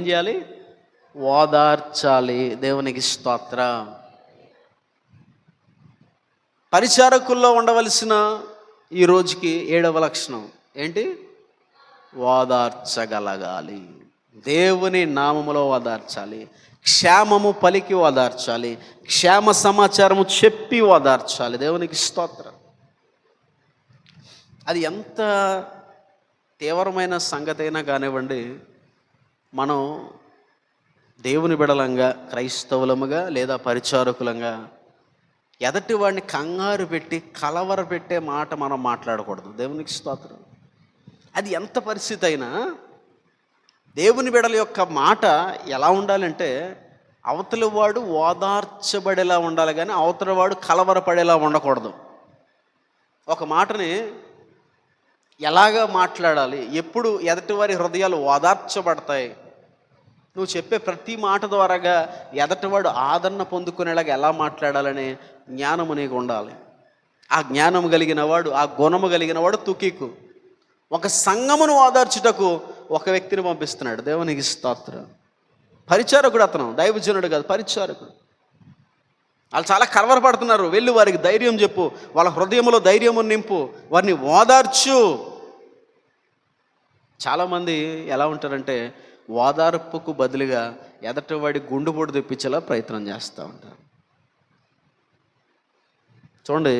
చేయాలి? ఓదార్చాలి. దేవునికి స్తోత్ర. పరిచారకుల్లో ఉండవలసిన ఈ రోజుకి 7వ లక్షణం ఏంటి? ఓదార్చగలగాలి. దేవుని నామములో ఓదార్చాలి. క్షేమము పలికి ఓదార్చాలి. క్షేమ సమాచారము చెప్పి ఓదార్చాలి. దేవునికి స్తోత్రం. అది ఎంత తీవ్రమైన సంగతి అయినా కానివ్వండి, మనం దేవుని బిడలంగా, క్రైస్తవులముగా లేదా పరిచారకులంగా ఎదటి వాడిని కంగారు పెట్టి కలవర పెట్టే మాట మనం మాట్లాడకూడదు. దేవునికి స్తోత్రం. అది ఎంత పరిస్థితి అయినా దేవుని బిడల యొక్క మాట ఎలా ఉండాలంటే అవతలి వాడు ఓదార్చబడేలా ఉండాలి, కానీ అవతలి వాడు కలవరపడేలా ఉండకూడదు. ఒక మాటని ఎలాగా మాట్లాడాలి, ఎప్పుడు ఎదటివారి హృదయాలు ఓదార్చబడతాయి, నువ్వు చెప్పే ప్రతి మాట ద్వారాగా ఎదటివాడు ఆదరణ పొందుకునేలాగా ఎలా మాట్లాడాలనే జ్ఞానము నీకు ఉండాలి. ఆ జ్ఞానము కలిగిన వాడు, ఆ గుణము కలిగిన వాడు తుకీకు. ఒక సంఘమును ఓదార్చుటకు ఒక వ్యక్తిని పంపిస్తున్నాడు. దేవునికి స్తోత్రం. పరిచారకుడు అతను, దైవజనుడు కాదు, పరిచారకుడు. వాళ్ళు చాలా కలవరపడుతున్నారు. వెళ్ళి వారికి ధైర్యం చెప్పు, వాళ్ళ హృదయంలో ధైర్యము నింపు, వారిని ఓదార్చు. చాలామంది ఎలా ఉంటారంటే ఓదార్పుకు బదులుగా ఎదటివాడి గుండెపోటు తెప్పించేలా ప్రయత్నం చేస్తూ ఉంటారు. చూడండి,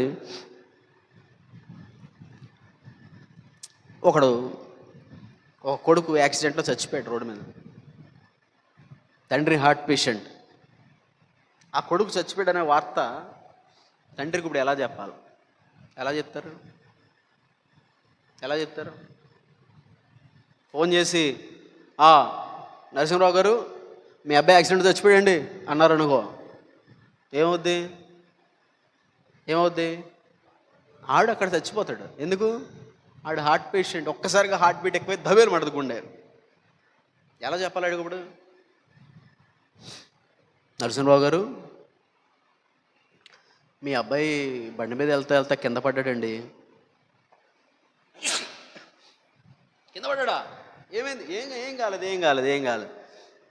ఒక కొడుకు యాక్సిడెంట్లో చచ్చిపోయాడు రోడ్డు మీద. తండ్రి హార్ట్ పేషెంట్. ఆ కొడుకు చచ్చిపోయాడు అనే వార్త తండ్రికి ఇప్పుడు ఎలా చెప్పాలి? ఎలా చెప్తారు? ఫోన్ చేసి, నరసింహరావు గారు మీ అబ్బాయి యాక్సిడెంట్ చచ్చిపోయాడండి అన్నారు అనుకో, ఏమవుద్ది? ఆడు అక్కడ చచ్చిపోతాడు. ఎందుకు? ఆడు హార్ట్ పేషెంట్. ఒక్కసారిగా హార్ట్ బీట్ ఎక్కువై దవేలు మడదుకుండే. ఎలా చెప్పాలి అడుగు ఇప్పుడు? నరసింహరావు గారు మీ అబ్బాయి బండి మీద వెళ్తా కింద పడ్డాడండి. కింద పడ్డా? ఏమైంది? ఏం కాలేదు.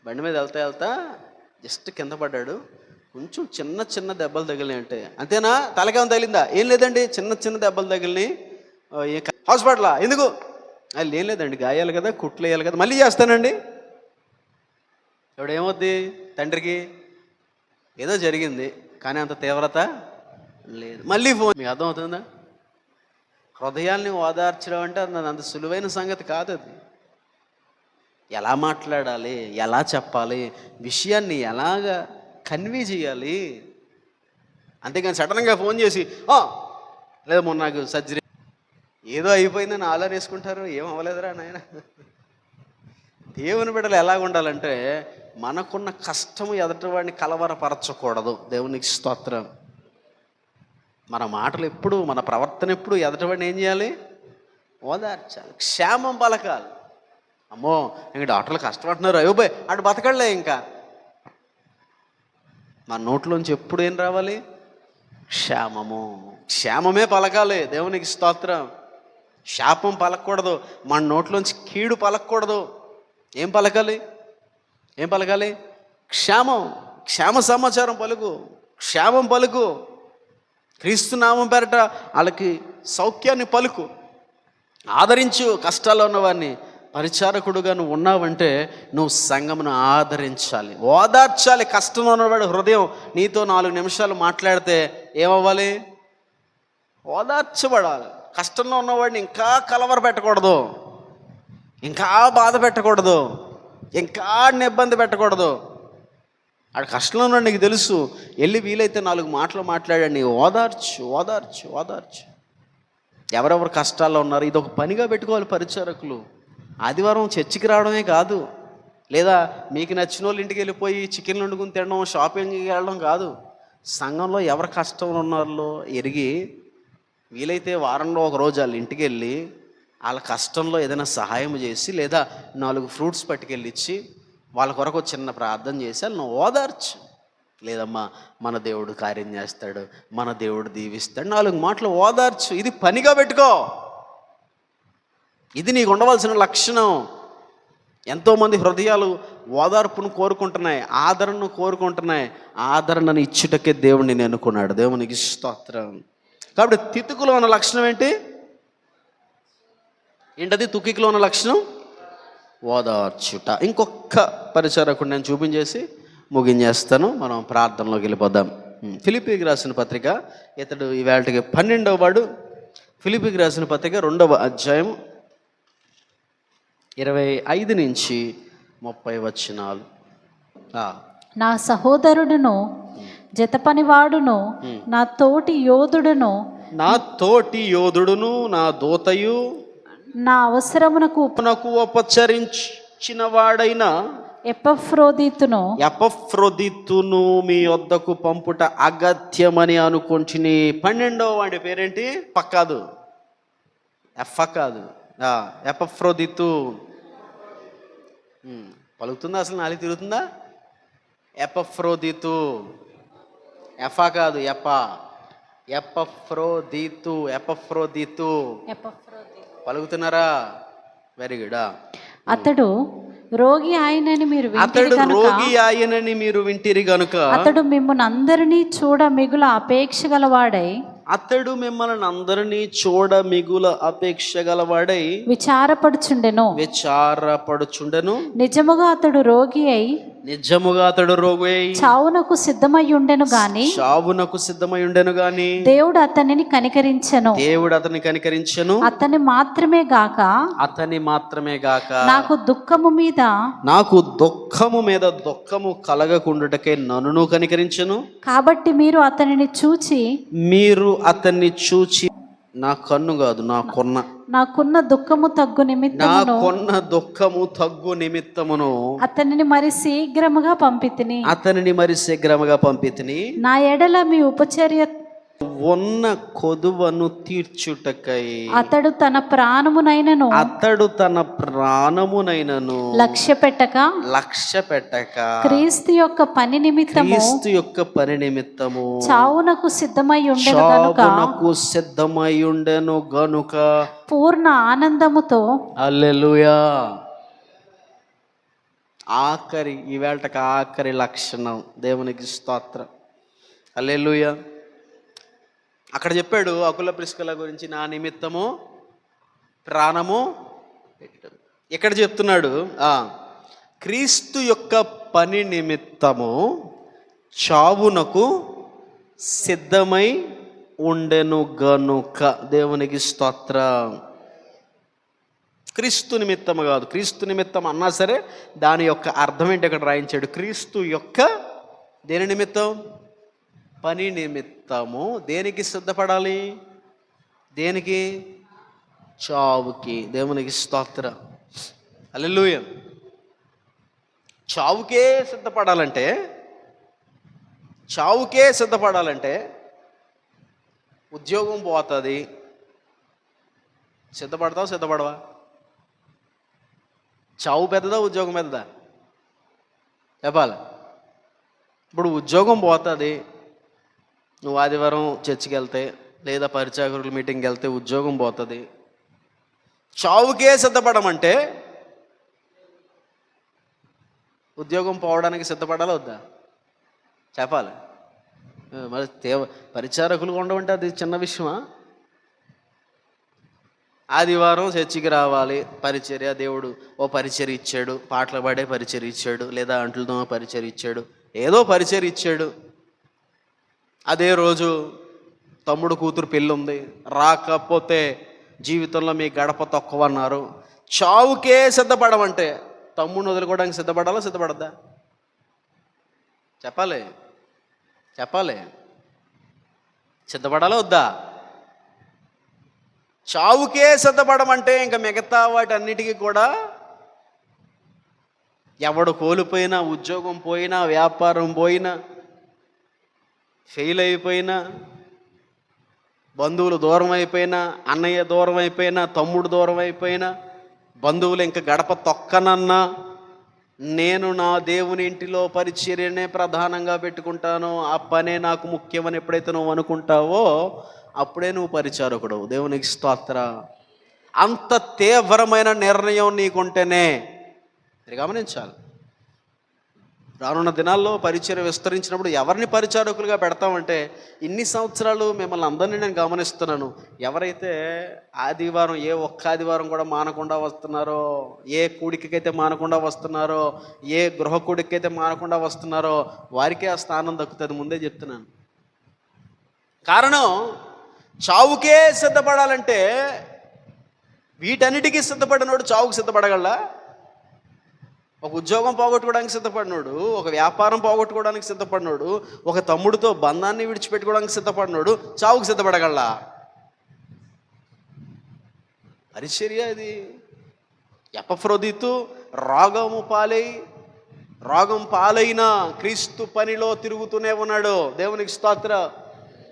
బండి మీద వెళ్తా జస్ట్ కింద పడ్డాడు, కొంచెం చిన్న దెబ్బలు తగిలినాయి అంటే. అంతేనా? తలకేమో తగిలిందా? ఏం లేదండి, చిన్న దెబ్బలు తగిలినాయి. హాస్పిటలా? ఎందుకు? అది ఏం లేదండి, గాయాలు కదా, కుట్లు వేయాలి కదా, మళ్ళీ చేస్తానండి. ఇప్పుడు ఏమవుద్ది? తండ్రికి ఏదో జరిగింది కానీ అంత తీవ్రత లేదు. మళ్ళీ ఫోన్. మీకు అర్థమవుతుందా? హృదయాల్ని ఓదార్చడం అంటే అంత సులువైన సంగతి కాదు. అది ఎలా మాట్లాడాలి, ఎలా చెప్పాలి, విషయాన్ని ఎలాగా కన్వే చేయాలి. అంతేగాని సడన్గా ఫోన్ చేసి లేదు మొన్న నాకు సర్జరీ ఏదో అయిపోయిందని ఆలోనేసుకుంటారు. ఏం అవ్వలేదురా నాయన. దేవుని బిడ్డలు ఎలాగ ఉండాలంటే మనకున్న కష్టము ఎదుటివాడిని కలవరపరచకూడదు. దేవునికి స్తోత్రం. మన మాటలు ఎప్పుడు, మన ప్రవర్తన ఎప్పుడు ఎదుటివాడిని ఏం చేయాలి? ఓదార్చాలి, క్షేమం పలకాలి. అమ్మో ఇంక డాక్టర్లు కష్టపడుతున్నారు, అయ్యోబాయ్ అటు బతకడలే. ఇంకా మన నోట్లోంచి ఎప్పుడు ఏం రావాలి? క్షేమము. క్షేమమే పలకాలి. దేవునికి స్తోత్రం. శాపం పలకూడదు. మన నోట్లోంచి కీడు పలకూడదు. ఏం పలకాలి? ఏం పలకాలి? క్షేమం. క్షేమ సమాచారం పలుకు, క్షేమం పలుకు. క్రీస్తు నామం పేరట వాళ్ళకి సౌఖ్యాన్ని పలుకు. ఆదరించు. కష్టాల్లో ఉన్నవాడిని పరిచారకుడుగా నువ్వు ఉన్నావంటే నువ్వు సంఘమును ఆదరించాలి, ఓదార్చాలి. కష్టంలో ఉన్నవాడు హృదయం నీతో 4 నిమిషాలు మాట్లాడితే ఏమవ్వాలి? ఓదార్చబడాలి. కష్టంలో ఉన్నవాడిని ఇంకా కలవర పెట్టకూడదు, ఇంకా బాధ పెట్టకూడదు, ఇంకా ఇబ్బంది పెట్టకూడదు. ఆడ కష్టంలో ఉన్నాడు నీకు తెలుసు, వెళ్ళి వీలైతే 4 మాటలు మాట్లాడండి. ఓదార్చు, ఓదార్చు, ఓదార్చు. ఎవరెవరు కష్టాల్లో ఉన్నారు ఇది ఒక పనిగా పెట్టుకోవాలి పరిచారకులు. ఆదివారం చర్చికి రావడమే కాదు, లేదా మీకు నచ్చిన వాళ్ళ ఇంటికి వెళ్ళిపోయి చికెన్లు వండుకుని తినడం, షాపింగ్కి వెళ్ళడం కాదు. సంఘంలో ఎవరు కష్టంలో ఉన్నారో ఎరిగి వీలైతే వారంలో ఒక రోజు వాళ్ళ ఇంటికి వెళ్ళి వాళ్ళ కష్టంలో ఏదైనా సహాయం చేసి, లేదా 4 ఫ్రూట్స్ పట్టుకెళ్ళి ఇచ్చి వాళ్ళ కొరకు చిన్న ప్రార్థన చేసి వాళ్ళని ఓదార్చు. లేదమ్మా మన దేవుడు కార్యం చేస్తాడు, మన దేవుడు దీవిస్తాడు, 4 మాటలు ఓదార్చు. ఇది పనిగా పెట్టుకో. ఇది నీకు ఉండవలసిన లక్షణం. ఎంతోమంది హృదయాలు ఓదార్పును కోరుకుంటున్నాయి, ఆదరణను కోరుకుంటున్నాయి. ఆదరణను ఇచ్చుటకే దేవుడిని ఎన్నుకున్నాడు. దేవునికి స్తోత్రం. కాబట్టి తితుకులో ఉన్న లక్షణం ఏంటది? తుకికిలో ఉన్న లక్షణం ఓదార్చుట. ఇంకొక పరిచారకుడు నేను చూపించేసి ముగించేస్తాను. మనం ప్రార్థనలోకి వెళ్ళిపోదాం. ఫిలిప్పీకి రాసిన పత్రిక, ఇతడు ఈవేళకి 12వ వాడు. ఫిలిప్పీకి రాసిన పత్రిక 2వ అధ్యాయం 25 నుంచి 30 వచనాలు. నా సహోదరుడును జతపనివాడును నా తోటి యోధుడును నా దూతయు నా అవసరమునకు ఉపచరించిన వాడైన ఎపఫ్రోదితును మీ వద్దకు పంపుట అగత్యమని అనుకుంటుని. 12వ వాడి పేరేంటి? కాదు, కాదు, ఎపఫ్రోదితు. పలుకుతుందా? అసలు నాలుగు తిరుగుతుందా? ఎపఫ్రోదితు. ఎఫా కాదు, ఎపఫ్రోదితు. పలుకుతున్నారా? Very good. అతడు రోగి ఆయనని మీరు వింటిరి గనుక అతడు మిమ్మల్ని అందరినీ చూడ మిగుల అపేక్ష గలవాడై విచారపడుచుండెను. నిజముగా అతడు రోగి అయి చావునకు సిద్ధమై ఉండెను గాని దేవుడు అతనిని కనికరించెను. అతని మాత్రమే గాక నాకు దుఃఖము మీద దుఃఖము కలగకుండుటకై నన్ను కనికరించెను. కాబట్టి మీరు అతనిని చూచి నా కన్ను కాదు, నాకున్న దుఃఖము తగ్గు నిమిత్తమును అతనిని మరి శీఘ్రముగా పంపితిని. నా ఎడల మీ ఉపచర్య ఉన్న కొదువను తీర్చుటకై అతడు తన ప్రాణమునైనను లక్ష్య పెట్టక క్రీస్తు యొక్క పని నిమిత్తము చావునకు సిద్ధమై ఉండెను గనుక పూర్ణ ఆనందముతో హల్లెలూయా. ఆఖరి లక్షణం. దేవునికి స్తోత్రం. హల్లెలూయా. అక్కడ చెప్పాడు అకుల ప్రిస్కిల గురించి, నా నిమిత్తము ప్రాణము. ఇక్కడ చెప్తున్నాడు క్రీస్తు యొక్క పని నిమిత్తము చావునకు సిద్ధమై ఉండెను గనుక. దేవునికి స్తోత్రం. క్రీస్తు నిమిత్తము కాదు. క్రీస్తు నిమిత్తం అన్నా సరే దాని యొక్క అర్థం ఏంటి అక్కడ రాయించాడు. క్రీస్తు యొక్క దేని నిమిత్తం? పని నిమిత్తము. దేనికి సిద్ధపడాలి? దేనికి? చావుకి. దేవునికి స్తోత్రం. హల్లెలూయా. చావుకే సిద్ధపడాలంటే ఉద్యోగం పోతుంది. సిద్ధపడవా? చావు పెద్దదా ఉద్యోగం పెద్దదా? చెప్పాలి. ఇప్పుడు ఉద్యోగం పోతుంది, నువ్వు ఆదివారం చర్చికి వెళ్తే లేదా పరిచారకుల మీటింగ్కి వెళ్తే ఉద్యోగం పోతుంది. చావుకే సిద్ధపడమంటే ఉద్యోగం పోవడానికి సిద్ధపడాలా వద్దా? చెప్పాలి. మరి పరిచారకులు ఉండమంటే అది చిన్న విషయమా? ఆదివారం చర్చికి రావాలి, పరిచర్య, దేవుడు ఓ పరిచర్య ఇచ్చాడు, పాటలు పాడే పరిచర్య ఇచ్చాడు, లేదా అంట్లతో పరిచర్య ఇచ్చాడు, ఏదో పరిచర్య ఇచ్చాడు. అదే రోజు తమ్ముడు కూతురు పెళ్ళి ఉంది, రాకపోతే జీవితంలో మీ గడప తక్కువన్నారు. చావుకే సిద్ధపడమంటే తమ్ముడిని వదులుకోవడానికి సిద్ధపడద్దా? చెప్పాలి. సిద్ధపడాలా వద్దా? చావుకే సిద్ధపడమంటే ఇంకా మిగతా వాటన్నిటికీ కూడా ఎవడు కోల్పోయినా, ఉద్యోగం పోయినా, వ్యాపారం పోయినా, ఫెయిల్ అయిపోయినా, బంధువులు దూరం అయిపోయినా, అన్నయ్య దూరం అయిపోయినా, తమ్ముడు దూరం అయిపోయినా, బంధువులు ఇంకా గడప తొక్కనన్నా, నేను నా దేవుని ఇంటిలో పరిచర్యనే ప్రధానంగా పెట్టుకుంటాను, ఆ పనే నాకు ముఖ్యమని ఎప్పుడైతే నువ్వు అనుకుంటావో అప్పుడే నువ్వు పరిచారకుడు. దేవునికి స్తోత్రం. అంత తీవ్రమైన నిర్ణయం నీకుంటేనే. మీరు గమనించాలి, రానున్న దినాల్లో పరిచర్య విస్తరించినప్పుడు ఎవరిని పరిచారకులుగా పెడతామంటే, ఇన్ని సంవత్సరాలు మిమ్మల్ని అందరినీ నేను గమనిస్తున్నాను, ఎవరైతే ఆదివారం ఏ ఒక్క ఆదివారం కూడా మానకుండా వస్తున్నారో, ఏ కూడికైతే మానకుండా వస్తున్నారో, ఏ గృహ కూడికైతే మానకుండా వస్తున్నారో వారికే ఆ స్థానం దక్కుతుంది. ముందే చెప్తున్నాను. కారణం, చావుకే సిద్ధపడాలంటే వీటన్నిటికీ సిద్ధపడినోడు చావుకు సిద్ధపడగలడా? ఒక ఉద్యోగం పోగొట్టుకోవడానికి సిద్ధపడినోడు, ఒక వ్యాపారం పోగొట్టుకోవడానికి సిద్ధపడినోడు, ఒక తమ్ముడితో బంధాన్ని విడిచిపెట్టుకోవడానికి సిద్ధపడినోడు చావుకు సిద్ధపడగలడా? పరిచర్య అది. ఎపఫ్రోదితు రోగం పాలైన క్రీస్తు పనిలో తిరుగుతూనే ఉన్నాడు. దేవునికి స్తోత్రం.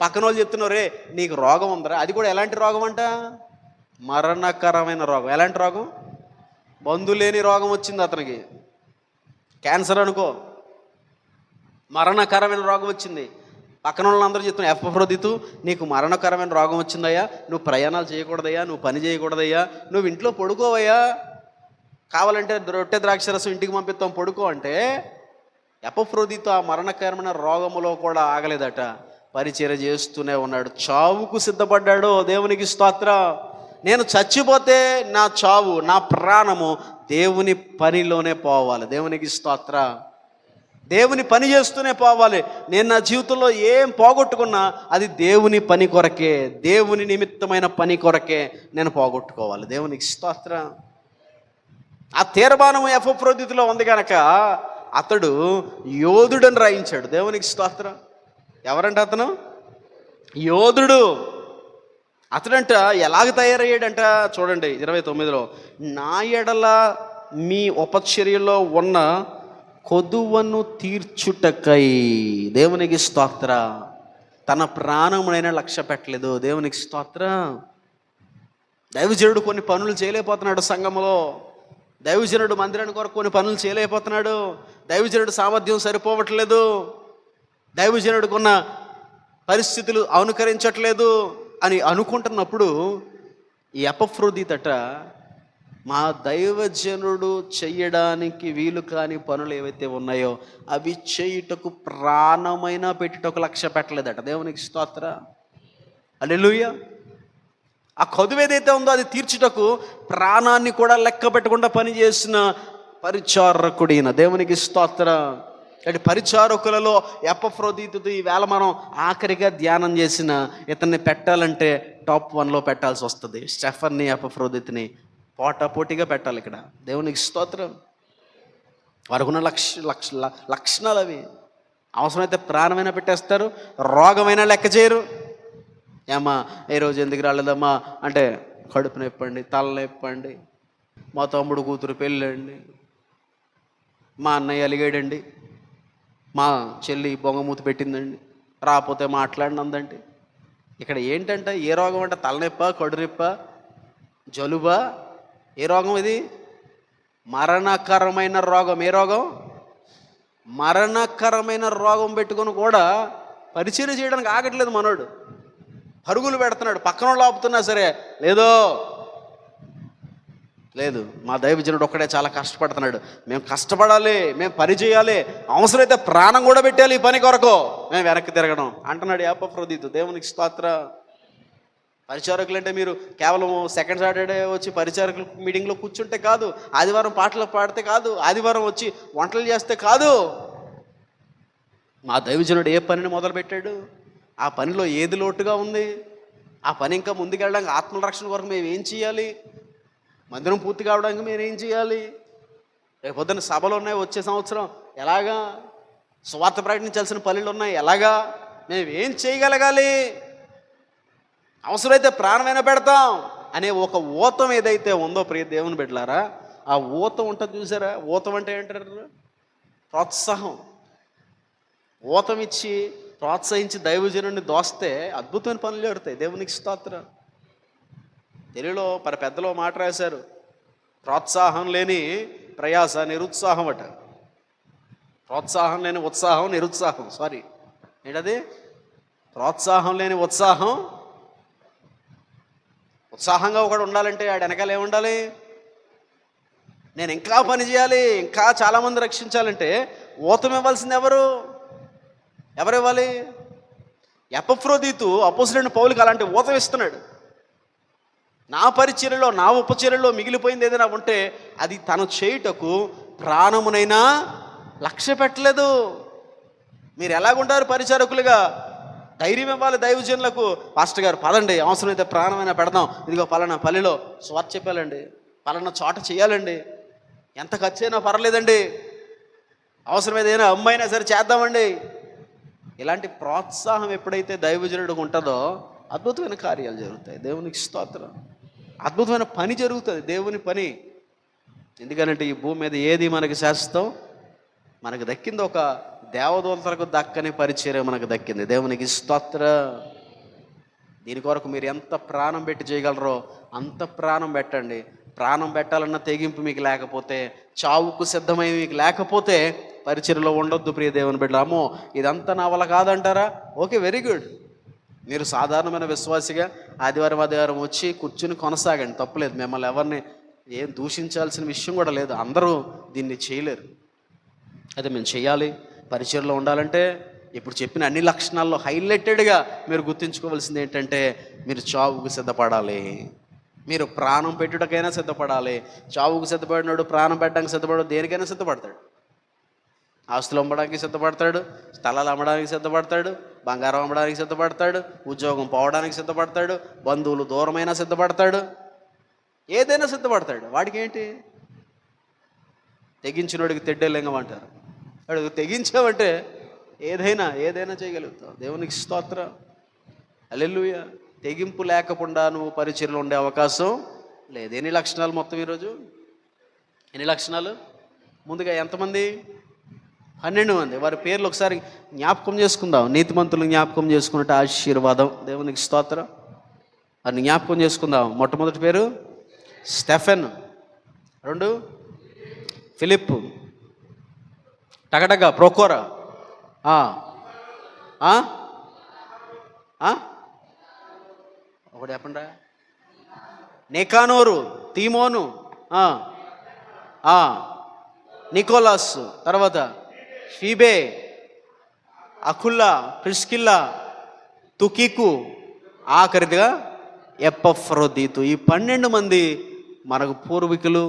పక్కన వాళ్ళు చెప్తున్నారు, రే నీకు రోగం ఉందరా. అది కూడా ఎలాంటి రోగం అంట? మరణకరమైన రోగం. ఎలాంటి రోగం? బంధులేని రోగం వచ్చింది అతనికి. క్యాన్సర్ అనుకో, మరణకరమైన రోగం వచ్చింది. పక్కన వాళ్ళందరూ చెప్తున్నారు, ఎపఫ్రోదితు నీకు మరణకరమైన రోగం వచ్చిందయ్యా, నువ్వు ప్రయాణాలు చేయకూడదయ్యా, నువ్వు పని చేయకూడదయ్యా, నువ్వు ఇంట్లో పడుకోవయ్యా, కావాలంటే రొట్టె ద్రాక్షరసం ఇంటికి పంపిస్తాం పడుకో అంటే, ఎపఫ్రోదితు ఆ మరణకరమైన రోగములో కూడా ఆగలేదట, పరిచర్య చేస్తూనే ఉన్నాడు. చావుకు సిద్ధపడ్డాడు. దేవునికి స్తోత్రం. నేను చచ్చిపోతే నా చావు, నా ప్రాణము దేవుని పనిలోనే పోవాలి. దేవునికి స్తోత్రం. దేవుని పని చేస్తూనే పోవాలి. నేను నా జీవితంలో ఏం పోగొట్టుకున్నా అది దేవుని పని కొరకే, దేవుని నిమిత్తమైన పని కొరకే నేను పోగొట్టుకోవాలి. దేవునికి స్తోత్రం. ఆ తీర్మానం ఎపఫ్రోదితులో ఉంది కనుక అతడు యోధుడని రాయించాడు. దేవునికి స్తోత్రం. ఎవరంట అతను? యోధుడు. అతడంట ఎలాగ తయారయ్యాడంట చూడండి 29లో, నా ఎడల మీ ఉపచర్యలో ఉన్న కొదువను తీర్చుటకై. దేవునికి స్తోత్రం. తన ప్రాణమునైనా లక్ష్య పెట్టలేదు. దేవునికి స్తోత్రం. దైవజనుడు కొన్ని పనులు చేయలేకపోతున్నాడు సంఘములో. దైవజనుడు మందిరానికి కొరకు కొన్ని పనులు చేయలేకపోతున్నాడు. దైవజనుడు సామర్థ్యం సరిపోవట్లేదు. దైవజనుడికున్న పరిస్థితులు అనుకరించట్లేదు అని అనుకుంటున్నప్పుడు ఈ ఎపఫ్రోదితట మా దైవజనుడు చెయ్యడానికి వీలు కాని పనులు ఏవైతే ఉన్నాయో అవి చేయుటకు ప్రాణమైనా పెట్టుటకు లక్ష్య పెట్టలేదట. దేవునికి స్తోత్రం. హల్లెలూయా. ఆ కొదువు ఏదైతే ఉందో అది తీర్చుటకు ప్రాణాన్ని కూడా లెక్క పెట్టకుండా పనిచేసిన పరిచారకుడిన. దేవునికి స్తోత్రం. అంటే పరిచారకులలో ఎపఫ్రోదితు ఈవేళ మనం ఆఖరిగా ధ్యానం చేసిన ఇతన్ని పెట్టాలంటే టాప్ 1లో పెట్టాల్సి వస్తుంది. స్టెఫన్ని, ఎపఫ్రోదితుని పోటాపోటీగా పెట్టాలి ఇక్కడ. దేవునికి స్తోత్రం. వారికి ఉన్న లక్షణాలు అవి. అవసరమైతే ప్రాణమైనా పెట్టేస్తారు, రోగమైనా లెక్క చేయరు. ఏమ్మా ఈరోజు ఎందుకు రాలేదమ్మా అంటే కడుపు నొప్పండి, తల నొప్పండి, మా తమ్ముడు కూతురు పెళ్ళండి, మా అన్నయ్య అలిగాడండి, మా చెల్లి బొంగమూతి పెట్టిందండి, రాకపోతే మాట్లాడినందండి. ఇక్కడ ఏంటంటే ఏ రోగం అంటే తలనొప్ప, కడునొప్ప, జలుబా? ఏ రోగం ఇది? మరణకరమైన రోగం. ఏ రోగం? మరణకరమైన రోగం పెట్టుకొని కూడా పరిచయం చేయడానికి ఆగట్లేదు మనోడు. పరుగులు పెడుతున్నాడు, పక్కన వాళ్ళు ఆపుతున్నా సరే లేదు. మా దైవజనుడు ఒక్కడే చాలా కష్టపడుతున్నాడు. మేము కష్టపడాలి, మేము పని చేయాలి, అవసరమైతే ప్రాణం కూడా పెట్టాలి ఈ పని కొరకు, మేము వెనక్కి తిరగడం అంటున్నాడు ఎపఫ్రోదితు. దేవునికి స్తోత్ర. పరిచారకులు అంటే మీరు కేవలం సెకండ్ సాటర్డే వచ్చి పరిచారకులు మీటింగ్లో కూర్చుంటే కాదు, ఆదివారం పాటలు పాడితే కాదు, ఆదివారం వచ్చి వంటలు చేస్తే కాదు. మా దైవజనుడు ఏ పనిని మొదలుపెట్టాడు, ఆ పనిలో ఏది లోటుగా ఉంది, ఆ పని ఇంకా ముందుకెళ్ళడానికి ఆత్మల రక్షణ కొరకు మేము ఏం చేయాలి, మందిరం పూర్తి కావడానికి మీరు ఏం చేయాలి, రేపొద్దున సభలు ఉన్నాయి వచ్చే సంవత్సరం ఎలాగా, సువార్త ప్రకటించాల్సిన పనులు ఉన్నాయి ఎలాగా, మేము ఏం చేయగలగాలి, అవసరమైతే ప్రాణమైనా పెడతాం అనే ఒక ఊతం ఏదైతే ఉందో ప్రియ దేవుని బిడ్డలారా, ఆ ఊతం ఉంటుంది చూసారా. ఊతం అంటే ఏంటారు? ప్రోత్సాహం. ఊతం ఇచ్చి ప్రోత్సహించి దైవజనుడిని దోస్తే అద్భుతమైన పనులు జరుగుతాయి. దేవునికి స్తోత్రం. తెలుగులో పెద్దలో మాట రాశారు, ప్రోత్సాహం లేని ప్రయాస నిరుత్సాహం అట. ప్రోత్సాహం లేని ఉత్సాహం నిరుత్సాహం. సారీ, ఏంటది? ప్రోత్సాహం లేని ఉత్సాహం. ఉత్సాహంగా ఒకడు ఉండాలంటే ఆడు వెనకాల ఏముండాలి? నేను ఇంకా పని చేయాలి, ఇంకా చాలామంది రక్షించాలంటే ఊతం ఇవ్వాల్సింది ఎవరు ఇవ్వాలి? ఎపఫ్రోదితు అపోస్తలుడైన పౌలుకి అలాంటి ఊతం ఇస్తున్నాడు. నా పరిచర్యలో, నా ఉపచర్యలో మిగిలిపోయింది ఏదైనా ఉంటే అది తను చేయుటకు ప్రాణమునైనా లక్ష్య పెట్టలేదు. మీరు ఎలాగుంటారు పరిచారకులుగా? ధైర్యం ఇవ్వాలి దైవజనులకు. పాస్టర్ గారు పదండి, అవసరమైతే ప్రాణమైనా పెడదాం, ఇదిగో పలానా పల్లెలో స్వార్థ చెప్పాలండి, పలానా చోట చేయాలండి, ఎంత ఖర్చు అయినా పర్లేదండి, అవసరమైతే ఏదైనా అమ్మైనా సరే చేద్దామండి. ఇలాంటి ప్రోత్సాహం ఎప్పుడైతే దైవజనుడికి ఉంటుందో అద్భుతమైన కార్యాలు జరుగుతాయి. దేవునికి స్తోత్రం. అద్భుతమైన పని జరుగుతుంది, దేవుని పని. ఎందుకనంటే ఈ భూమి మీద ఏది మనకి శాశ్వతం? మనకు దక్కింది ఒక దేవదూతలకు దక్కని పరిచర్య మనకు దక్కింది. దేవునికి స్తోత్రం. దీని కొరకు మీరు ఎంత ప్రాణం పెట్టి చేయగలరో అంత ప్రాణం పెట్టండి. ప్రాణం పెట్టాలన్న తెగింపు మీకు లేకపోతే, చావుకు సిద్ధమై మీకు లేకపోతే పరిచర్యలో ఉండొద్దు ప్రియ దేవుని బిడ్డ. అమ్మో ఇదంతా నా వల్ల కాదంటారా? Okay, very good. మీరు సాధారణమైన విశ్వాసిగా ఆదివారం వచ్చి కూర్చుని కొనసాగండి, తప్పులేదు. మిమ్మల్ని ఎవరిని ఏం దూషించాల్సిన విషయం కూడా లేదు. అందరూ దీన్ని చేయలేరు. అదే మేము చేయాలి, పరిచర్యలో ఉండాలంటే ఇప్పుడు చెప్పిన అన్ని లక్షణాల్లో హైలైటెడ్గా మీరు గుర్తుంచుకోవాల్సింది ఏంటంటే, మీరు చావుకు సిద్ధపడాలి, మీరు ప్రాణం పెట్టుటకైనా సిద్ధపడాలి. చావుకు సిద్ధపడినాడు, ప్రాణం పెట్టడానికి సిద్ధపడాడు, దేనికైనా సిద్ధపడతాడు. ఆస్తులు అమ్మడానికి సిద్ధపడతాడు, స్థలాలు అమ్మడానికి సిద్ధపడతాడు, బంగారం అమ్మడానికి సిద్ధపడతాడు, ఉద్యోగం పోవడానికి సిద్ధపడతాడు, బంధువులు దూరమైనా సిద్ధపడతాడు, ఏదైనా సిద్ధపడతాడు. వాడికి ఏంటి? తెగించినోడికి తెడ్డేలింగం అంటారు. వాడికి తెగించావంటే ఏదైనా చేయగలుగుతావు. దేవునికి స్తోత్రం. హల్లెలూయా. తెగింపు లేకుండా నువ్వు పరిచర్యలో ఉండే అవకాశం లేదు. ఎన్ని లక్షణాలు మొత్తం ఈరోజు? ఎన్ని లక్షణాలు? ముందుగా ఎంతమంది? 12 మంది. వారి పేర్లు ఒకసారి జ్ఞాపకం చేసుకుందాం. నీతిమంతులు జ్ఞాపకం చేసుకున్నట్టు ఆశీర్వాదం. దేవునికి స్తోత్రం. వారిని జ్ఞాపకం చేసుకుందాం. మొట్టమొదటి పేరు స్టెఫెన్, 2 ఫిలిప్, టగటగ ప్రోకోరా, ఒకటి చెప్పండి, నికానోరు, తీమోను, నికోలాస్, తర్వాత ఫీబే, అకుల్లా, ప్రిస్కిల్లా, తుకికు, ఆఖరిదిగా ఎపఫ్రోదితు. ఈ 12 మంది మనకు పూర్వీకులు,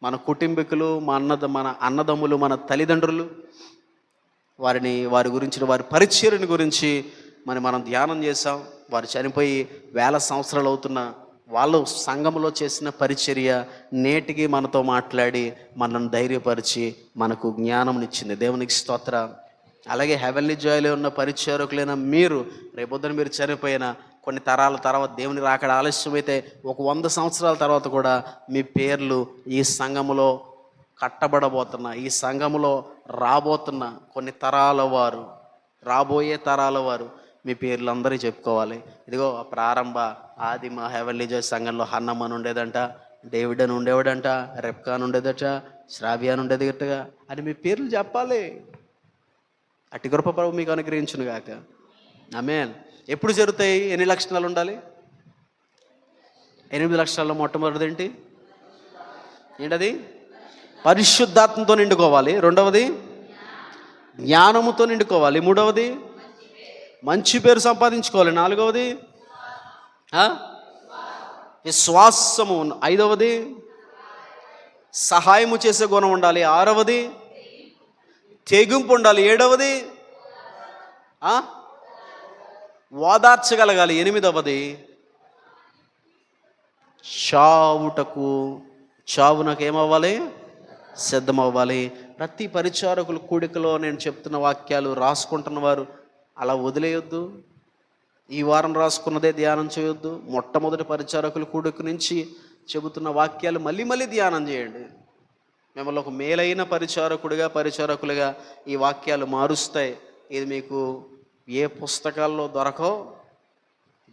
మన కుటుంబీకులు, మన అన్నదమ్ములు, మన తల్లిదండ్రులు. వారి గురించి, వారి పరిచర్యని గురించి మనం ధ్యానం చేసాం. వారు చనిపోయి 1000 సంవత్సరాలు అవుతున్న వాళ్ళు సంఘంలో చేసిన పరిచర్య నేటికి మనతో మాట్లాడి మనల్ని ధైర్యపరిచి మనకు జ్ఞానంనిచ్చింది. దేవునికి స్తోత్ర. అలాగే హెవెన్లీ జాయ్లో ఉన్న పరిచారకులైన మీరు రేపొద్దున మీరు చనిపోయిన కొన్ని తరాల తర్వాత దేవుని రాకడ ఆలస్యమైతే ఒక 100 సంవత్సరాల తర్వాత కూడా మీ పేర్లు ఈ సంఘములో కట్టబడబోతున్న, ఈ సంఘములో రాబోతున్న కొన్ని తరాల వారు, రాబోయే తరాల వారు మీ పేర్లు అందరూ చెప్పుకోవాలి. ఇదిగో ప్రారంభ ఆదిమ హెవెన్లీ జాయ్ సంఘంలో హన్నమ్మని ఉండేదంట, డేవిడ్ అని ఉండేవాడంట, రెప్కా అని ఉండేదట, శ్రావ్య అని ఉండేది గట్టగా అని మీ పేర్లు చెప్పాలి. అట్టి కృప ప్రభు మీకు అనుగ్రహించును గాక. ఆమేన్. ఎప్పుడు జరుగుతాయి? ఎన్ని లక్షణాలు ఉండాలి? 8 లక్షణాల్లో మొట్టమొదటిది ఏంటది? పరిశుద్ధాత్మతో నిండుకోవాలి. రెండవది జ్ఞానముతో నిండుకోవాలి. మూడవది మంచి పేరు సంపాదించుకోవాలి. నాలుగవది విశ్వాసము. ఐదవది సహాయము చేసే గుణం ఉండాలి. ఆరవది తెగింపు ఉండాలి. ఏడవది ఓదార్చగలగాలి. ఎనిమిదవది చావునకు ఏమవ్వాలి? సిద్ధమవ్వాలి. ప్రతి పరిచారకుల కూడికలో నేను చెప్తున్న వాక్యాలు రాసుకుంటున్న వారు అలా వదిలేయొద్దు. ఈ వారం రాసుకున్నదే ధ్యానం చేయొద్దు. మొట్టమొదటి పరిచారకుల కూడిక నుంచి చెబుతున్న వాక్యాలు మళ్ళీ మళ్ళీ ధ్యానం చేయండి. మిమ్మల్ని ఒక మేలైన పరిచారకులుగా ఈ వాక్యాలు మారుస్తాయి. ఇది మీకు ఏ పుస్తకాల్లో దొరకవు,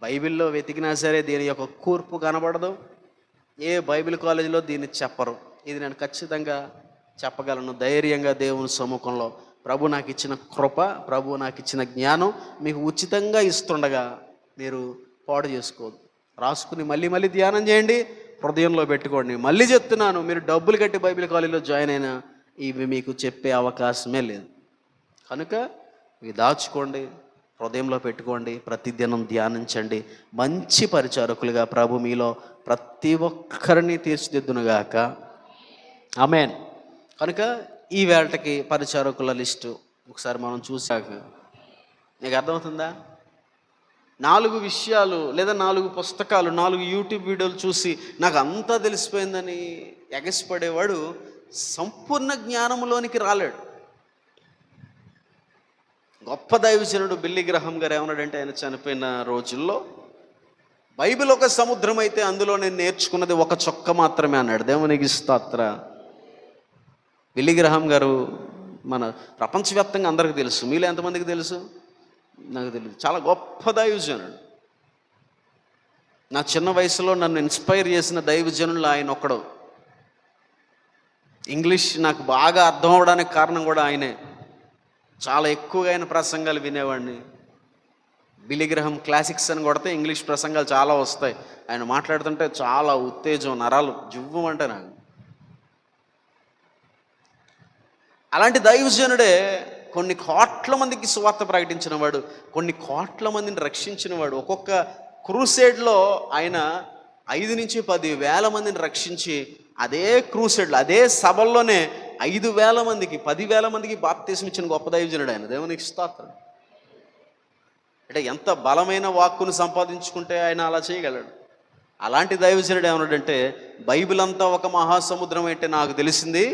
బైబిల్లో వెతికినా సరే దీని యొక్క కూర్పు కనబడదు, ఏ బైబిల్ కాలేజీలో దీన్ని చెప్పరు. ఇది నేను ఖచ్చితంగా చెప్పగలను ధైర్యంగా దేవుని సమ్ముఖంలో. ప్రభు నాకు ఇచ్చిన కృప, ప్రభు నాకు ఇచ్చిన జ్ఞానం మీకు ఉచితంగా ఇస్తుండగా మీరు పాడు చేసుకోవద్దు. రాసుకుని మళ్ళీ మళ్ళీ ధ్యానం చేయండి, హృదయంలో పెట్టుకోండి. మళ్ళీ చెప్తున్నాను, మీరు డబ్బులు కట్టి బైబిల్ కాలేజీలో జాయిన్ అయినా ఇవి మీకు చెప్పే అవకాశమే లేదు. కనుక ఇవి దాచుకోండి, హృదయంలో పెట్టుకోండి, ప్రతిదినం ధ్యానించండి. మంచి పరిచారకులుగా ప్రభు మీలో ప్రతి ఒక్కరిని తీర్చిదిద్దునుగాక. ఆమేన్. కనుక ఈ వేళకి పరిచారకుల లిస్టు ఒకసారి మనం చూసాక నీకు అర్థమవుతుందా? 4 విషయాలు లేదా 4 పుస్తకాలు, 4 యూట్యూబ్ వీడియోలు చూసి నాకు అంతా తెలిసిపోయిందని ఎగసిపడేవాడు సంపూర్ణ జ్ఞానంలోనికి రాలేడు. గొప్ప దైవజనుడు బిల్లీ గ్రహం గారు ఏమన్నాడంటే, ఆయన చనిపోయిన రోజుల్లో బైబిల్ ఒక సముద్రం అయితే అందులో నేను నేర్చుకున్నది ఒక చొక్క మాత్రమే అన్నాడు. దేవునికి స్తోత్ర. బిల్లీ గ్రహం గారు మన ప్రపంచవ్యాప్తంగా అందరికీ తెలుసు. మీలో ఎంతమందికి తెలుసు? నాకు తెలియదు. చాలా గొప్ప దైవజనుడు. నా చిన్న వయసులో నన్ను ఇన్స్పైర్ చేసిన దైవజనులు ఆయన ఒక్కడు. ఇంగ్లీష్ నాకు బాగా అర్థం అవడానికి కారణం కూడా ఆయనే. చాలా ఎక్కువగా ఆయన ప్రసంగాలు వినేవాడిని. బిల్లీ గ్రహం క్లాసిక్స్ అని కొడితే ఇంగ్లీష్ ప్రసంగాలు చాలా వస్తాయి. ఆయన మాట్లాడుతుంటే చాలా ఉత్తేజం, నరాలు జువ్వమంటే నాకు. అలాంటి దైవజనుడే కొన్ని కోట్ల మందికి సువార్త ప్రకటించిన వాడు, కొన్ని కోట్ల మందిని రక్షించిన వాడు. ఒక్కొక్క క్రూసేడ్లో ఆయన 5 నుంచి 10,000 మందిని రక్షించి అదే క్రూసేడ్లో అదే సభల్లోనే 5,000 మందికి 10,000 మందికి బాప్తిసం ఇచ్చిన గొప్ప దైవజనుడు ఆయన. దేవునికి స్తోత్రం. అంటే ఎంత బలమైన వాక్కును సంపాదించుకుంటే ఆయన అలా చేయగలడు. అలాంటి దైవజనుడు ఏమన్నాడంటే, బైబిల్ అంతా ఒక మహాసముద్రం అంటే నాకు తెలిసింది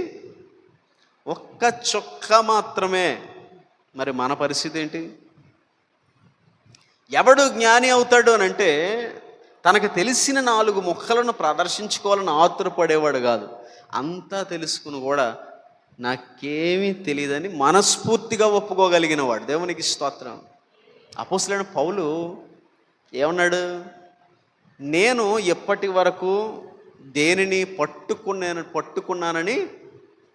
ఒక్క చొక్క మాత్రమే. మరి మన పరిస్థితి ఏంటి? ఎవడు జ్ఞాని అవుతాడు అని అంటే తనకు తెలిసిన 4 ముక్కలను ప్రదర్శించుకోవాలని ఆతురపడేవాడు కాదు. అంతా తెలుసుకుని కూడా నాకేమీ తెలియదని మనస్ఫూర్తిగా ఒప్పుకోగలిగిన వాడు. దేవునికి స్తోత్రం. అపోస్తలుడైన పౌలు ఏమన్నాడు? నేను ఎప్పటి వరకు దేనిని పట్టుకున్నానని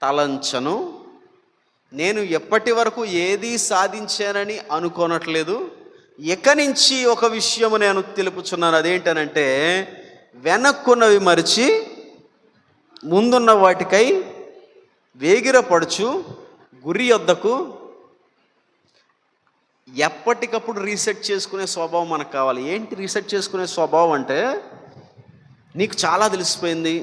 తలంచను, నేను ఎప్పటి వరకు ఏది సాధించానని అనుకోనట్లేదు. ఇక నుంచి ఒక విషయము నేను తెలుపుచున్నాను. అదేంటనంటే, వెనక్కున్నవి మరిచి ముందున్న వాటికై వేగిరపడుచు గురి యొద్దకు. ఎప్పటికప్పుడు రీసెట్ చేసుకునే స్వభావం మనకు కావాలి. ఏంటి రీసెట్ చేసుకునే స్వభావం అంటే, నీకు చాలా తెలిసిపోయింది,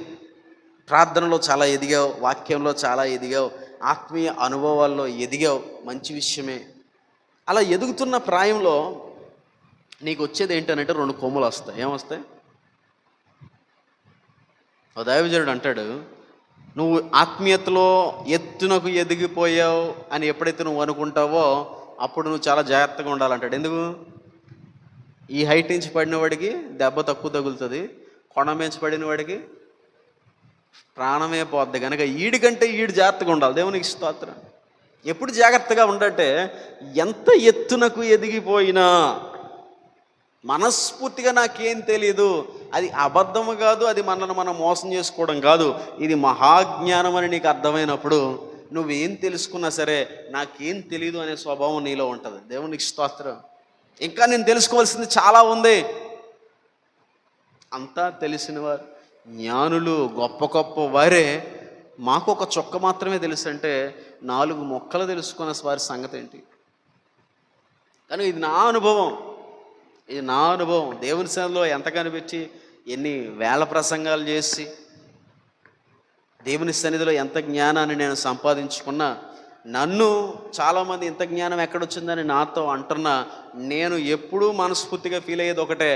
ప్రార్థనలో చాలా ఎదిగావు, వాక్యంలో చాలా ఎదిగావు, ఆత్మీయ అనుభవాల్లో ఎదిగావు, మంచి విషయమే. అలా ఎదుగుతున్న ప్రాయంలో నీకు వచ్చేది ఏంటనంటే 2 కొమ్ములు వస్తాయి. ఏమొస్తాయి? ఓ దైవజనుడు అంటాడు, నువ్వు ఆత్మీయతలో ఎత్తునకు ఎదిగిపోయావు అని ఎప్పుడైతే నువ్వు అనుకుంటావో అప్పుడు నువ్వు చాలా జాగ్రత్తగా ఉండాలంటాడు. ఎందుకు? ఈ హైట్ నుంచి పడిన వాడికి దెబ్బ తక్కువ తగులుతుంది, కొండ మించి పడిన వాడికి ప్రాణమే పోద్ది. కనుక ఈడికంటే ఈడు జాగ్రత్తగా ఉండాలి. దేవునికి స్తోత్రం. ఎప్పుడు జాగ్రత్తగా ఉండంటే, ఎంత ఎత్తునకు ఎదిగిపోయినా మనస్ఫూర్తిగా నాకేం తెలియదు, అది అబద్ధము కాదు, అది మనల్ని మనం మోసం చేసుకోవడం కాదు, ఇది మహాజ్ఞానం అని నీకు అర్థమైనప్పుడు నువ్వేం తెలుసుకున్నా సరే నాకేం తెలియదు అనే స్వభావం నీలో ఉంటుంది. దేవునికి స్తోత్రం. ఇంకా నేను తెలుసుకోవాల్సింది చాలా ఉంది. అంతా తెలిసిన వారు, జ్ఞానులు, గొప్ప గొప్ప వారే మాకు ఒక చొక్క మాత్రమే తెలుసు అంటే 4 మొక్కలు తెలుసుకున్న వారి సంగతి ఏంటి? కానీ ఇది నా అనుభవం, ఇది నా అనుభవం. దేవుని సన్నిధిలో ఎంత కనిపెట్టి ఎన్ని వేల ప్రసంగాలు చేసి దేవుని సన్నిధిలో ఎంత జ్ఞానాన్ని నేను సంపాదించుకున్నా, నన్ను చాలామంది ఇంత జ్ఞానం ఎక్కడొచ్చిందని నాతో అంటున్నా, నేను ఎప్పుడూ మనస్ఫూర్తిగా ఫీల్ అయ్యేది ఒకటే,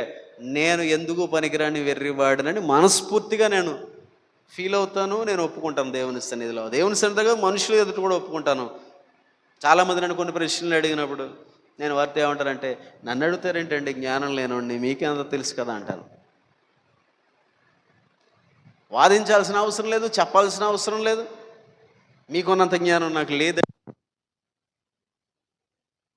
నేను ఎందుకు పనికిరాని వెర్రివాడినని మనస్ఫూర్తిగా నేను ఫీల్ అవుతాను. నేను ఒప్పుకుంటాను దేవుని సన్నిధిలో, దేవుని సన్నిధిగా మనుషులు ఎదుట కూడా ఒప్పుకుంటాను. చాలామంది నన్ను కొన్ని ప్రశ్నలు అడిగినప్పుడు నేను వారితో ఏమంటానంటే, నన్ను అడుగుతారేంటండి జ్ఞానం లేనండి, మీకేంత తెలుసు కదా అంటాను. వాదించాల్సిన అవసరం లేదు, చెప్పాల్సిన అవసరం లేదు. మీకున్నంత జ్ఞానం నాకు లేదు.